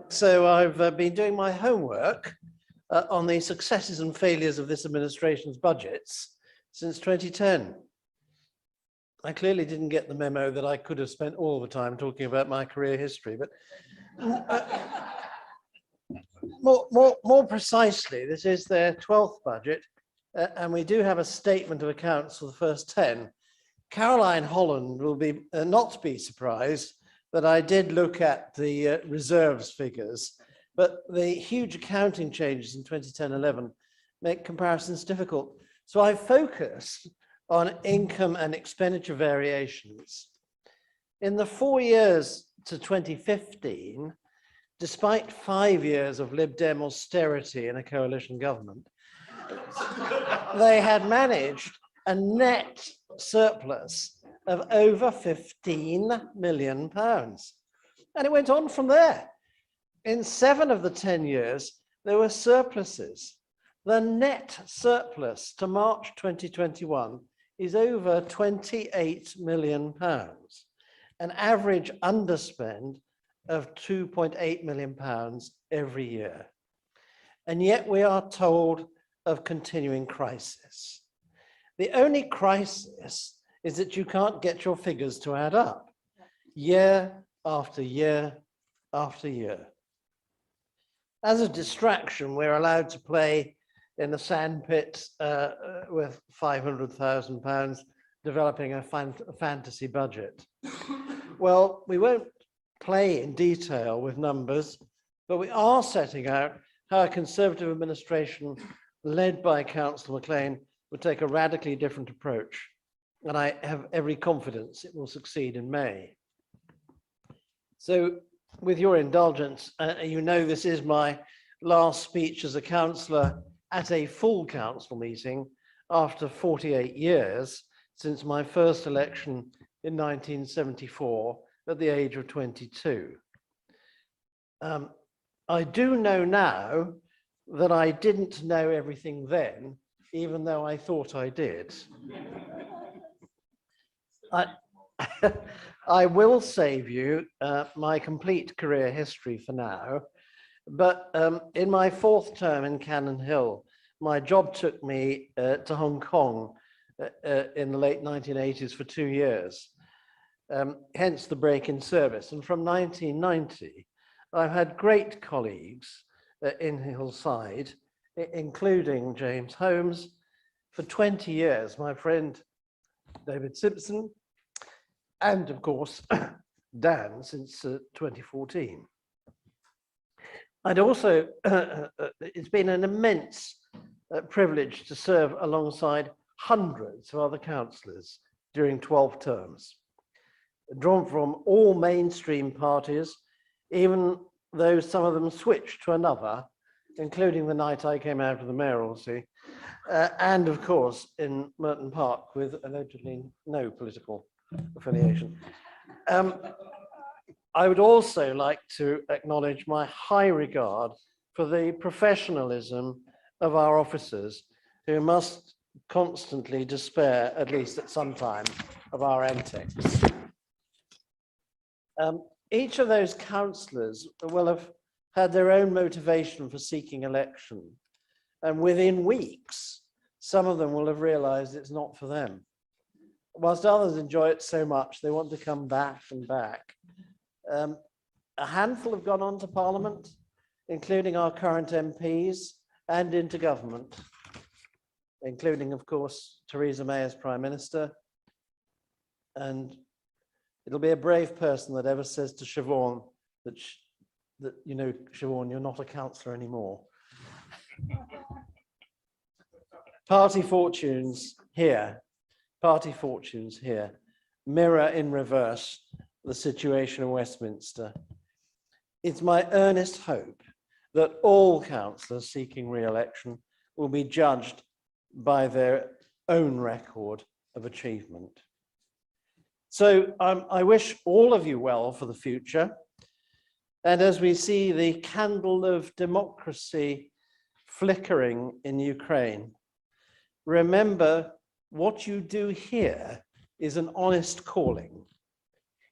So I've been doing my homework on the successes and failures of this administration's budgets since 2010. I clearly didn't get the memo that I could have spent all the time talking about my career history, but more precisely, this is their 12th budget, and we do have a statement of accounts for the first 10. Caroline Holland will be not be surprised that I did look at the reserves figures, but the huge accounting changes in 2010-11 make comparisons difficult. So I focused on income and expenditure variations. In the 4 years to 2015, despite 5 years of Lib Dem austerity in a coalition government, they had managed a net surplus of over £15 million. And it went on from there. In 7 of the 10 years, there were surpluses. The net surplus to March 2021 is over £28 million, an average underspend of £2.8 million every year. And yet we are told of continuing crisis. The only crisis is that you can't get your figures to add up year after year after year. As a distraction, we're allowed to play in the sandpit with £500,000 developing a fantasy budget. Well, we won't play in detail with numbers, but we are setting out how a Conservative administration led by Councillor McLean would take a radically different approach. And I have every confidence it will succeed in May. So with your indulgence, you know this is my last speech as a councillor at a full council meeting after 48 years since my first election in 1974 at the age of 22. I do know now that I didn't know everything then, even though I thought I did. I will save you my complete career history for now, but in my 4th term in Cannon Hill, my job took me to Hong Kong in the late 1980s for 2 years, hence the break in service. And from 1990, I've had great colleagues in Hillside, including James Holmes. For 20 years, my friend David Simpson, and of course, Dan since 2014. I'd also, it's been an immense privilege to serve alongside hundreds of other councillors during 12 terms, drawn from all mainstream parties, even though some of them switched to another, including the night I came out of the mayoralty, and of course in Merton Park with allegedly no political affiliation. I would also like to acknowledge my high regard for the professionalism of our officers, who must constantly despair, at least at some time, of our antics. Each of those councillors will have had their own motivation for seeking election, and within weeks, some of them will have realised it's not for them. Whilst others enjoy it so much, they want to come back and back. A handful have gone on to Parliament, including our current MPs, and into government, including, of course, Theresa May as Prime Minister. And it'll be a brave person that ever says to Siobhan that, you know, Siobhan, you're not a councillor anymore. party fortunes here mirror in reverse the situation in Westminster. It's my earnest hope that all councillors seeking re-election will be judged by their own record of achievement. So I wish all of you well for the future. And as we see the candle of democracy flickering in Ukraine, remember what you do here is an honest calling.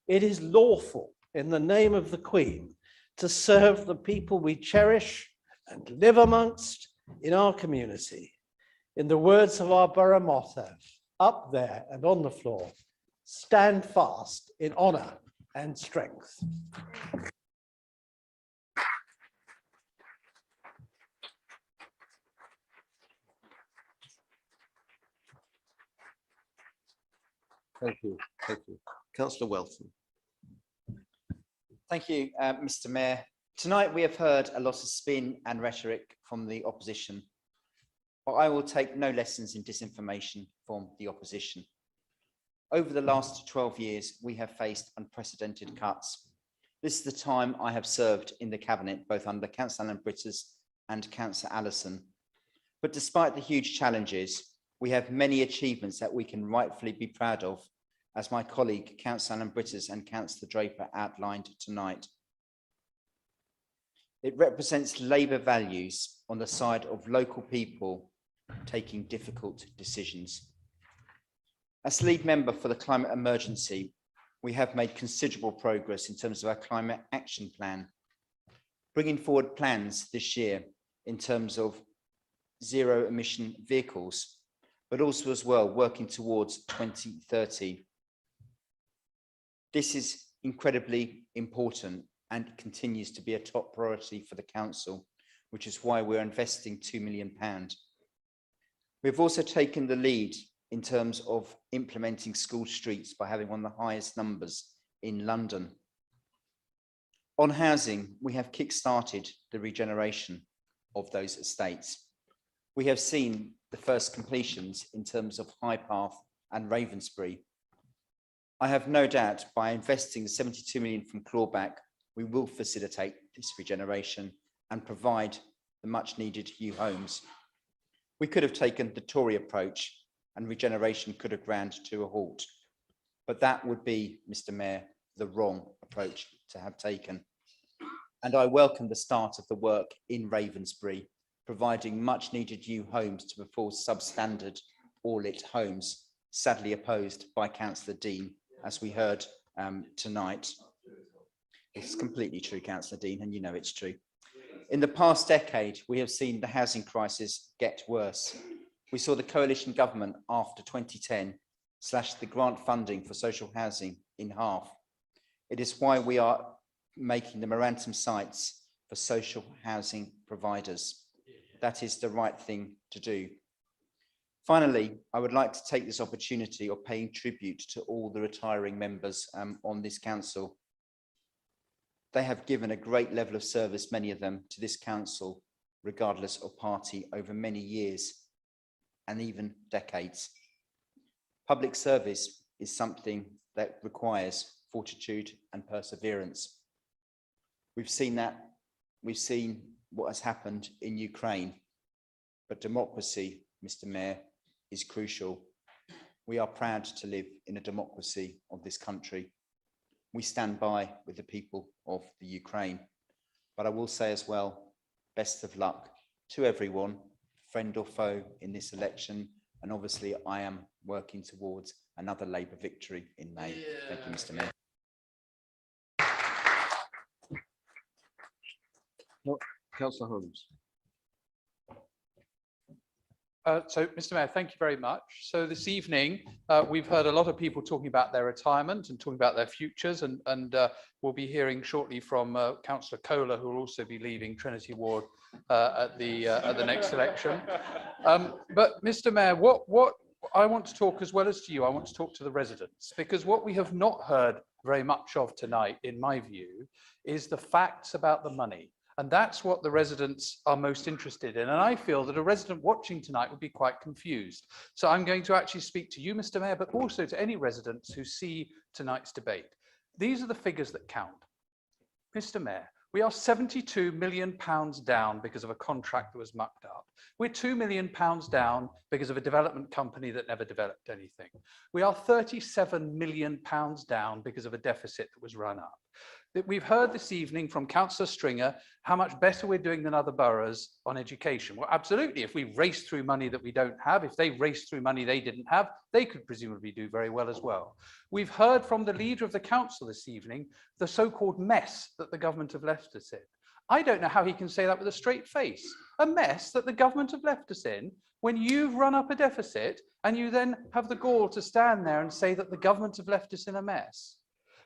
It is lawful in the name of the Queen to serve the people we cherish and live amongst in our community. In the words of our borough motto, up there and on the floor, stand fast in honour and strength. Thank you. Thank you. Councillor Welton. Thank you, Mr. Mayor. Tonight we have heard a lot of spin and rhetoric from the opposition, but I will take no lessons in disinformation from the opposition. Over the last 12 years, we have faced unprecedented cuts. This is the time I have served in the Cabinet, both under Councillor Alan Britters and Councillor Allison. But despite the huge challenges, we have many achievements that we can rightfully be proud of, as my colleague, Councillor Alan Britters and Councillor Draper outlined tonight. It represents Labour values on the side of local people taking difficult decisions. As lead member for the climate emergency, we have made considerable progress in terms of our climate action plan, bringing forward plans this year in terms of zero emission vehicles, but also as well working towards 2030. This is incredibly important and continues to be a top priority for the council, which is why we're investing £2 million. We've also taken the lead in terms of implementing school streets by having one of the highest numbers in London. On housing, we have kick-started the regeneration of those estates. We have seen the first completions in terms of High Path and Ravensbury. I have no doubt by investing 72 million from clawback, we will facilitate this regeneration and provide the much needed new homes. We could have taken the Tory approach and regeneration could have ground to a halt. But that would be, Mr. Mayor, the wrong approach to have taken. And I welcome the start of the work in Ravensbury, providing much needed new homes to before substandard or lit homes, sadly opposed by Councillor Dean, as we heard tonight. It's completely true, Councillor Dean, and you know it's true. In the past decade, we have seen the housing crisis get worse. We saw the coalition government after 2010 slash the grant funding for social housing in half. It is why we are making the moratorium sites for social housing providers. That is the right thing to do. Finally, I would like to take this opportunity of paying tribute to all the retiring members on this council. They have given a great level of service, many of them, to this council, regardless of party, over many years and even decades. Public service is something that requires fortitude and perseverance. We've seen that. We've seen what has happened in Ukraine, but democracy, Mr. Mayor, is crucial. We are proud to live in a democracy of this country. We stand by with the people of the Ukraine. But I will say as well, best of luck to everyone, friend or foe, in this election. And obviously I am working towards another Labour victory in May. Thank you, Mr. Mayor. Councillor Holmes. So, Mr. Mayor, thank you very much. So this evening, we've heard a lot of people talking about their retirement and talking about their futures, and we'll be hearing shortly from Councillor Cllr, who will also be leaving Trinity Ward at the next election. But, Mr. Mayor, what I want to talk, as well as to you, I want to talk to the residents, because what we have not heard very much of tonight, in my view, is the facts about the money. And that's what the residents are most interested in. And I feel that a resident watching tonight would be quite confused. So I'm going to actually speak to you, Mr. Mayor, but also to any residents who see tonight's debate. These are the figures that count. Mr. Mayor, we are £72 million down because of a contract that was mucked up. We're £2 million down because of a development company that never developed anything. We are £37 million down because of a deficit that was run up. We've heard this evening from Councillor Stringer how much better we're doing than other boroughs on education. Well, absolutely. If we race through money that we don't have, if they race through money they didn't have, they could presumably do very well as well. We've heard from the leader of the council this evening the so-called mess that the government have left us in. I don't know how he can say that with a straight face. A mess that the government have left us in when you've run up a deficit and you then have the gall to stand there and say that the government have left us in a mess.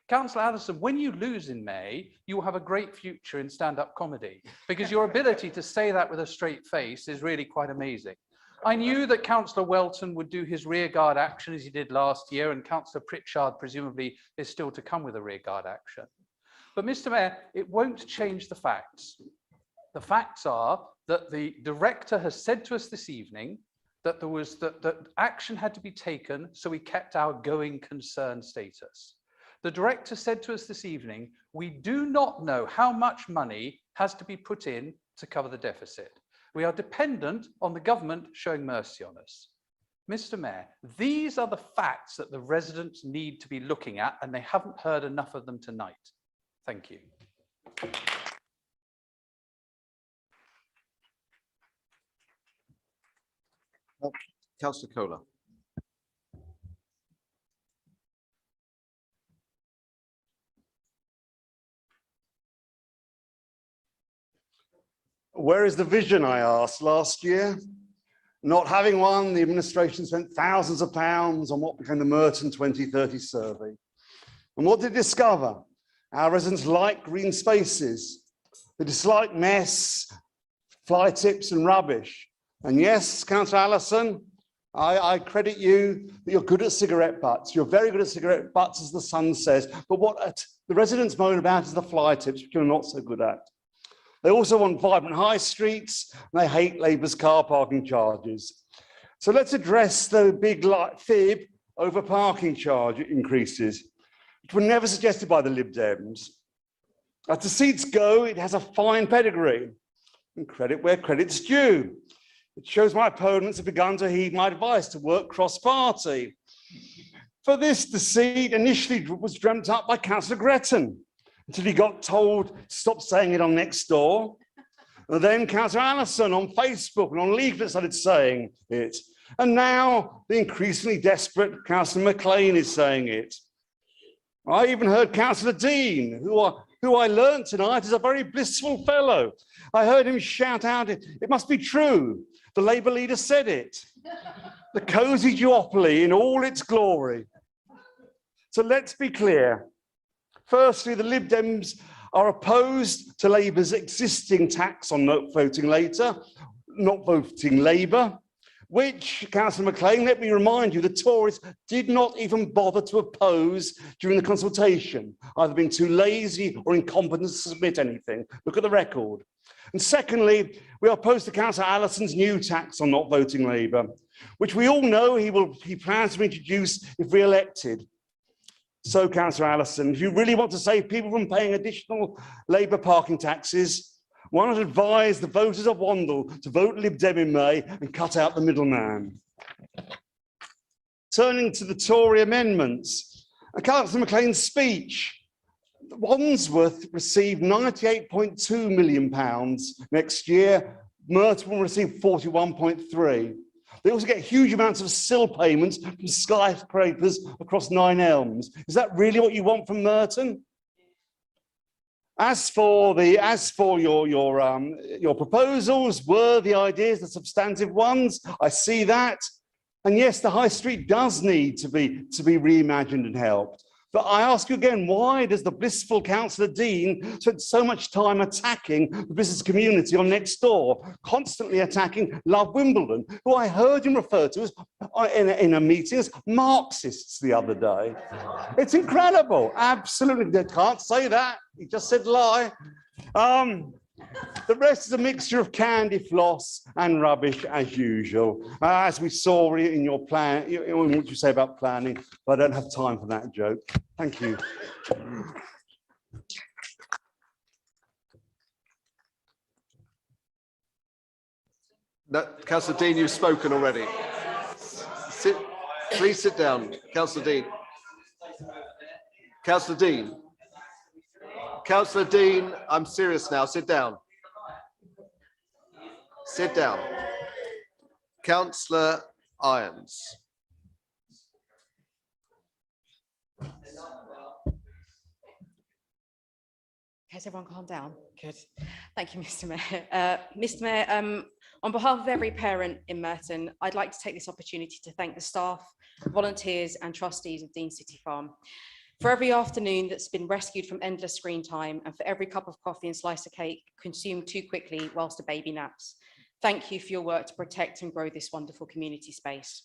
Councillor Allison, when you lose in May, you will have a great future in stand-up comedy because your ability to say that with a straight face is really quite amazing. I knew that Councillor Welton would do his rearguard action as he did last year, and Councillor Pritchard presumably is still to come with a rearguard action. But Mr. Mayor, it won't change the facts. The facts are that the director has said to us this evening that that action had to be taken, so we kept our going concern status. The director said to us this evening, we do not know how much money has to be put in to cover the deficit. We are dependent on the government showing mercy on us. Mr. Mayor, these are the facts that the residents need to be looking at, and they haven't heard enough of them tonight. Thank you. Councillor Cllr. Where is the vision, I asked last year? Not having one, the administration spent thousands of pounds on what became the Merton 2030 survey. And what did it discover? Our residents like green spaces. They dislike mess, fly tips and rubbish. And yes, Councillor Allison, I credit you that you're good at cigarette butts. You're very good at cigarette butts, as the Sun says. But what the residents moan about is the fly tips, which you're not so good at. They also want vibrant high streets, and they hate Labour's car parking charges. So let's address the big fib over parking charge increases, which were never suggested by the Lib Dems. As the seats go, it has a fine pedigree, and credit where credit's due. It shows my opponents have begun to heed my advice to work cross-party. For this, the seat initially was dreamt up by Councillor Gretton, until he got told to stop saying it on Nextdoor. And then Councillor Allison on Facebook and on leaflets started saying it. And now the increasingly desperate Councillor McLean is saying it. I even heard Councillor Dean, who I learnt tonight is a very blissful fellow. I heard him shout out, it must be true. The Labour leader said it. The cosy duopoly in all its glory. So let's be clear. Firstly, the Lib Dems are opposed to Labour's existing tax on not voting Labour, which, Councillor McLean, let me remind you, the Tories did not even bother to oppose during the consultation, either being too lazy or incompetent to submit anything. Look at the record. And secondly, we are opposed to Councillor Allison's new tax on not voting Labour, which we all know he plans to introduce if re-elected. So, Councillor Allison, if you really want to save people from paying additional Labour parking taxes, why not advise the voters of Wandle to vote Lib Dem in May and cut out the middleman? Turning to the Tory amendments, Councillor McLean's speech, Wandsworth received £98.2 million next year, Merton will receive 41.3. They also get huge amounts of SIL payments from skyscrapers across 9 Elms. Is that really what you want from Merton? As for your proposals, worthy ideas, the substantive ones, I see that. And yes, the high street does need to be reimagined and helped. But I ask you again, why does the blissful Councillor Dean spend so much time attacking the business community on Nextdoor, constantly attacking Love Wimbledon, who I heard him refer to as, in a meeting as Marxists the other day? It's incredible. Absolutely. They can't say that. He just said lie. The rest is a mixture of candy floss and rubbish as usual, as we saw in your plan, in what you say about planning, but I don't have time for that joke. Thank you. No, Councillor Dean, you've spoken already. Please sit down. Councillor Dean. Councillor Dean. Councillor Dean, I'm serious now. Sit down. Sit down. Councillor Irons. Has everyone calmed down? Good. Thank you, Mr. Mayor. Mr. Mayor, on behalf of every parent in Merton, I'd like to take this opportunity to thank the staff, volunteers and trustees of Dean City Farm for every afternoon that's been rescued from endless screen time and for every cup of coffee and slice of cake consumed too quickly whilst a baby naps. Thank you for your work to protect and grow this wonderful community space.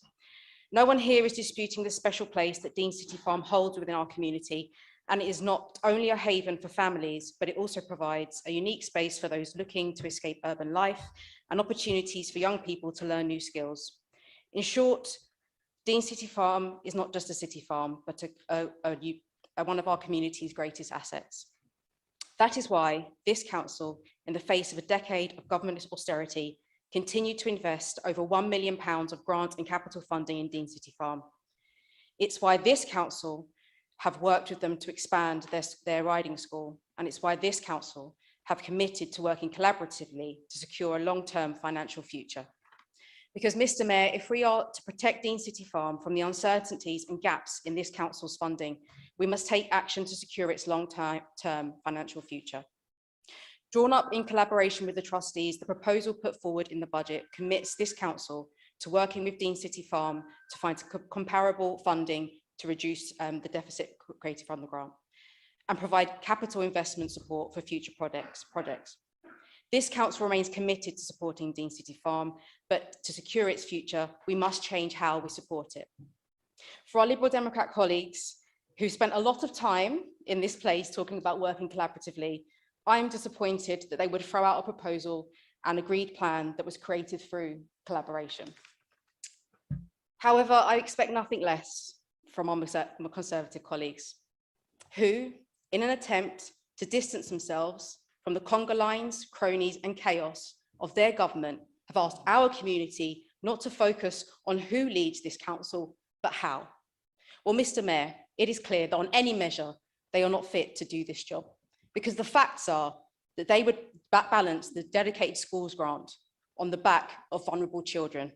No one here is disputing the special place that Dean City Farm holds within our community, and it is not only a haven for families, but it also provides a unique space for those looking to escape urban life and opportunities for young people to learn new skills. In short, Dean City Farm is not just a city farm, but one of our community's greatest assets. That is why this council, in the face of a decade of government austerity, continued to invest over £1 million of grant and capital funding in Dean City Farm. It's why this council have worked with them to expand their riding school, and it's why this council have committed to working collaboratively to secure a long-term financial future. Because, Mr. Mayor, if we are to protect Dean City Farm from the uncertainties and gaps in this council's funding, we must take action to secure its long-term financial future. Drawn up in collaboration with the trustees, the proposal put forward in the budget commits this council to working with Dean City Farm to find comparable funding to reduce the deficit created from the grant and provide capital investment support for future projects. This council remains committed to supporting Dean City Farm, but to secure its future, we must change how we support it. For our Liberal Democrat colleagues who spent a lot of time in this place talking about working collaboratively, I'm disappointed that they would throw out a proposal and agreed plan that was created through collaboration. However, I expect nothing less from our Conservative colleagues, who, in an attempt to distance themselves from the conga lines, cronies and chaos of their government, have asked our community not to focus on who leads this council, but how. Well, Mr. Mayor, it is clear that on any measure, they are not fit to do this job, because the facts are that they would balance the dedicated schools grant on the back of vulnerable children.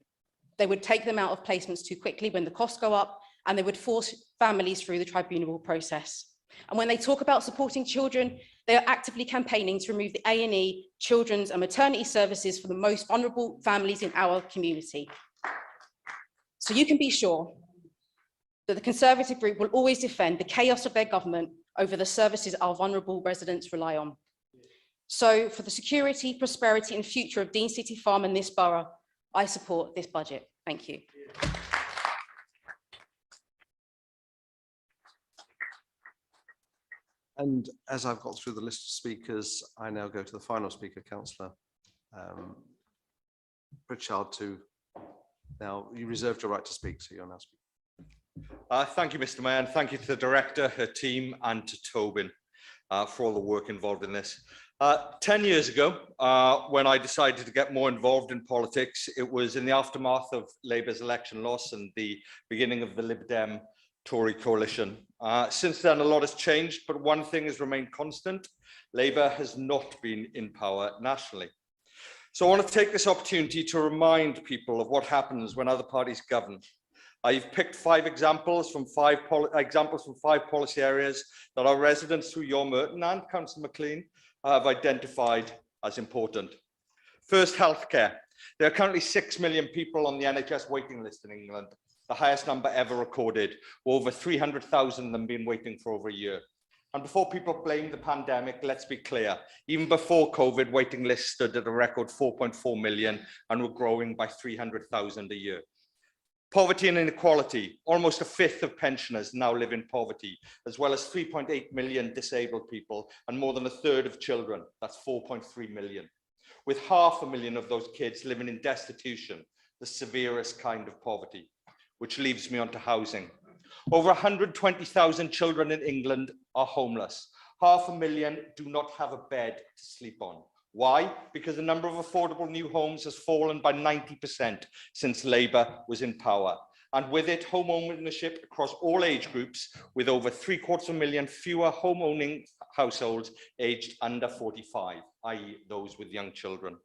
They would take them out of placements too quickly when the costs go up, and they would force families through the tribunal process. And when they talk about supporting children, they are actively campaigning to remove the A&E, children's and maternity services for the most vulnerable families in our community. So you can be sure that the Conservative group will always defend the chaos of their government over the services our vulnerable residents rely on. So for the security, prosperity and future of Dean City Farm and this borough, I support this budget. Thank you. And as I've got through the list of speakers, I now go to the final speaker, Councillor Pritchard. Now, you reserved your right to speak, so you're now speaking. Thank you, Mr. Mayor, and thank you to the Director, her team, and to Tobin for all the work involved in this. 10 years ago, when I decided to get more involved in politics, it was in the aftermath of Labour's election loss and the beginning of the Lib Dem Tory coalition. Since then, a lot has changed, but one thing has remained constant. Labour has not been in power nationally. So I want to take this opportunity to remind people of what happens when other parties govern. I've picked 5 examples from 5 policy areas that our residents through your Merton and Councillor McLean have identified as important. First, healthcare. There are currently 6 million people on the NHS waiting list in England, the highest number ever recorded, with over 300,000 of them been waiting for over a year. And before people blame the pandemic, let's be clear, even before COVID, waiting lists stood at a record 4.4 million and were growing by 300,000 a year. Poverty and inequality, almost a fifth of pensioners now live in poverty, as well as 3.8 million disabled people and more than a third of children, that's 4.3 million, with 500,000 of those kids living in destitution, the severest kind of poverty, which leaves me onto housing. Over 120,000 children in England are homeless. 500,000 do not have a bed to sleep on. Why? Because the number of affordable new homes has fallen by 90% since Labour was in power. And with it, home ownership across all age groups, with over 750,000 fewer home-owning households aged under 45, i.e. those with young children.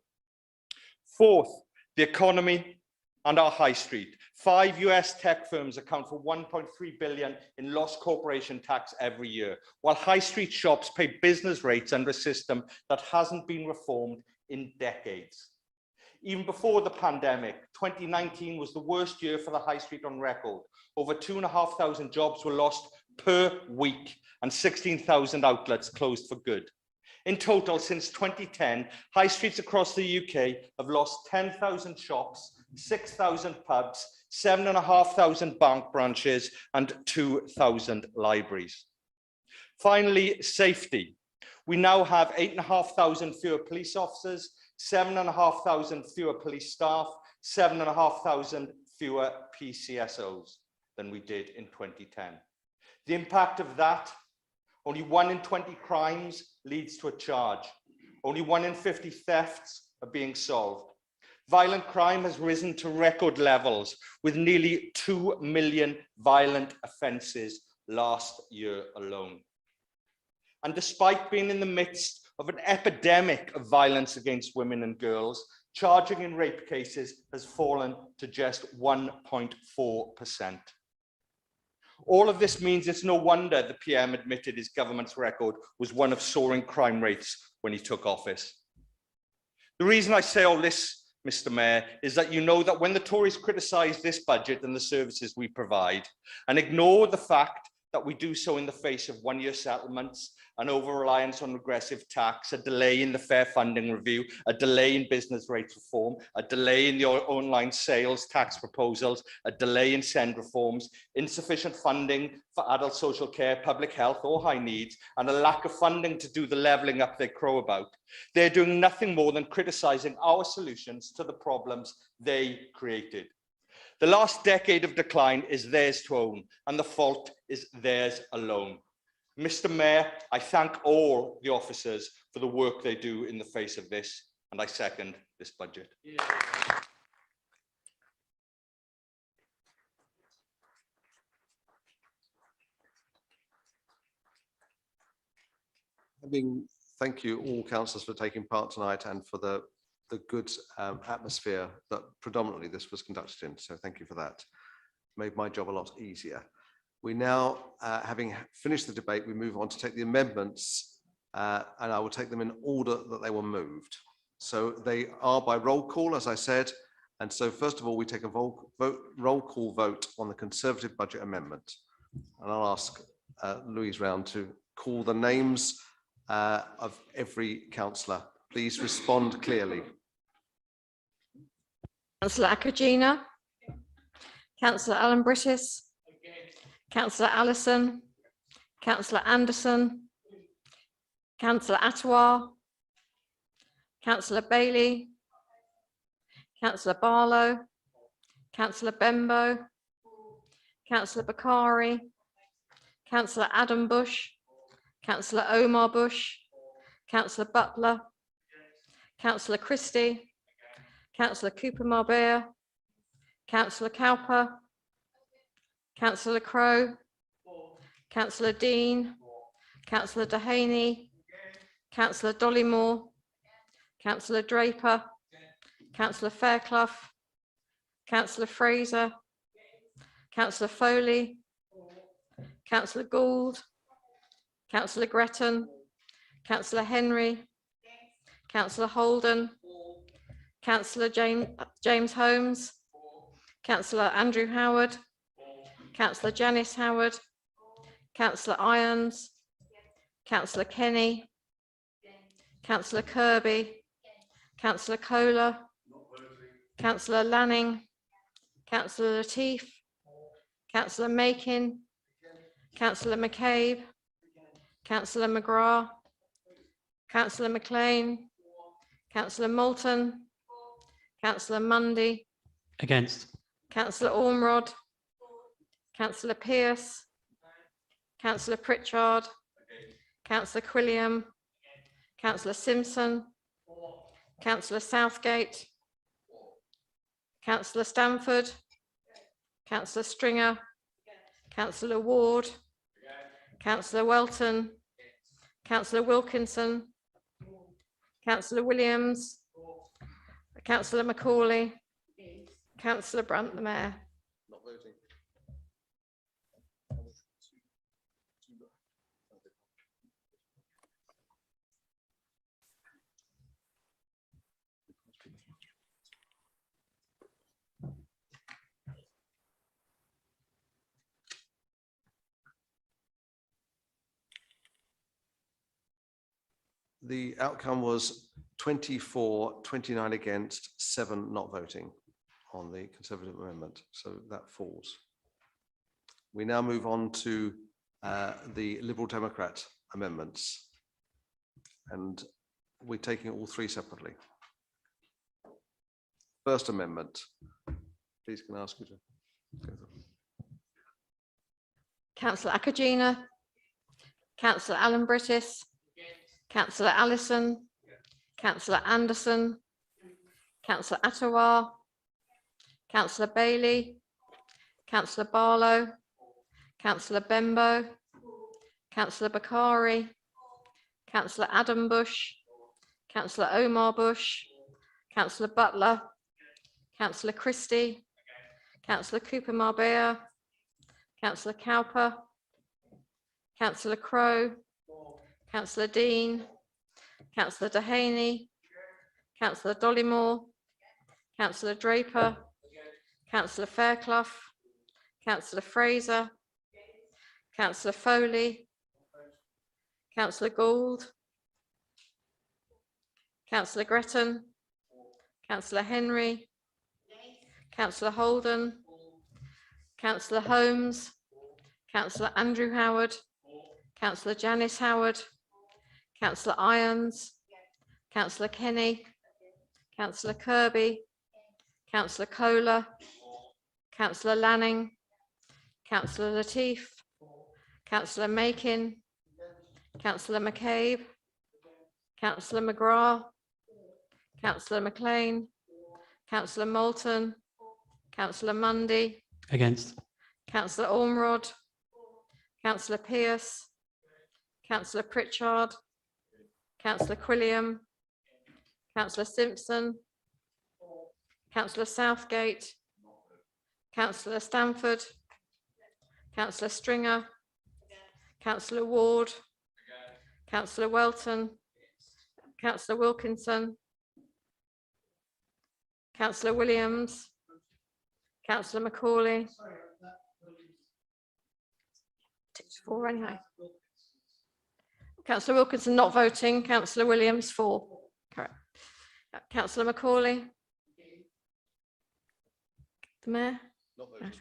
Fourth, the economy and our high street. 5 US tech firms account for 1.3 billion in lost corporation tax every year, while high street shops pay business rates under a system that hasn't been reformed in decades. Even before the pandemic, 2019 was the worst year for the high street on record. Over 2,500 jobs were lost per week and 16,000 outlets closed for good. In total, since 2010, high streets across the UK have lost 10,000 shops, 6,000 pubs, 7,500 bank branches, and 2,000 libraries. Finally, safety. We now have 8,500 fewer police officers, 7,500 fewer police staff, 7,500 fewer PCSOs than we did in 2010. The impact of that: only 1 in 20 crimes leads to a charge. Only 1 in 50 thefts are being solved. Violent crime has risen to record levels, with nearly 2 million violent offences last year alone. And despite being in the midst of an epidemic of violence against women and girls, charging in rape cases has fallen to just 1.4%. All of this means it's no wonder the PM admitted his government's record was one of soaring crime rates when he took office. The reason I say all this, Mr. Mayor, is that you know that when the Tories criticise this budget and the services we provide, and ignore the fact that we do so in the face of one-year settlements, an over-reliance on regressive tax, a delay in the fair funding review, a delay in business rates reform, a delay in the online sales tax proposals, a delay in SEND reforms, insufficient funding for adult social care, public health or high needs, and a lack of funding to do the levelling up they crow about. They're doing nothing more than criticising our solutions to the problems they created. The last decade of decline is theirs to own, and the fault is theirs alone. Mr. Mayor, I thank all the officers for the work they do in the face of this, and I second this budget. Thank you all councillors for taking part tonight and for the good atmosphere that predominantly this was conducted in. So thank you for that. Made my job a lot easier. We now, having finished the debate, we move on to take the amendments, and I will take them in order that they were moved. So they are by roll call, as I said. And so first of all, we take a roll call vote on the Conservative budget amendment. And I'll ask Louise Round to call the names of every councillor. Please respond clearly. Councillor Akagina, Councillor Alan Brittis, Councillor Allison, Councillor Anderson, Councillor Attawar, Councillor Bailey, Councillor Barlow, Councillor Bembo, Councillor Bakari, Councillor Adam Bush, Councillor Omar Bush, Councillor Butler, Councillor Christie, Councillor Cooper Marbert, Councillor Cowper, Councillor Crowe, Councillor Dean, Councillor Dehaney, Councillor Dollymore, Councillor Draper, Councillor Fairclough, Councillor Fraser, Councillor Foley, Councillor Gould, Councillor Gretton, Councillor Henry, Councillor Holden, Councillor James Holmes, Councillor Andrew Howard, Councillor Janice Howard, Councillor Irons, Councillor Kenny, Councillor Kirby, Councillor Cllr, Councillor Lanning, Councillor Latif, Councillor Makin, Councillor McCabe, Councillor McGrath, Councillor McLean, Councillor Moulton, Councillor Mundy, Against. Councillor Ormrod, Councillor Pearce, Councillor Pritchard, Councillor Quilliam, Councillor Simpson, Councillor Southgate, Councillor Stanford, Councillor Stringer, Councillor Ward, Councillor Welton, Councillor Wilkinson, Councillor Williams, Councillor Macaulay, Councillor Brandt, the Mayor. Not voting. The outcome was 24, 29 against, 7 not voting on the Conservative amendment, so that falls. We now move on to the Liberal Democrat amendments, and we're taking all three separately. First amendment, please can I ask you to go through. Councillor Akagina, Councillor Alan Brittis, Councillor Allison, Councillor Anderson, Councillor Attawar, Councillor Bailey, Councillor Barlow, Councillor Bembo, Councillor Bakari, Councillor Adam Bush, Councillor Omar Bush, Councillor Butler, Councillor Christie, Councillor Cooper Marbella, Councillor Cowper, Councillor Crowe, Councillor Dean, Councillor Dehaney, Councillor Dollymore, Councillor Draper, Councillor Fairclough, Councillor Fraser, Councillor Foley, Councillor Gould, Councillor Gretton, Councillor Henry, Councillor Holden, Councillor Holmes, Councillor Andrew Howard, Councillor Janice Howard, Councillor Irons, Councillor Kenny, Councillor Kirby, Councillor Kohler, Councillor Lanning, Councillor Latif, Councillor Makin, Councillor McCabe, Councillor McGrath, Councillor McLean, Councillor Moulton, Councillor Mundy, Against. Councillor Ormrod, Councillor Pearce, Councillor Pritchard, Councillor Quilliam, Councillor Simpson, Councillor Southgate, Councillor Stanford, Councillor Stringer, Councillor Ward, Councillor Welton, Councillor Wilkinson, Councillor Williams, Councillor Macaulay. Four anyhow. Councillor Wilkinson not voting, Councillor Williams 4. Correct. Councillor Macaulay. The Mayor. Not voting.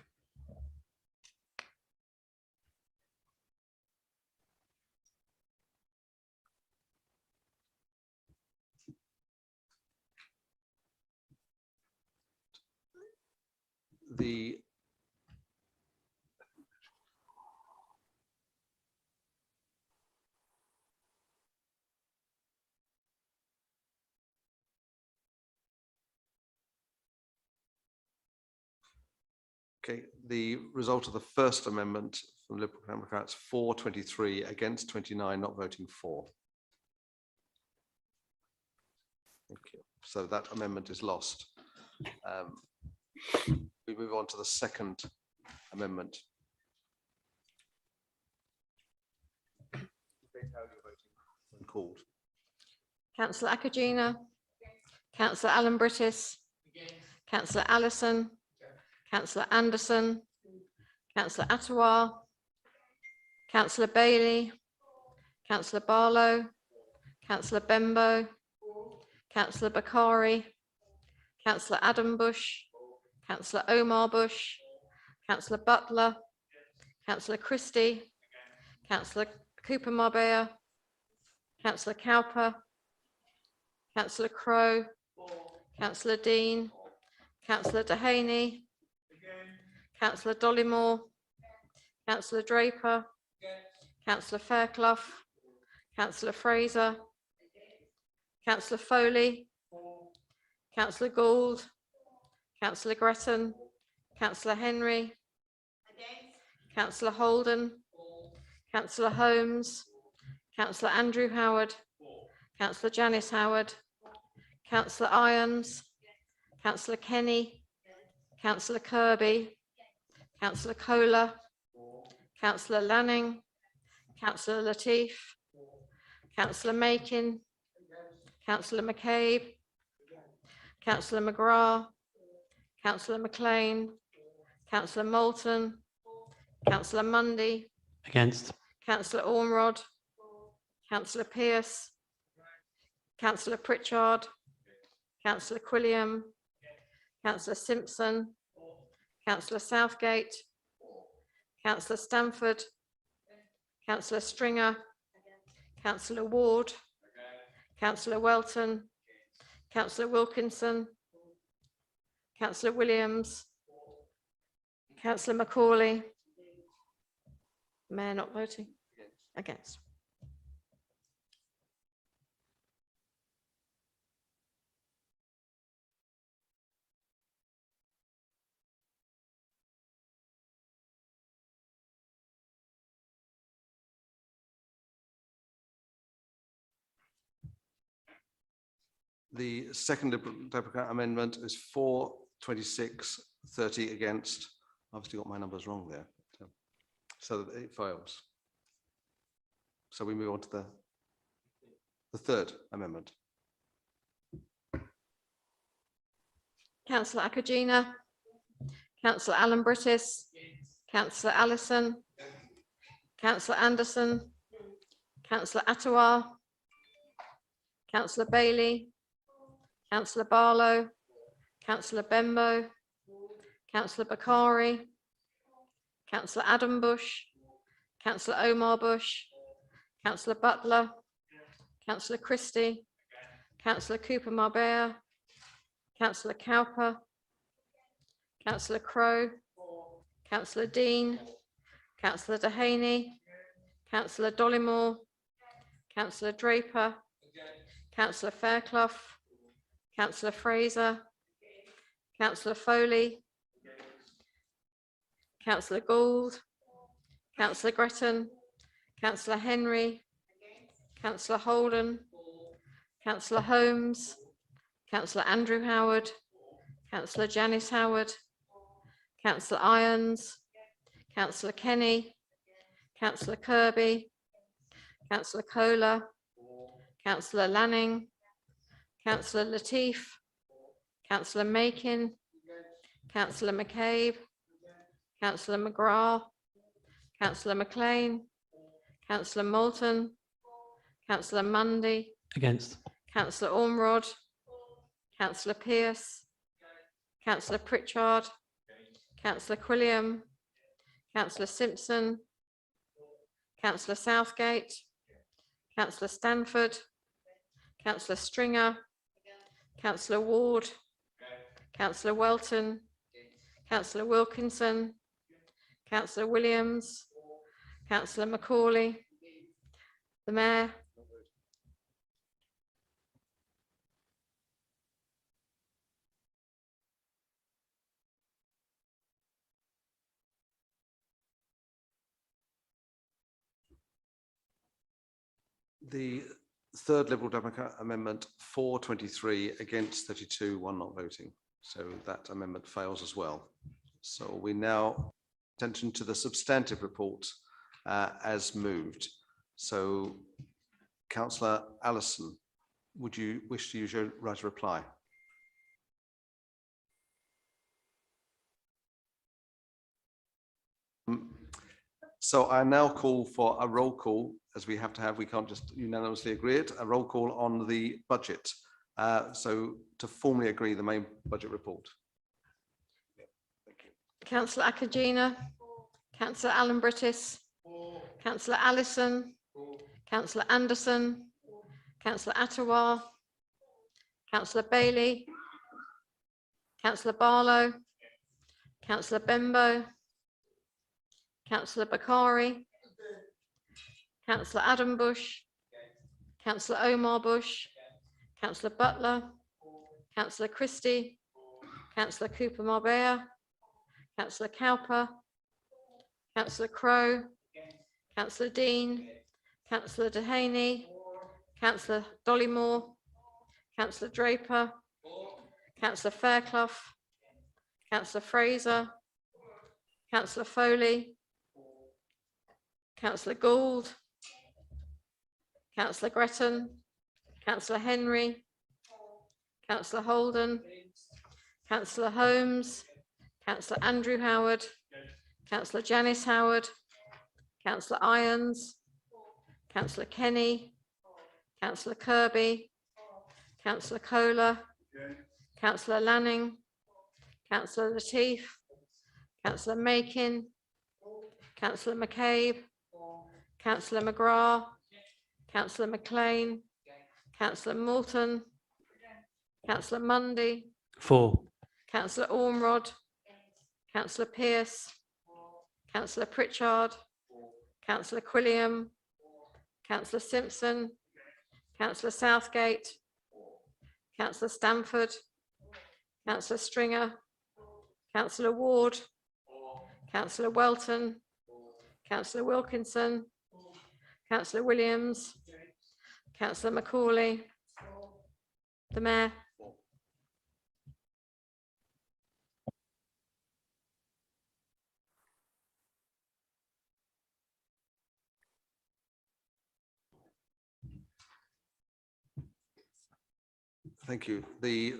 The Okay, the result of the first amendment from Liberal Democrats, 423 against 29, not voting for. Thank you. So that amendment is lost. We move on to the second amendment. Called. Councillor Akagina, Councillor Alan Brittis, Councillor Allison, Councillor Anderson, Councillor Attawar, Councillor Bailey, Councillor Barlow, Councillor Bembo, Councillor Bakari, Councillor Adam Bush, Councillor Omar Bush, Councillor Butler, Councillor Christie, Councillor Cooper Marbella, Councillor Cowper, Councillor Crowe, Councillor Dean, Councillor Dehaney, Councillor Dollymore, Councillor Draper, Councillor Fairclough, Councillor Fraser, Councillor Foley, Councillor Gould, Councillor Gretton, Councillor Henry, Councillor Holden, Councillor Holmes, Councillor Andrew Howard, Councillor Janice Howard, Councillor Irons, Councillor Kenny, Councillor Kirby, Councillor Cllr, Councillor Lanning, Councillor Latif, Councillor Makin, Councillor McCabe, Councillor McGrath, Councillor McLean, Councillor Moulton, Councillor Mundy, Against. Councillor Ormrod, Councillor Pearce, Councillor Pritchard, Councillor Quilliam, Councillor Simpson, Councillor Southgate, Councillor Stamford, Councillor Stringer, Councillor Ward, Councillor Welton, Councillor Wilkinson, Councillor Williams, Councillor Macaulay. Mayor not voting? Against. The second Liberal Democrat amendment is 4, 26, 30 against. Obviously got my numbers wrong there. So that it fails. So we move on to the third amendment. Councillor Akagina, Councillor Alan Brittis, Councillor Allison, Councillor Anderson, Councillor Attawar, Councillor Bailey, Councillor Barlow, Councillor Bembo, Councillor Bakari, Councillor Adam Bush, Councillor Omar Bush, Councillor Butler, Councillor Christie, Councillor Cooper Marbella, Councillor Cowper, Councillor Crowe, Councillor Dean, Councillor Dehaney, Councillor Dollymore, Councillor Draper, Councillor Fairclough, Councillor Fraser, Councillor Foley, Councillor Gould, Councillor Gretton, Councillor Henry, Councillor Holden, Councillor Holmes, Councillor Andrew Howard, Councillor Janice Howard, Councillor Irons, Councillor Kenny, Councillor Kirby, Councillor Cllr, Councillor Lanning, Councillor Latif, Councillor Makin, Councillor McCabe, Councillor McGrath, Councillor McLean, Councillor Moulton, Councillor Mundy, Against. Councillor Ormrod, Councillor Pearce, Councillor Pritchard, Councillor Quilliam, Councillor Simpson, Councillor Southgate, Councillor Stanford, Councillor Stringer, Councillor Ward, Councillor Welton, Councillor Wilkinson, Councillor Williams, Councillor Macaulay, the Mayor. The third Liberal Democrat amendment, 423 against 32, one not voting. So that amendment fails as well. So we now attention to the substantive report as moved. So Councillor Allison, would you wish to use your right to reply? So I now call for a roll call, as we have to have, we can't just unanimously agree it, a roll call on the budget. So to formally agree the main budget report. Councillor Akagina, Councillor Alan Brittis, Councillor Allison, Councillor Anderson, Councillor Attawar, Councillor Bailey, Councillor Barlow, Councillor Bembo, Councillor Bakari, Councillor Adam Bush, Councillor Omar Bush, Councillor Butler, Councillor Christie, Councillor Cooper Marbella, Councillor Cowper, Councillor Crowe, Councillor Dean, Councillor Dehaney, Councillor Dollymore, Councillor Draper, Councillor Fairclough, Councillor Fraser, Councillor Foley, Councillor Gould, Councillor Gretton, Councillor Henry, Councillor Holden, Councillor Holmes, Councillor Andrew Howard, Councillor Janice Howard, Councillor Irons, Councillor Kenny, Councillor Kirby, Councillor Cllr, Councillor Lanning, Councillor Latif, Councillor Makin, Councillor McCabe, Councillor McGrath, Councillor McLean, Councillor Morton, Councillor Mundy, 4. Councillor Ormrod, Councillor Pearce, Councillor Pritchard, Councillor Quilliam, Councillor Simpson, Councillor Southgate, Councillor Stamford, Councillor Stringer, Councillor Ward, Councillor Welton, Councillor Wilkinson, Councillor Williams, Councillor Macaulay, the Mayor. Thank you. The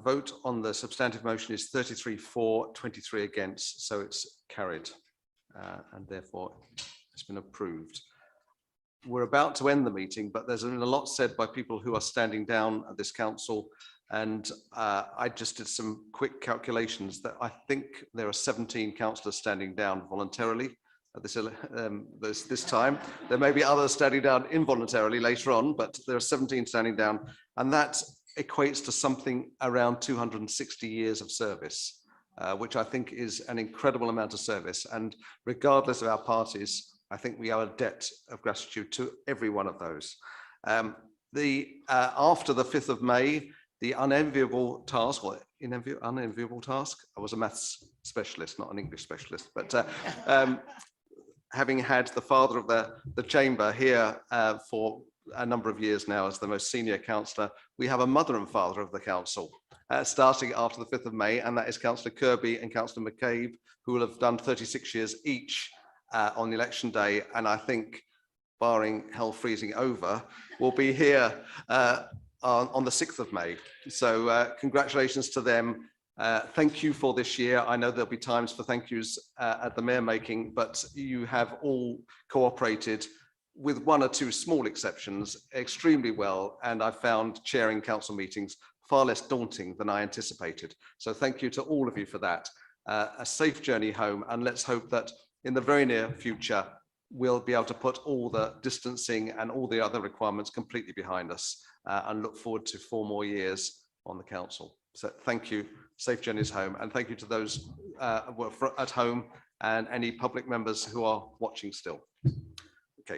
vote on the substantive motion is 33 for, 23 against, so it's carried and therefore it's been approved. We're about to end the meeting, but there's been a lot said by people who are standing down at this council, and I just did some quick calculations that I think there are 17 councillors standing down voluntarily at this time. There may be others standing down involuntarily later on, but there are 17 standing down, and that equates to something around 260 years of service, which I think is an incredible amount of service. And regardless of our parties, I think we owe a debt of gratitude to every one of those. After the 5th of May, the unenviable task, or unenviable task, I was a maths specialist, not an English specialist, but having had the father of the chamber here for a number of years now as the most senior councillor, we have a mother and father of the council starting after the 5th of May, and that is Councillor Kirby and Councillor McCabe, who will have done 36 years each on the election day, and I think, barring hell freezing over, will be here on the 6th of May. So congratulations to them. Thank you for this year. I know there'll be times for thank yous at the mayor making, but you have all cooperated, with one or two small exceptions, extremely well, and I found chairing council meetings far less daunting than I anticipated. So thank you to all of you for that. A safe journey home, and let's hope that in the very near future, we'll be able to put all the distancing and all the other requirements completely behind us and look forward to 4 more years on the council. So thank you, safe journeys home, and thank you to those at home and any public members who are watching still. Okay.